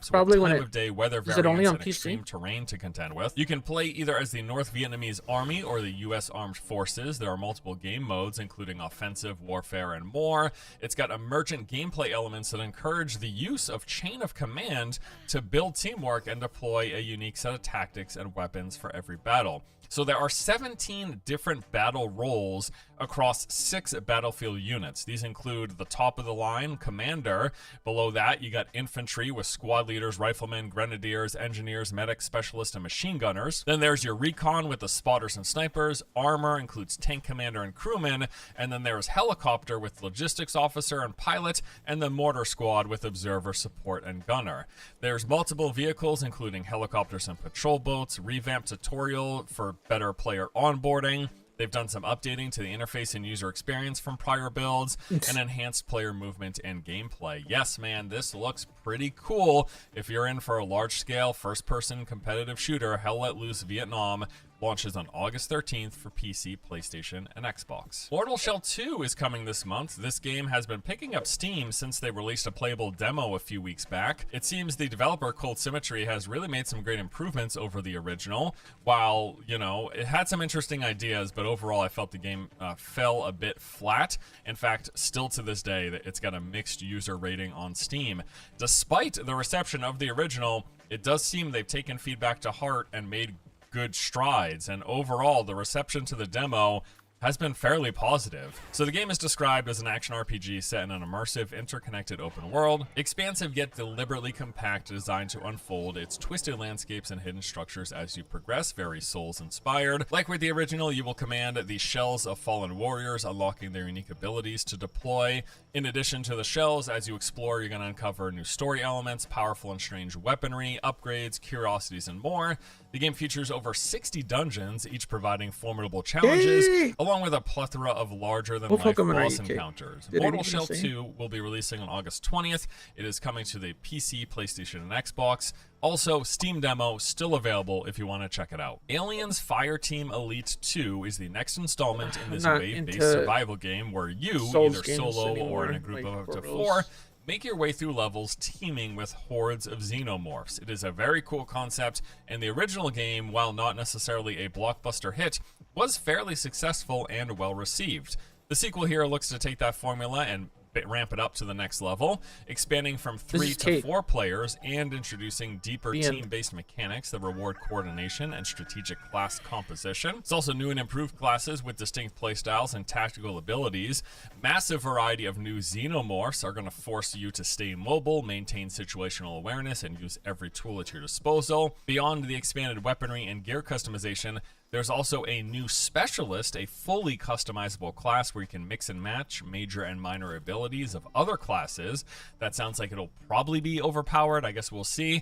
Probably with when time it- of day, weather is it only variants, on and PC? extreme terrain to contend with. You can play either as the North Vietnamese Army or the U.S. Armed Forces. There are multiple game modes, including offensive, warfare, and more. It's got emergent gameplay elements that encourage the use of chain of command to build teamwork and deploy a unique set of tactics and weapons for every battle. So there are 17 different battle roles across 6 battlefield units. These include the top of the line, commander. Below that, you got infantry with squad leaders, riflemen, grenadiers, engineers, medics, specialists, and machine gunners. Then there's your recon with the spotters and snipers. Armor includes tank commander and crewmen. And then there's helicopter with logistics officer and pilot, and the mortar squad with observer, support, and gunner. There's multiple vehicles, including helicopters and patrol boats, revamped tutorial for better player onboarding. They've done some updating to the interface and user experience from prior builds, and enhanced player movement and gameplay. Yes, man, this looks pretty cool. If you're in for a large-scale, first-person competitive shooter, Hell Let Loose Vietnam launches on August 13th for PC, PlayStation, and Xbox. Mortal Shell 2 is coming this month. This game has been picking up steam since they released a playable demo a few weeks back. It seems the developer, Cold Symmetry, has really made some great improvements over the original. While, you know, it had some interesting ideas, but overall I felt the game fell a bit flat. In fact, still to this day, it's got a mixed user rating on Steam. Despite the reception of the original, it does seem they've taken feedback to heart and made good strides, and overall the reception to the demo has been fairly positive. So the game is described as an action RPG set in an immersive, interconnected open world, expansive yet deliberately compact, designed to unfold its twisted landscapes and hidden structures as you progress, very Souls-inspired. Like with the original, you will command the shells of fallen warriors, unlocking their unique abilities to deploy. In addition to the shells, as you explore, you're going to uncover new story elements, powerful and strange weaponry, upgrades, curiosities, and more. The game features over 60 dungeons, each providing formidable challenges, along with a plethora of larger-than-life boss encounters. Mortal Shell 2 will be releasing on August 20th. It is coming to the PC, PlayStation, and Xbox. Also, Steam demo still available if you want to check it out. Aliens Fireteam Elite 2 is the next installment in this wave-based survival game where you, either solo or in a group of up to 4, make your way through levels teeming with hordes of xenomorphs. It is a very cool concept, and the original game, while not necessarily a blockbuster hit, was fairly successful and well received. The sequel here looks to take that formula and ramp it up to the next level, expanding from 3 to 4 players and introducing deeper team-based mechanics that reward coordination and strategic class composition. It's also new and improved classes with distinct playstyles and tactical abilities. Massive variety of new xenomorphs are going to force you to stay mobile, maintain situational awareness, and use every tool at your disposal. Beyond the expanded weaponry and gear customization, there's also a new specialist, a fully customizable class where you can mix and match major and minor abilities of other classes. That sounds like it'll probably be overpowered. I guess we'll see.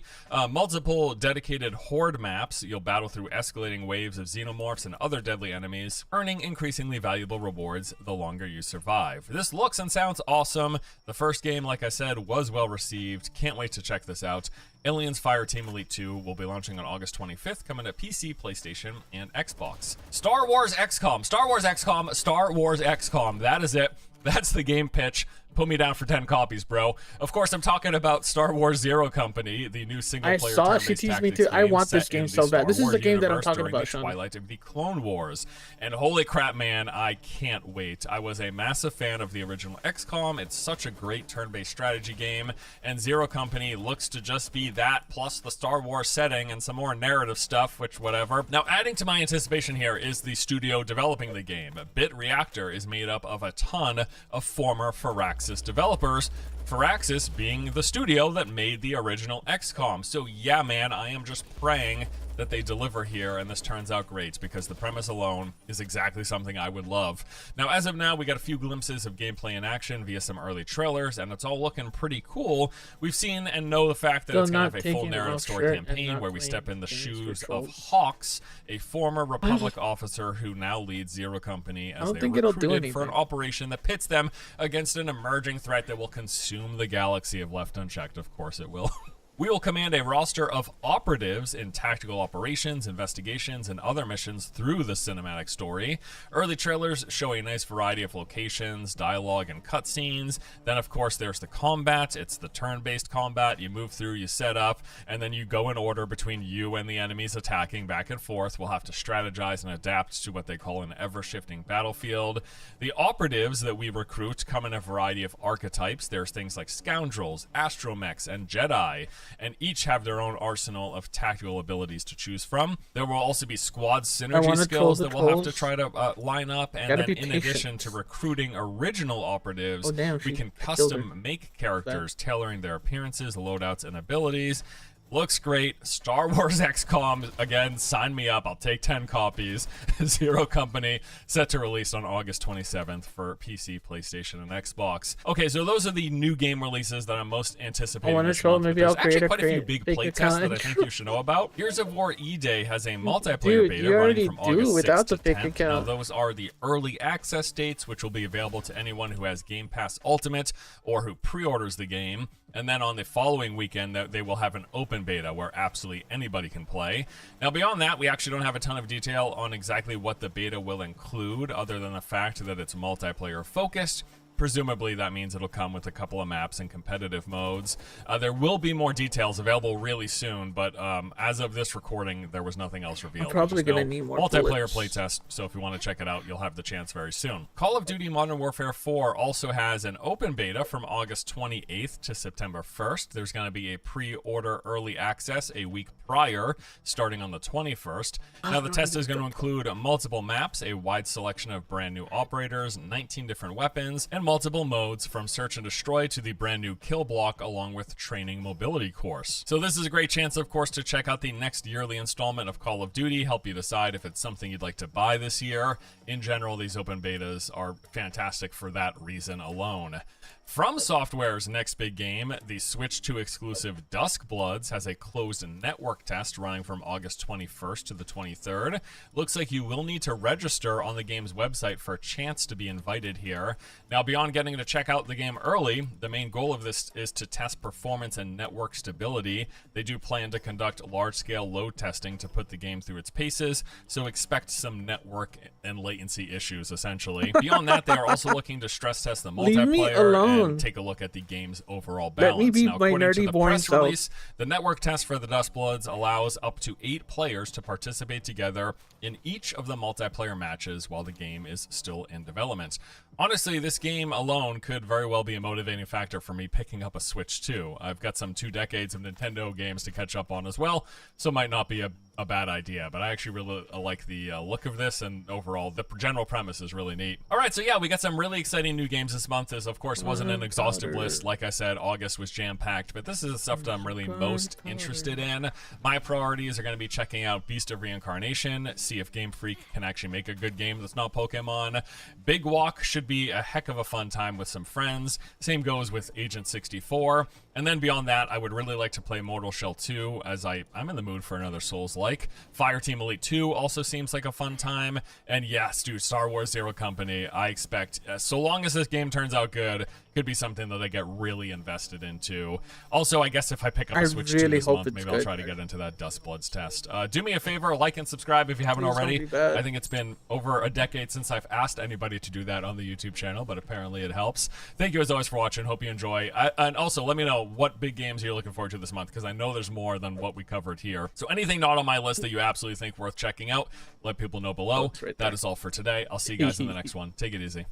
Multiple dedicated horde maps. You'll battle through escalating waves of xenomorphs and other deadly enemies, earning increasingly valuable rewards the longer you survive. This looks and sounds awesome. The first game, like I said, was well received. Can't wait to check this out. Aliens Fireteam Elite 2 will be launching on August 25th, coming to PC, PlayStation, and Xbox. Star Wars XCOM, Star Wars XCOM, Star Wars XCOM. That is it. That's the game pitch Put me down for 10 copies, bro. Of course, I'm talking about Star Wars Zero Company, the new single-player saw she turn-based teased me tactics too. I game want this set game in so the bad. Star This is Wars the game that I'm universe talking during about, the Sean. twilight of the Clone Wars. And holy crap, man, I can't wait. I was a massive fan of the original XCOM. It's such a great turn-based strategy game, and Zero Company looks to just be that, plus the Star Wars setting and some more narrative stuff, which whatever. Now, adding to my anticipation here is the studio developing the game. Bit Reactor is made up of a ton of former Firaxis developers, Firaxis being the studio that made the original XCOM. So yeah, man, I am just praying that they deliver here, and this turns out great, because the premise alone is exactly something I would love. Now, as of now, we got a few glimpses of gameplay in action via some early trailers, and it's all looking pretty cool. We've seen and know the fact that Still it's going to not have a full taking it narrative off story shirt and campaign not where we playing step in the games shoes for of trolls. Hawks, a former Republic officer who now leads Zero Company as don't they think it'll do recruited for an anything. operation that pits them against an emerging threat that will consume the galaxy if left unchecked. Of course it will. We will command a roster of operatives in tactical operations, investigations, and other missions through the cinematic story. Early trailers show a nice variety of locations, dialogue, and cutscenes. Then, of course, there's the combat. It's the turn-based combat. You move through, you set up, and then you go in order between you and the enemies attacking back and forth. We'll have to strategize and adapt to what they call an ever-shifting battlefield. The operatives that we recruit come in a variety of archetypes. There's things like scoundrels, astromechs, and Jedi, and each have their own arsenal of tactical abilities to choose from. There will also be squad synergy wanna troll skills the that we'll have to trolls. try to line up, and Gotta then be in patient. addition to recruiting original operatives, Oh, damn, we she can killed her. custom make characters, tailoring their appearances, loadouts, and abilities. Looks great. Star Wars XCOM, again, sign me up. I'll take 10 copies. Zero Company, set to release on August 27th for PC, PlayStation, and Xbox. Okay, so those are the new game releases that I'm most anticipating. I wanna this troll, month, but maybe there's I'll create actually a quite a few big fake playtests account that I and think you should know about. Gears of War E-Day has a multiplayer Dude, beta you already running from do August 6th without to the fake 10th. Now, account. those are the early access dates, which will be available to anyone who has Game Pass Ultimate or who pre-orders the game. And then on the following weekend, they will have an open beta where absolutely anybody can play. Now, beyond that, we actually don't have a ton of detail on exactly what the beta will include, other than the fact that it's multiplayer focused. Presumably, that means it'll come with a couple of maps and competitive modes. There will be more details available really soon, but as of this recording, there was nothing else revealed. probably Just no gonna need more multiplayer bullets. playtest, so if you want to check it out, you'll have the chance very soon. Call of Duty Modern Warfare 4 also has an open beta from August 28th to September 1st. There's going to be a pre-order early access a week prior, starting on the 21st. Now, the test is going to include multiple maps, a wide selection of brand new operators, 19 different weapons, and multiple modes from search and destroy to the brand new kill block, along with training mobility course. So this is a great chance, of course, to check out the next yearly installment of Call of Duty, help you decide if it's something you'd like to buy this year. In general, these open betas are fantastic for that reason alone. From Software's next big game, the Switch 2 exclusive Dusk Bloods has a closed network test running from August 21st to the 23rd. Looks like you will need to register on the game's website for a chance to be invited here. Now, beyond getting to check out the game early, the main goal of this is to test performance and network stability. They do plan to conduct large-scale load testing to put the game through its paces, so expect some network and latency issues, essentially. Beyond that, they are also looking to stress test the Leave me multiplayer alone. and take a look at the game's overall Let balance. me be now, my according to nerdy, the boring press self. release, the network test for the Dust Bloods allows up to 8 players to participate together in each of the multiplayer matches while the game is still in development. Honestly, this game alone could very well be a motivating factor for me picking up a Switch 2. I've got some 2 decades of Nintendo games to catch up on as well, so it might not be a bad idea, but I actually really like the look of this, and overall the general premise is really neat. All right, so yeah, we got some really exciting new games this month. This, of course, wasn't an exhaustive list. Like I said, August was jam-packed, but this is the stuff that I'm really most interested in. My priorities are going to be checking out Beast of Reincarnation, see if Game Freak can actually make a good game that's not Pokemon. Big Walk should be a heck of a fun time with some friends. Same goes with Agent 64. And then beyond that, I would really like to play Mortal Shell 2, as I'm in the mood for another Souls-like. Fireteam Elite 2 also seems like a fun time. And yes, dude, Star Wars Zero Company, I expect, so long as this game turns out good, could be something that I get really invested into. Also, I guess if I pick up I a Switch 2 really this hope month, it's maybe I'll good. try to get into that Dust Bloods test. Do me a favor, like and subscribe if you haven't Please don't already. be bad. I think it's been over a decade since I've asked anybody to do that on the YouTube channel, but apparently it helps. Thank you as always for watching. Hope you enjoy. And also, let me know what big games you're looking forward to this month, because I know there's more than what we covered here. So anything not on my list that you absolutely think worth checking out, let people know below. it's right That there. is all for today. I'll see you guys in the next one. Take it easy.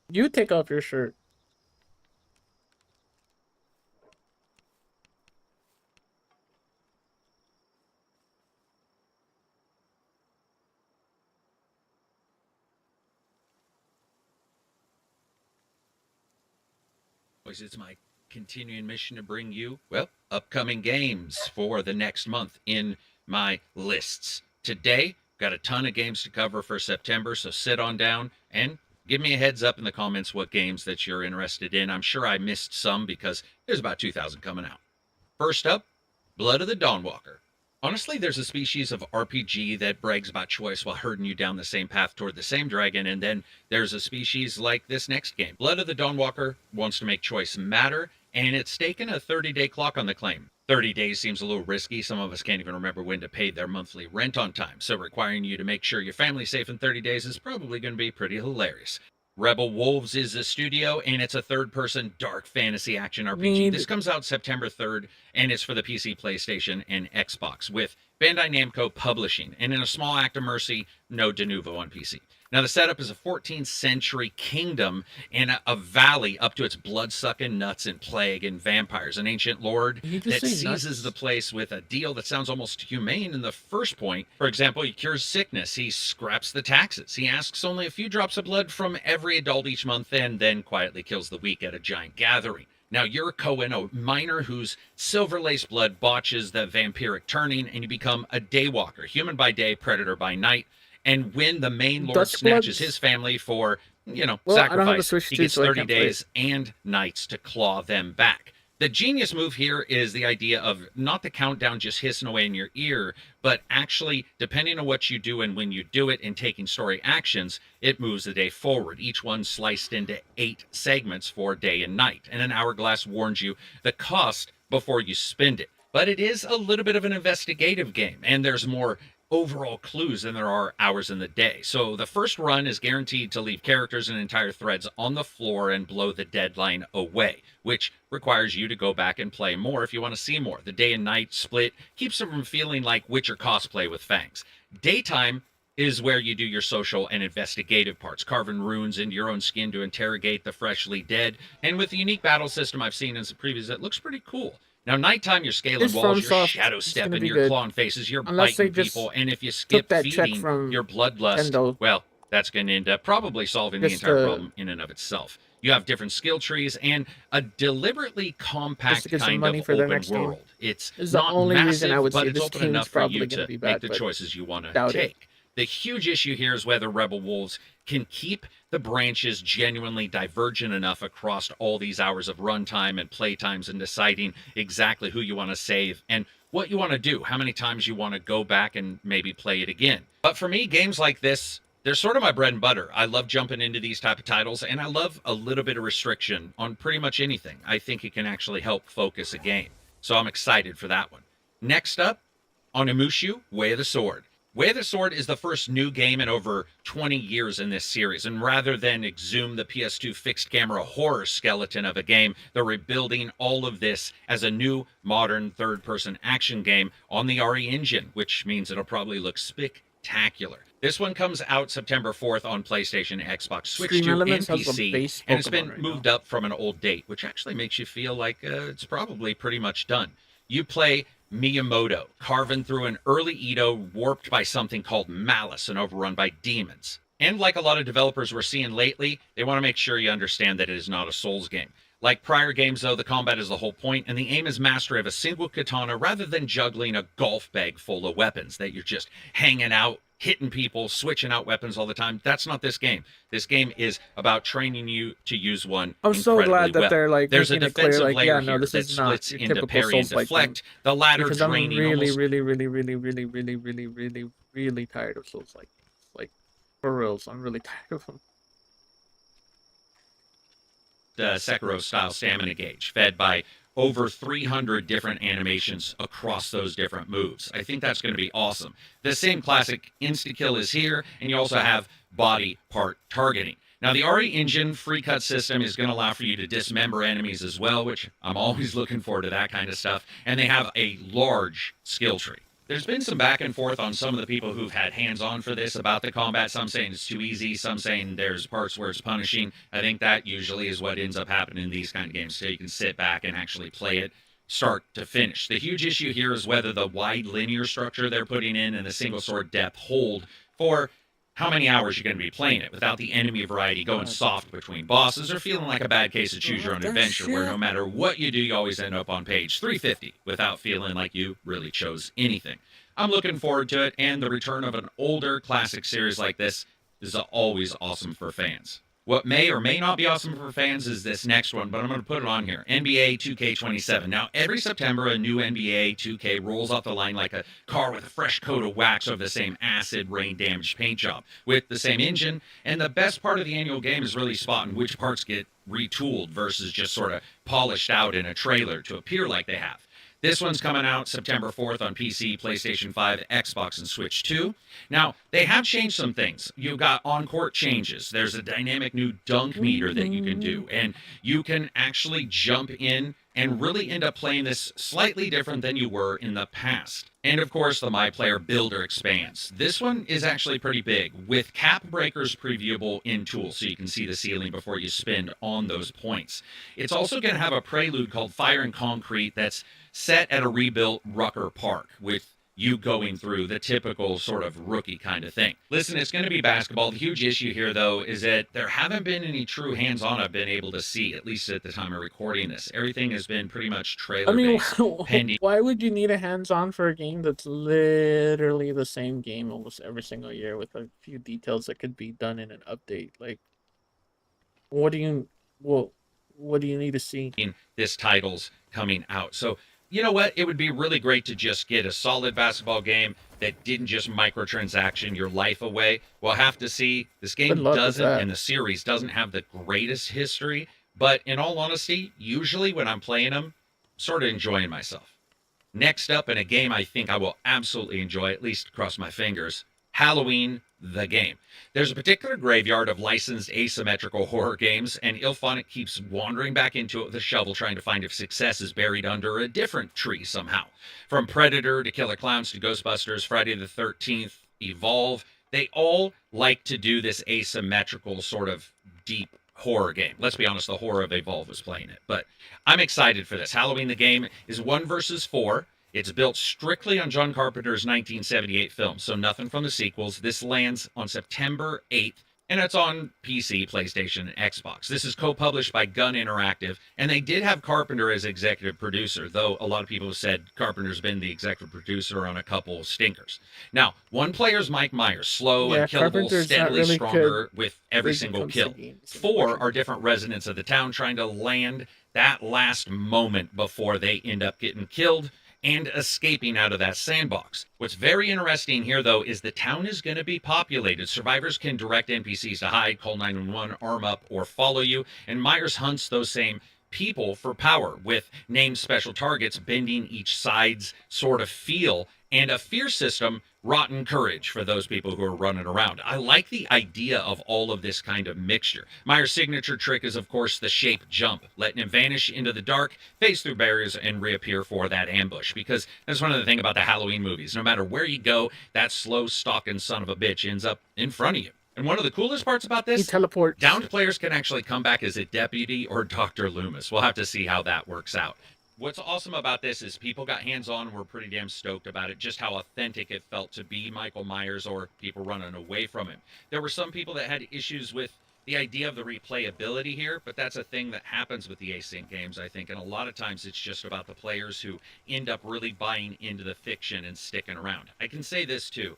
You take off your shirt. It's my continuing mission to bring you, well, upcoming games for the next month in my lists. Today, got a ton of games to cover for September, so sit on down and give me a heads up in the comments what games that you're interested in. I'm sure I missed some because there's about 2,000 coming out. First up, Blood of the Dawnwalker. Honestly, there's a species of RPG that brags about choice while herding you down the same path toward the same dragon, and then there's a species like this next game. Blood of the Dawnwalker wants to make choice matter, and it's taken a 30-day clock on the claim. 30 days seems a little risky. Some of us can't even remember when to pay their monthly rent on time, so requiring you to make sure your family's safe in 30 days is probably going to be pretty hilarious. Rebel Wolves is the studio, and it's a third-person dark fantasy action RPG. This comes out September 3rd, and it's for the PC, PlayStation, and Xbox, with Bandai Namco publishing. And in a small act of mercy, no de novo on PC. Now, the setup is a 14th century kingdom and a valley up to its blood-sucking nuts and plague and vampires. An ancient lord that seizes the place with a deal that sounds almost humane in the first point. For example, he cures sickness. He scraps the taxes. He asks only a few drops of blood from every adult each month and then quietly kills the weak at a giant gathering. Now, you're Cohen, a miner whose silver-laced blood botches the vampiric turning, and you become a daywalker, human by day, predator by night. And when the main lord snatches his family for, sacrifice, he gets 30 days and nights to claw them back. The genius move here is the idea of not the countdown just hissing away in your ear, but actually, depending on what you do and when you do it and taking story actions, it moves the day forward. Each one sliced into 8 segments for day and night. And an hourglass warns you the cost before you spend it. But it is a little bit of an investigative game, and there's more overall clues than there are hours in the day. So the first run is guaranteed to leave characters and entire threads on the floor and blow the deadline away, which requires you to go back and play more if you want to see more. The day and night split keeps it from feeling like Witcher cosplay with fangs. Daytime is where you do your social and investigative parts, carving runes into your own skin to interrogate the freshly dead, and with the unique battle system I've seen in some previews, it looks pretty cool. Now, nighttime, you're scaling walls, you're shadow stepping, you're clawing faces, you're biting people, and if you skip feeding your bloodlust, well, that's going to end up probably solving the entire problem in and of itself. You have different skill trees and a deliberately compact kind of open world. It's not massive, but it's open enough for you to make the choices you want to take. The huge issue here is whether Rebel Wolves can keep the branches genuinely divergent enough across all these hours of runtime and playtimes and deciding exactly who you want to save and what you want to do, how many times you want to go back and maybe play it again. But for me, games like this, they're sort of my bread and butter. I love jumping into these type of titles, and I love a little bit of restriction on pretty much anything. I think it can actually help focus a game. So I'm excited for that one. Next up, Onimushu, Way of the Sword. Way of the Sword is the first new game in over 20 years in this series, and rather than exhume the PS2 fixed camera horror skeleton of a game, they're rebuilding all of this as a new, modern, third-person action game on the RE engine, which means it'll probably look spectacular. This one comes out September 4th on PlayStation, Xbox, Switch 2, and PC, and it's been moved up from an old date, which actually makes you feel like it's probably pretty much done. You play Miyamoto, carving through an early Edo warped by something called malice and overrun by demons. And like a lot of developers we're seeing lately, they want to make sure you understand that it is not a Souls game. Like prior games, though, the combat is the whole point, and the aim is mastery of a single katana rather than juggling a golf bag full of weapons that you're just hanging out, hitting people, switching out weapons all the time. That's not this game. This game is about training you to use one I'm so incredibly glad that well. they're like There's a making it clear, defensive like, layer yeah, no, here this that is not splits your into typical parry and Souls-like game. deflect. The latter Because I'm draining really, almost really, really, really, really, really, really, really, really tired of Souls-like games. Like, for reals, I'm really tired of them. Sekiro-style stamina gauge, fed by over 300 different animations across those different moves. I think that's going to be awesome. The same classic insta-kill is here, and you also have body part targeting. Now, the RE Engine free cut system is going to allow for you to dismember enemies as well, which I'm always looking forward to that kind of stuff. And they have a large skill tree. There's been some back and forth on some of the people who've had hands-on for this about the combat. Some saying it's too easy, some saying there's parts where it's punishing. I think that usually is what ends up happening in these kind of games, so you can sit back and actually play it start to finish. The huge issue here is whether the wide linear structure they're putting in and the single sword depth hold for how many hours you're going to be playing it without the enemy variety going soft between bosses or feeling like a bad case of choose your own adventure where no matter what you do, you always end up on page 350 without feeling like you really chose anything. I'm looking forward to it, and the return of an older classic series like this is always awesome for fans. What may or may not be awesome for fans is this next one, but I'm going to put it on here. NBA 2K27. Now, every September, a new NBA 2K rolls off the line like a car with a fresh coat of wax over the same acid rain damaged paint job with the same engine. And the best part of the annual game is really spotting which parts get retooled versus just sort of polished out in a trailer to appear like they have. This one's coming out September 4th on PC, PlayStation 5, Xbox, and Switch 2. Now, they have changed some things. You've got on-court changes. There's a dynamic new dunk meter that you can do, and you can actually jump in and really end up playing this slightly different than you were in the past. And of course, the My Player Builder expands. This one is actually pretty big, with cap breakers previewable in tools, so you can see the ceiling before you spend on those points. It's also going to have a prelude called Fire and Concrete that's set at a rebuilt Rucker Park, with you going through the typical sort of rookie kind of thing. Listen, it's going to be basketball. The huge issue here, though, is that there haven't been any true hands-on I've been able to see, at least at the time of recording this. Everything has been pretty much trailer-based, pending. Why would you need a hands-on for a game that's literally the same game almost every single year with a few details that could be done in an update? Like, what do you need to see? This title's coming out. So, you know what? It would be really great to just get a solid basketball game that didn't just microtransaction your life away. We'll have to see. This game doesn't, and the series doesn't have the greatest history, but in all honesty, usually when I'm playing them, I'm sort of enjoying myself. Next up in a game I think I will absolutely enjoy, at least cross my fingers, Halloween the game. There's a particular graveyard of licensed asymmetrical horror games, and Ilphonic keeps wandering back into it with a shovel trying to find if success is buried under a different tree somehow. From Predator to Killer Clowns to Ghostbusters, Friday the 13th, Evolve, they all like to do this asymmetrical sort of deep horror game. Let's be honest, the horror of Evolve was playing it, but I'm excited for this. Halloween the game is 1 versus 4. It's built strictly on John Carpenter's 1978 film, so nothing from the sequels. This lands on September 8th, and it's on PC, PlayStation, and Xbox. This is co-published by Gun Interactive, and they did have Carpenter as executive producer, though a lot of people have said Carpenter's been the executive producer on a couple stinkers. Now, one player's Mike Myers, slow and killable, steadily really stronger with every single comes kill. to games, 4 are different residents of the town trying to land that last moment before they end up getting killed and escaping out of that sandbox. What's very interesting here, though, is the town is going to be populated. Survivors can direct NPCs to hide, call 911, arm up, or follow you, and Myers hunts those same people for power, with named special targets bending each side's sort of feel, and a fear system, rotten courage, for those people who are running around. I like the idea of all of this kind of mixture. Myers' signature trick is, of course, the shape jump, letting him vanish into the dark, phase through barriers, and reappear for that ambush, because that's one of the things about the Halloween movies. No matter where you go, that slow stalking son of a bitch ends up in front of you. And one of the coolest parts about this, downed players can actually come back as a deputy or Dr. Loomis. We'll have to see how that works out. What's awesome about this is people got hands-on and were pretty damn stoked about it, just how authentic it felt to be Michael Myers or people running away from him. There were some people that had issues with the idea of the replayability here, but that's a thing that happens with the async games, I think, and a lot of times it's just about the players who end up really buying into the fiction and sticking around. I can say this too.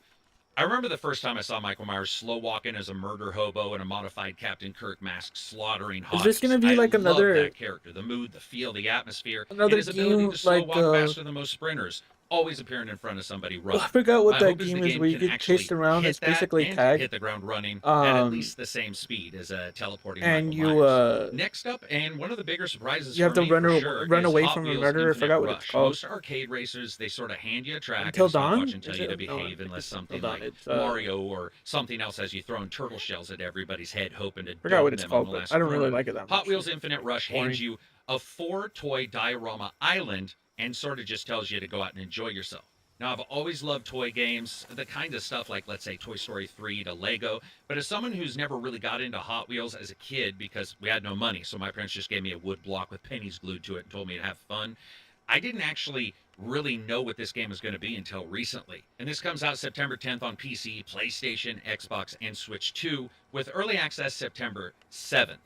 I remember the first time I saw Michael Myers slow walking as a murder hobo in a modified Captain Kirk mask, slaughtering hotties. Is this gonna be I like love another that character, the mood, the feel, the atmosphere, and another his ability game to slow like walk faster than most sprinters, always appearing in front of somebody I running. forgot what My that hope is game the is game where you can get actually chased around. hit It's that basically and tag. hit the ground running at Um, least the same speed as a teleporting and Michael you Myers. Next up, and one of the bigger surprises you have for to me run for sure, run is away Hot from a Wheels murderer. I Infinite forgot what it's Rush. called. Most arcade racers, they sort of hand you a track Until and stop Dawn? watching and tell Is you to it? No, I behave think unless it's Until something Dawn. like It's Mario or something else has you throwing turtle shells at everybody's head, hoping to forgot what dome it's them called, on the but last I don't really corner. like it that much. Hot Wheels Infinite Rush Boring. hands you a 4-toy diorama island and sort of just tells you to go out and enjoy yourself. Now, I've always loved toy games, the kind of stuff like, let's say, Toy Story 3 to Lego. But as someone who's never really got into Hot Wheels as a kid because we had no money, so my parents just gave me a wood block with pennies glued to it and told me to have fun, I didn't actually really know what this game was going to be until recently. And this comes out September 10th on PC, PlayStation, Xbox, and Switch 2, with early access September 7th.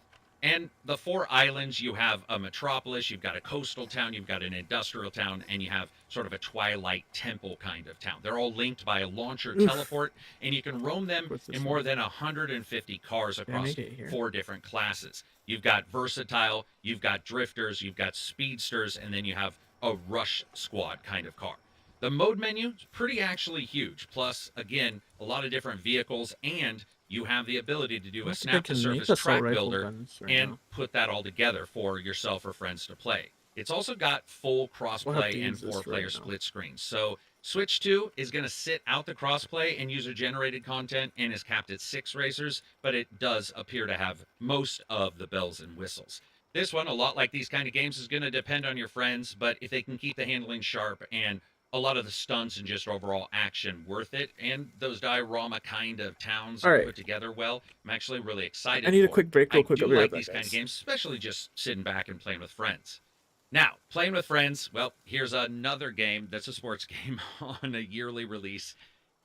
And the 4 islands, you have a metropolis, you've got a coastal town, you've got an industrial town, and you have sort of a Twilight Temple kind of town. They're all linked by a launcher teleport, and you can roam them in more than 150 cars across 4 different classes. You've got versatile, you've got drifters, you've got speedsters, and then you have a rush squad kind of car. The mode menu is pretty actually huge. Plus, again, a lot of different vehicles, and you have the ability to do a snap to surface track builder and put that all together for yourself or friends to play. It's also got full crossplay and 4-player split screen. So Switch 2 is going to sit out the crossplay and user-generated content and is capped at 6 racers, but it does appear to have most of the bells and whistles. This one, a lot like these kind of games, is going to depend on your friends, but if they can keep the handling sharp and a lot of the stunts and just overall action worth it, and those diorama kind of towns are put together well, I'm actually really excited. I need a quick break real quick. I do I'll be right like back, these kind of guys. games, especially just sitting back and playing with friends. Now, playing with friends, well, here's another game that's a sports game on a yearly release,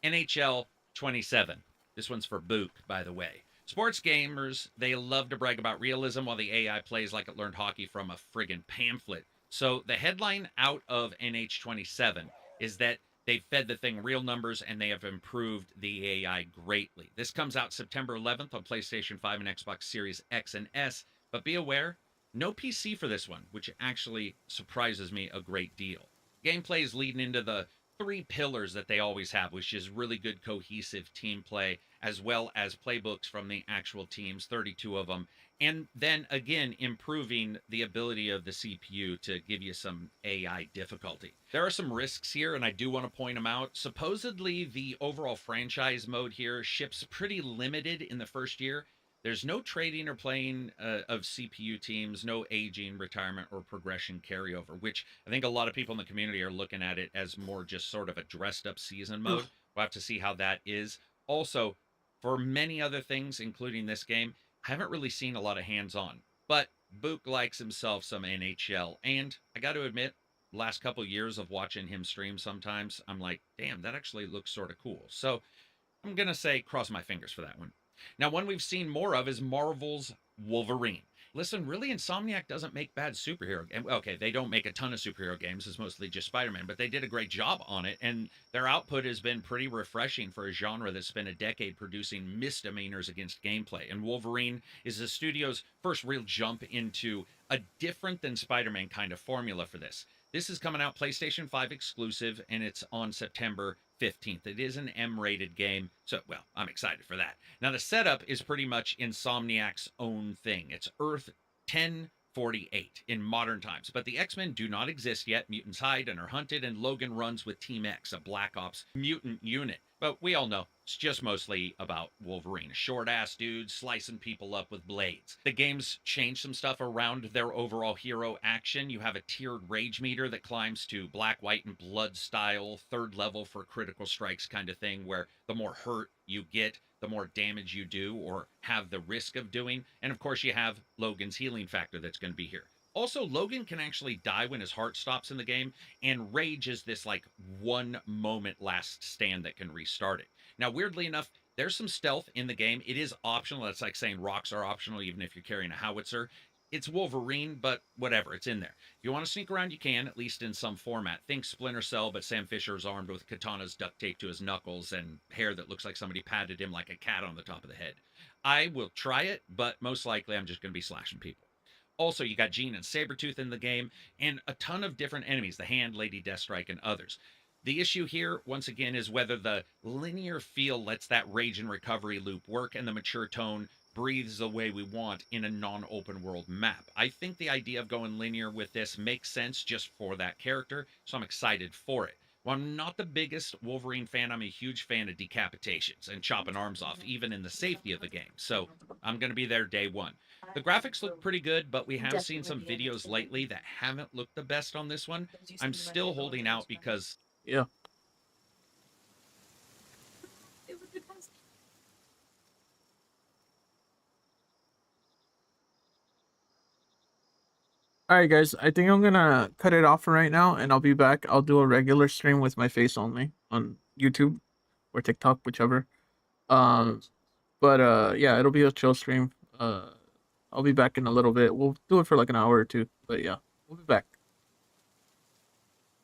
NHL 27. This one's for Book, by the way. Sports gamers, they love to brag about realism while the AI plays like it learned hockey from a friggin' pamphlet. So the headline out of NH27 is that they've fed the thing real numbers and they have improved the AI greatly. This comes out September 11th on PlayStation 5 and Xbox Series X and S, but be aware, no PC for this one, which actually surprises me a great deal. Gameplay is leading into the 3 pillars that they always have, which is really good cohesive team play, as well as playbooks from the actual teams, 32 of them, and then again improving the ability of the CPU to give you some AI difficulty. There are some risks here, and I do want to point them out. Supposedly, the overall franchise mode here ships pretty limited in the first year. There's no trading or playing of CPU teams, no aging, retirement, or progression carryover, which I think a lot of people in the community are looking at it as more just sort of a dressed up season mode. We'll have to see how that is. Also, for many other things, including this game, I haven't really seen a lot of hands-on. But Book likes himself some NHL, and I got to admit, last couple years of watching him stream sometimes, I'm like, damn, that actually looks sort of cool. So I'm going to say cross my fingers for that one. Now, one we've seen more of is Marvel's Wolverine. Listen, really, Insomniac doesn't make bad superhero games. Okay, they don't make a ton of superhero games. It's mostly just Spider-Man, but they did a great job on it, and their output has been pretty refreshing for a genre that's spent a decade producing misdemeanors against gameplay. And Wolverine is the studio's first real jump into a different than Spider-Man kind of formula for this. This is coming out PlayStation 5 exclusive, and it's on September 15th. It is an M-rated game, so, well, I'm excited for that. Now, the setup is pretty much Insomniac's own thing. It's Earth 1048 in modern times, but the X-Men do not exist yet. Mutants hide and are hunted, and Logan runs with Team X, a Black Ops mutant unit. But we all know it's just mostly about Wolverine, a short-ass dude slicing people up with blades. The game's changed some stuff around their overall hero action. You have a tiered rage meter that climbs to black, white, and blood style, 3rd level for critical strikes kind of thing, where the more hurt you get, the more damage you do or have the risk of doing. And of course, you have Logan's healing factor that's going to be here. Also, Logan can actually die when his heart stops in the game, and Rage is this like 1 moment last stand that can restart it. Now, weirdly enough, there's some stealth in the game. It is optional. It's like saying rocks are optional, even if you're carrying a howitzer. It's Wolverine, but whatever, it's in there. If you want to sneak around, you can, at least in some format. Think Splinter Cell, but Sam Fisher is armed with katanas duct taped to his knuckles and hair that looks like somebody patted him like a cat on the top of the head. I will try it, but most likely I'm just going to be slashing people. Also, you got Jean and Sabretooth in the game, and a ton of different enemies, the Hand, Lady Deathstrike, and others. The issue here, once again, is whether the linear feel lets that rage and recovery loop work and the mature tone breathes the way we want in a non-open world map. I think the idea of going linear with this makes sense just for that character, so I'm excited for it. While I'm not the biggest Wolverine fan, I'm a huge fan of decapitations and chopping arms off, even in the safety of the game, so I'm going to be there day one. The graphics look pretty good, but we have seen some videos lately that haven't looked the best on this one. I'm still holding out because... Yeah. All right, guys. I think I'm gonna cut it off for right now, and I'll be back. I'll do a regular stream with my face only on YouTube or TikTok, whichever. Um, but yeah, it'll be a chill stream. I'll be back in a little bit. We'll do it for like an hour or two. But yeah, we'll be back.